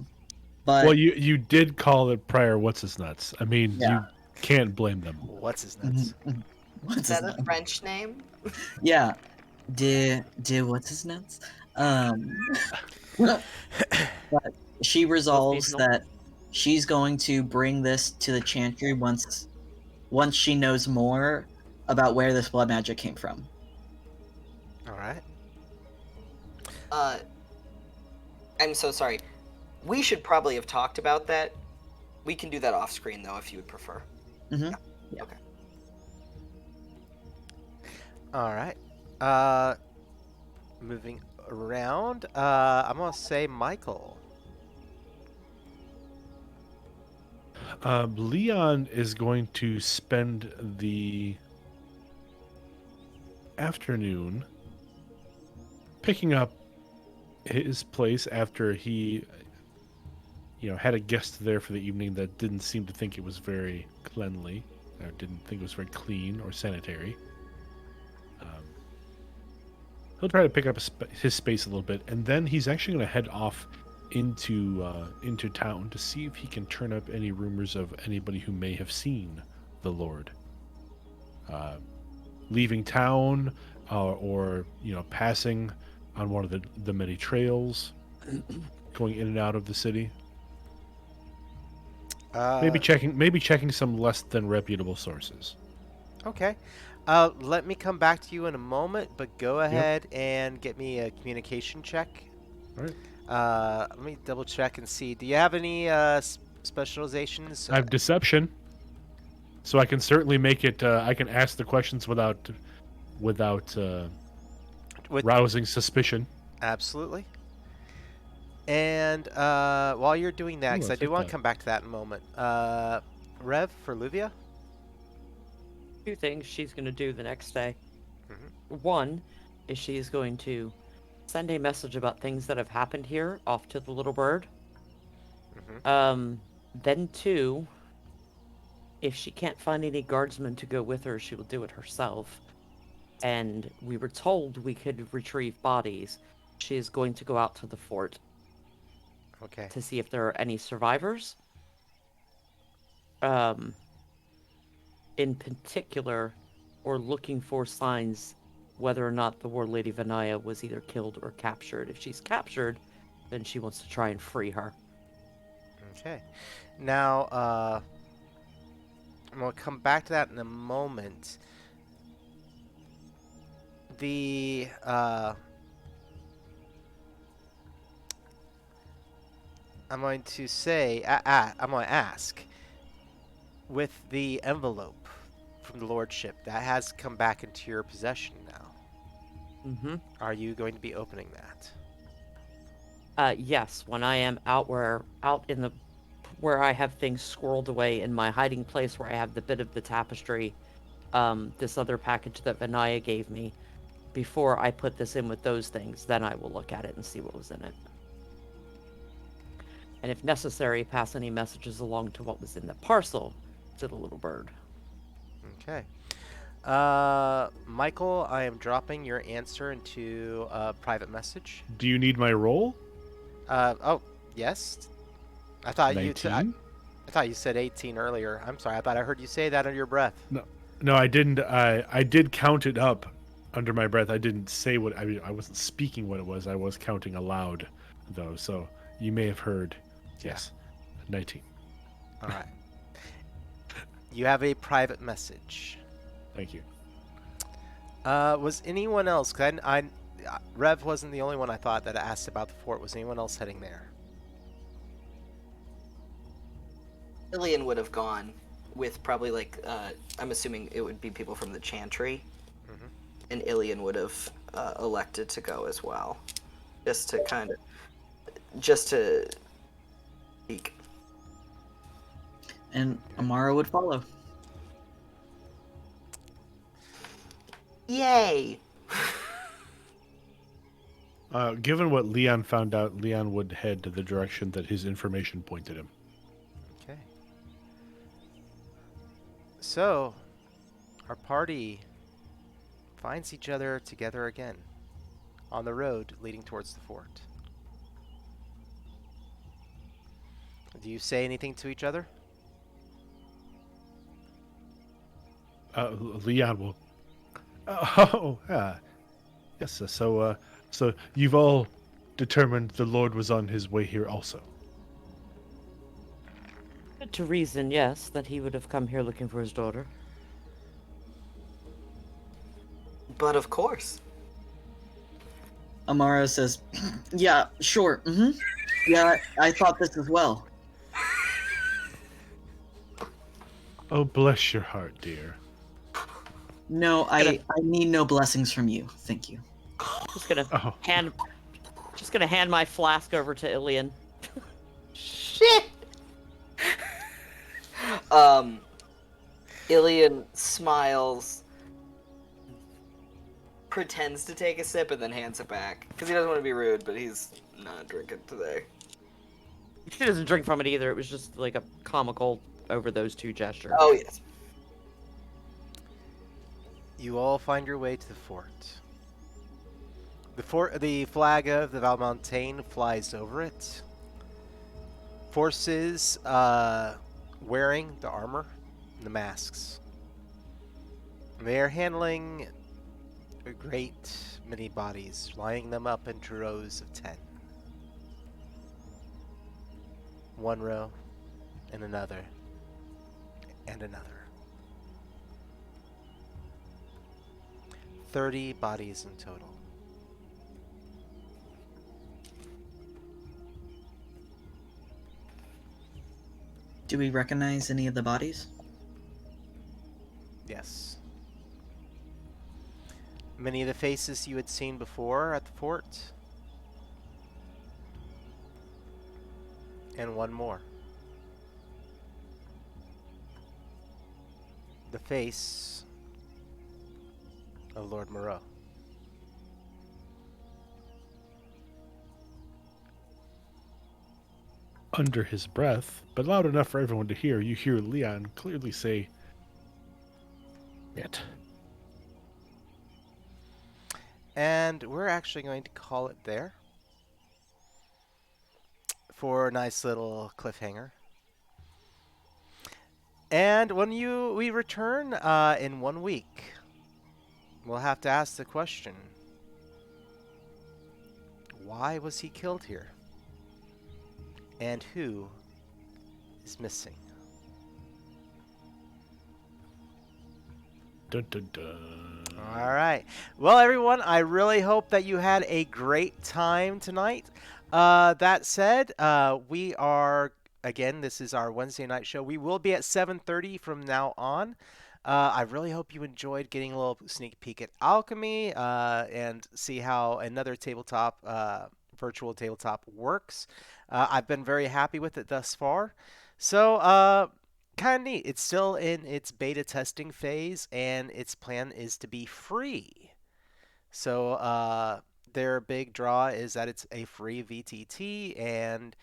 Well, you did call it prior. What's his nuts? I mean, Yeah. you can't blame them. What's his nuts? what's Is his that a nuts? French name? Yeah, de what's his nuts? But she resolves seasonal. that she's going to bring this to the chantry once she knows more about where this blood magic came from. All right. I'm so sorry. We should probably have talked about that. We can do that off screen though, if you would prefer. Mhm. Okay. All right. Moving around. I'm gonna say Michael. Leon is going to spend the afternoon picking up his place after he, had a guest there for the evening that didn't seem to think it was very cleanly, or didn't think it was very clean or sanitary. He'll try to pick up his space a little bit, and then he's actually going to head off into town to see if he can turn up any rumors of anybody who may have seen the Lord leaving town, or passing on one of the many trails going in and out of the city. Maybe checking some less than reputable sources. Okay. Let me come back to you in a moment, but go ahead and get me a communication check. All right. Let me double check and see. Do you have any specializations? I have deception, so I can certainly make it. I can ask the questions without With- rousing suspicion. Absolutely. And while you're doing that, Ooh, because I I do like want that. to come back to that in a moment. Rev for Luvia. Two things she's going to do the next day. Mhm. One is she's going to send a message about things that have happened here off to the little bird. Then two, if she can't find any guardsmen to go with her, she will do it herself. And we were told we could retrieve bodies. She is going to go out to the fort Okay. to see if there are any survivors. In particular, or looking for signs whether or not the War Lady Vanaya was either killed or captured. If she's captured, then she wants to try and free her. Okay. Now, I'm going to come back to that in a moment. I'm going to say, I'm going to ask, with the envelope from the Lordship, that has come back into your possession now. Mm-hmm. Are you going to be opening that? Yes, when I am out in the where I have things squirreled away in my hiding place where I have the bit of the tapestry, this other package that Vinaya gave me, before I put this in with those things, then I will look at it and see what was in it. And if necessary, pass any messages along to what was in the parcel to the little bird. Okay. Michael, I am dropping your answer into a private message. Do you need my roll? Oh, yes. I thought you. I 19? thought you said 18 earlier. I'm sorry. I thought I heard you say that under your breath. No, no, I didn't. I did count it up under my breath. I didn't say what. I mean, I wasn't speaking what it was. I was counting aloud, though. So you may have heard. Yes, 19. All right. You have a private message. Thank you. Was anyone else? Cause Rev wasn't the only one I thought that asked about the fort. Was anyone else heading there? Ilian would have gone with probably like I'm assuming it would be people from the Chantry, and Ilian would have elected to go as well, just to speak. And Amara would follow. Yay! Given what Leon found out, Leon would head to the direction that his information pointed him. Okay. So, our party finds each other together again on the road leading towards the fort. Do you say anything to each other? Leon will. Oh, yes. So you've all determined the Lord was on his way here also. To reason, yes, that he would have come here looking for his daughter. But of course. Amara says, "Yeah, sure. Yeah, I thought this as well." Oh, bless your heart, dear. No, I need no blessings from you. Thank you. Just gonna Oh. hand my flask over to Ilian. Shit! Ilian smiles, pretends to take a sip, and then hands it back. Because he doesn't want to be rude, but he's not drinking today. She doesn't drink from it either. It was just like a comical over those two gesture. Oh, yes. You all find your way to the fort. The flag of the Valmontaigne flies over it. Forces wearing the armor and the masks. They are handling a great many bodies, lining them up into rows of 10. One row, and another, and another. 30 bodies in total. Do we recognize any of the bodies? Yes. Many of the faces you had seen before at the fort. And one more. The face of Lord Moreau. Under his breath, but loud enough for everyone to hear, you hear Leon clearly say, "It." And we're actually going to call it there for a nice little cliffhanger. And when we return in 1 week, we'll have to ask the question, why was he killed here? And who is missing? Dun, dun, dun. All right. Well, everyone, I really hope that you had a great time tonight. That said, we are, again, this is our Wednesday night show. We will be at 7:30 from now on. I really hope you enjoyed getting a little sneak peek at Alchemy and see how another virtual tabletop works. I've been very happy with it thus far. So, kind of neat. It's still in its beta testing phase, and its plan is to be free. So, their big draw is that it's a free VTT, and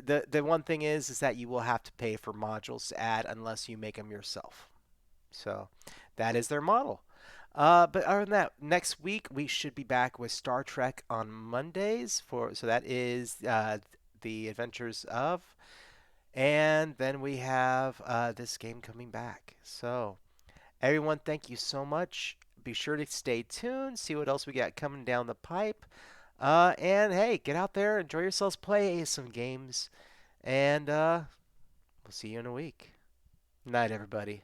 the one thing is that you will have to pay for modules to add unless you make them yourself. So that is their model. But other than that, next week we should be back with Star Trek on Mondays so that is the Adventures of, and then we have this game coming back. So everyone, thank you so much. Be sure to stay tuned, see what else we got coming down the pipe. And hey, get out there, enjoy yourselves, play some games, and we'll see you in a week. Night, everybody.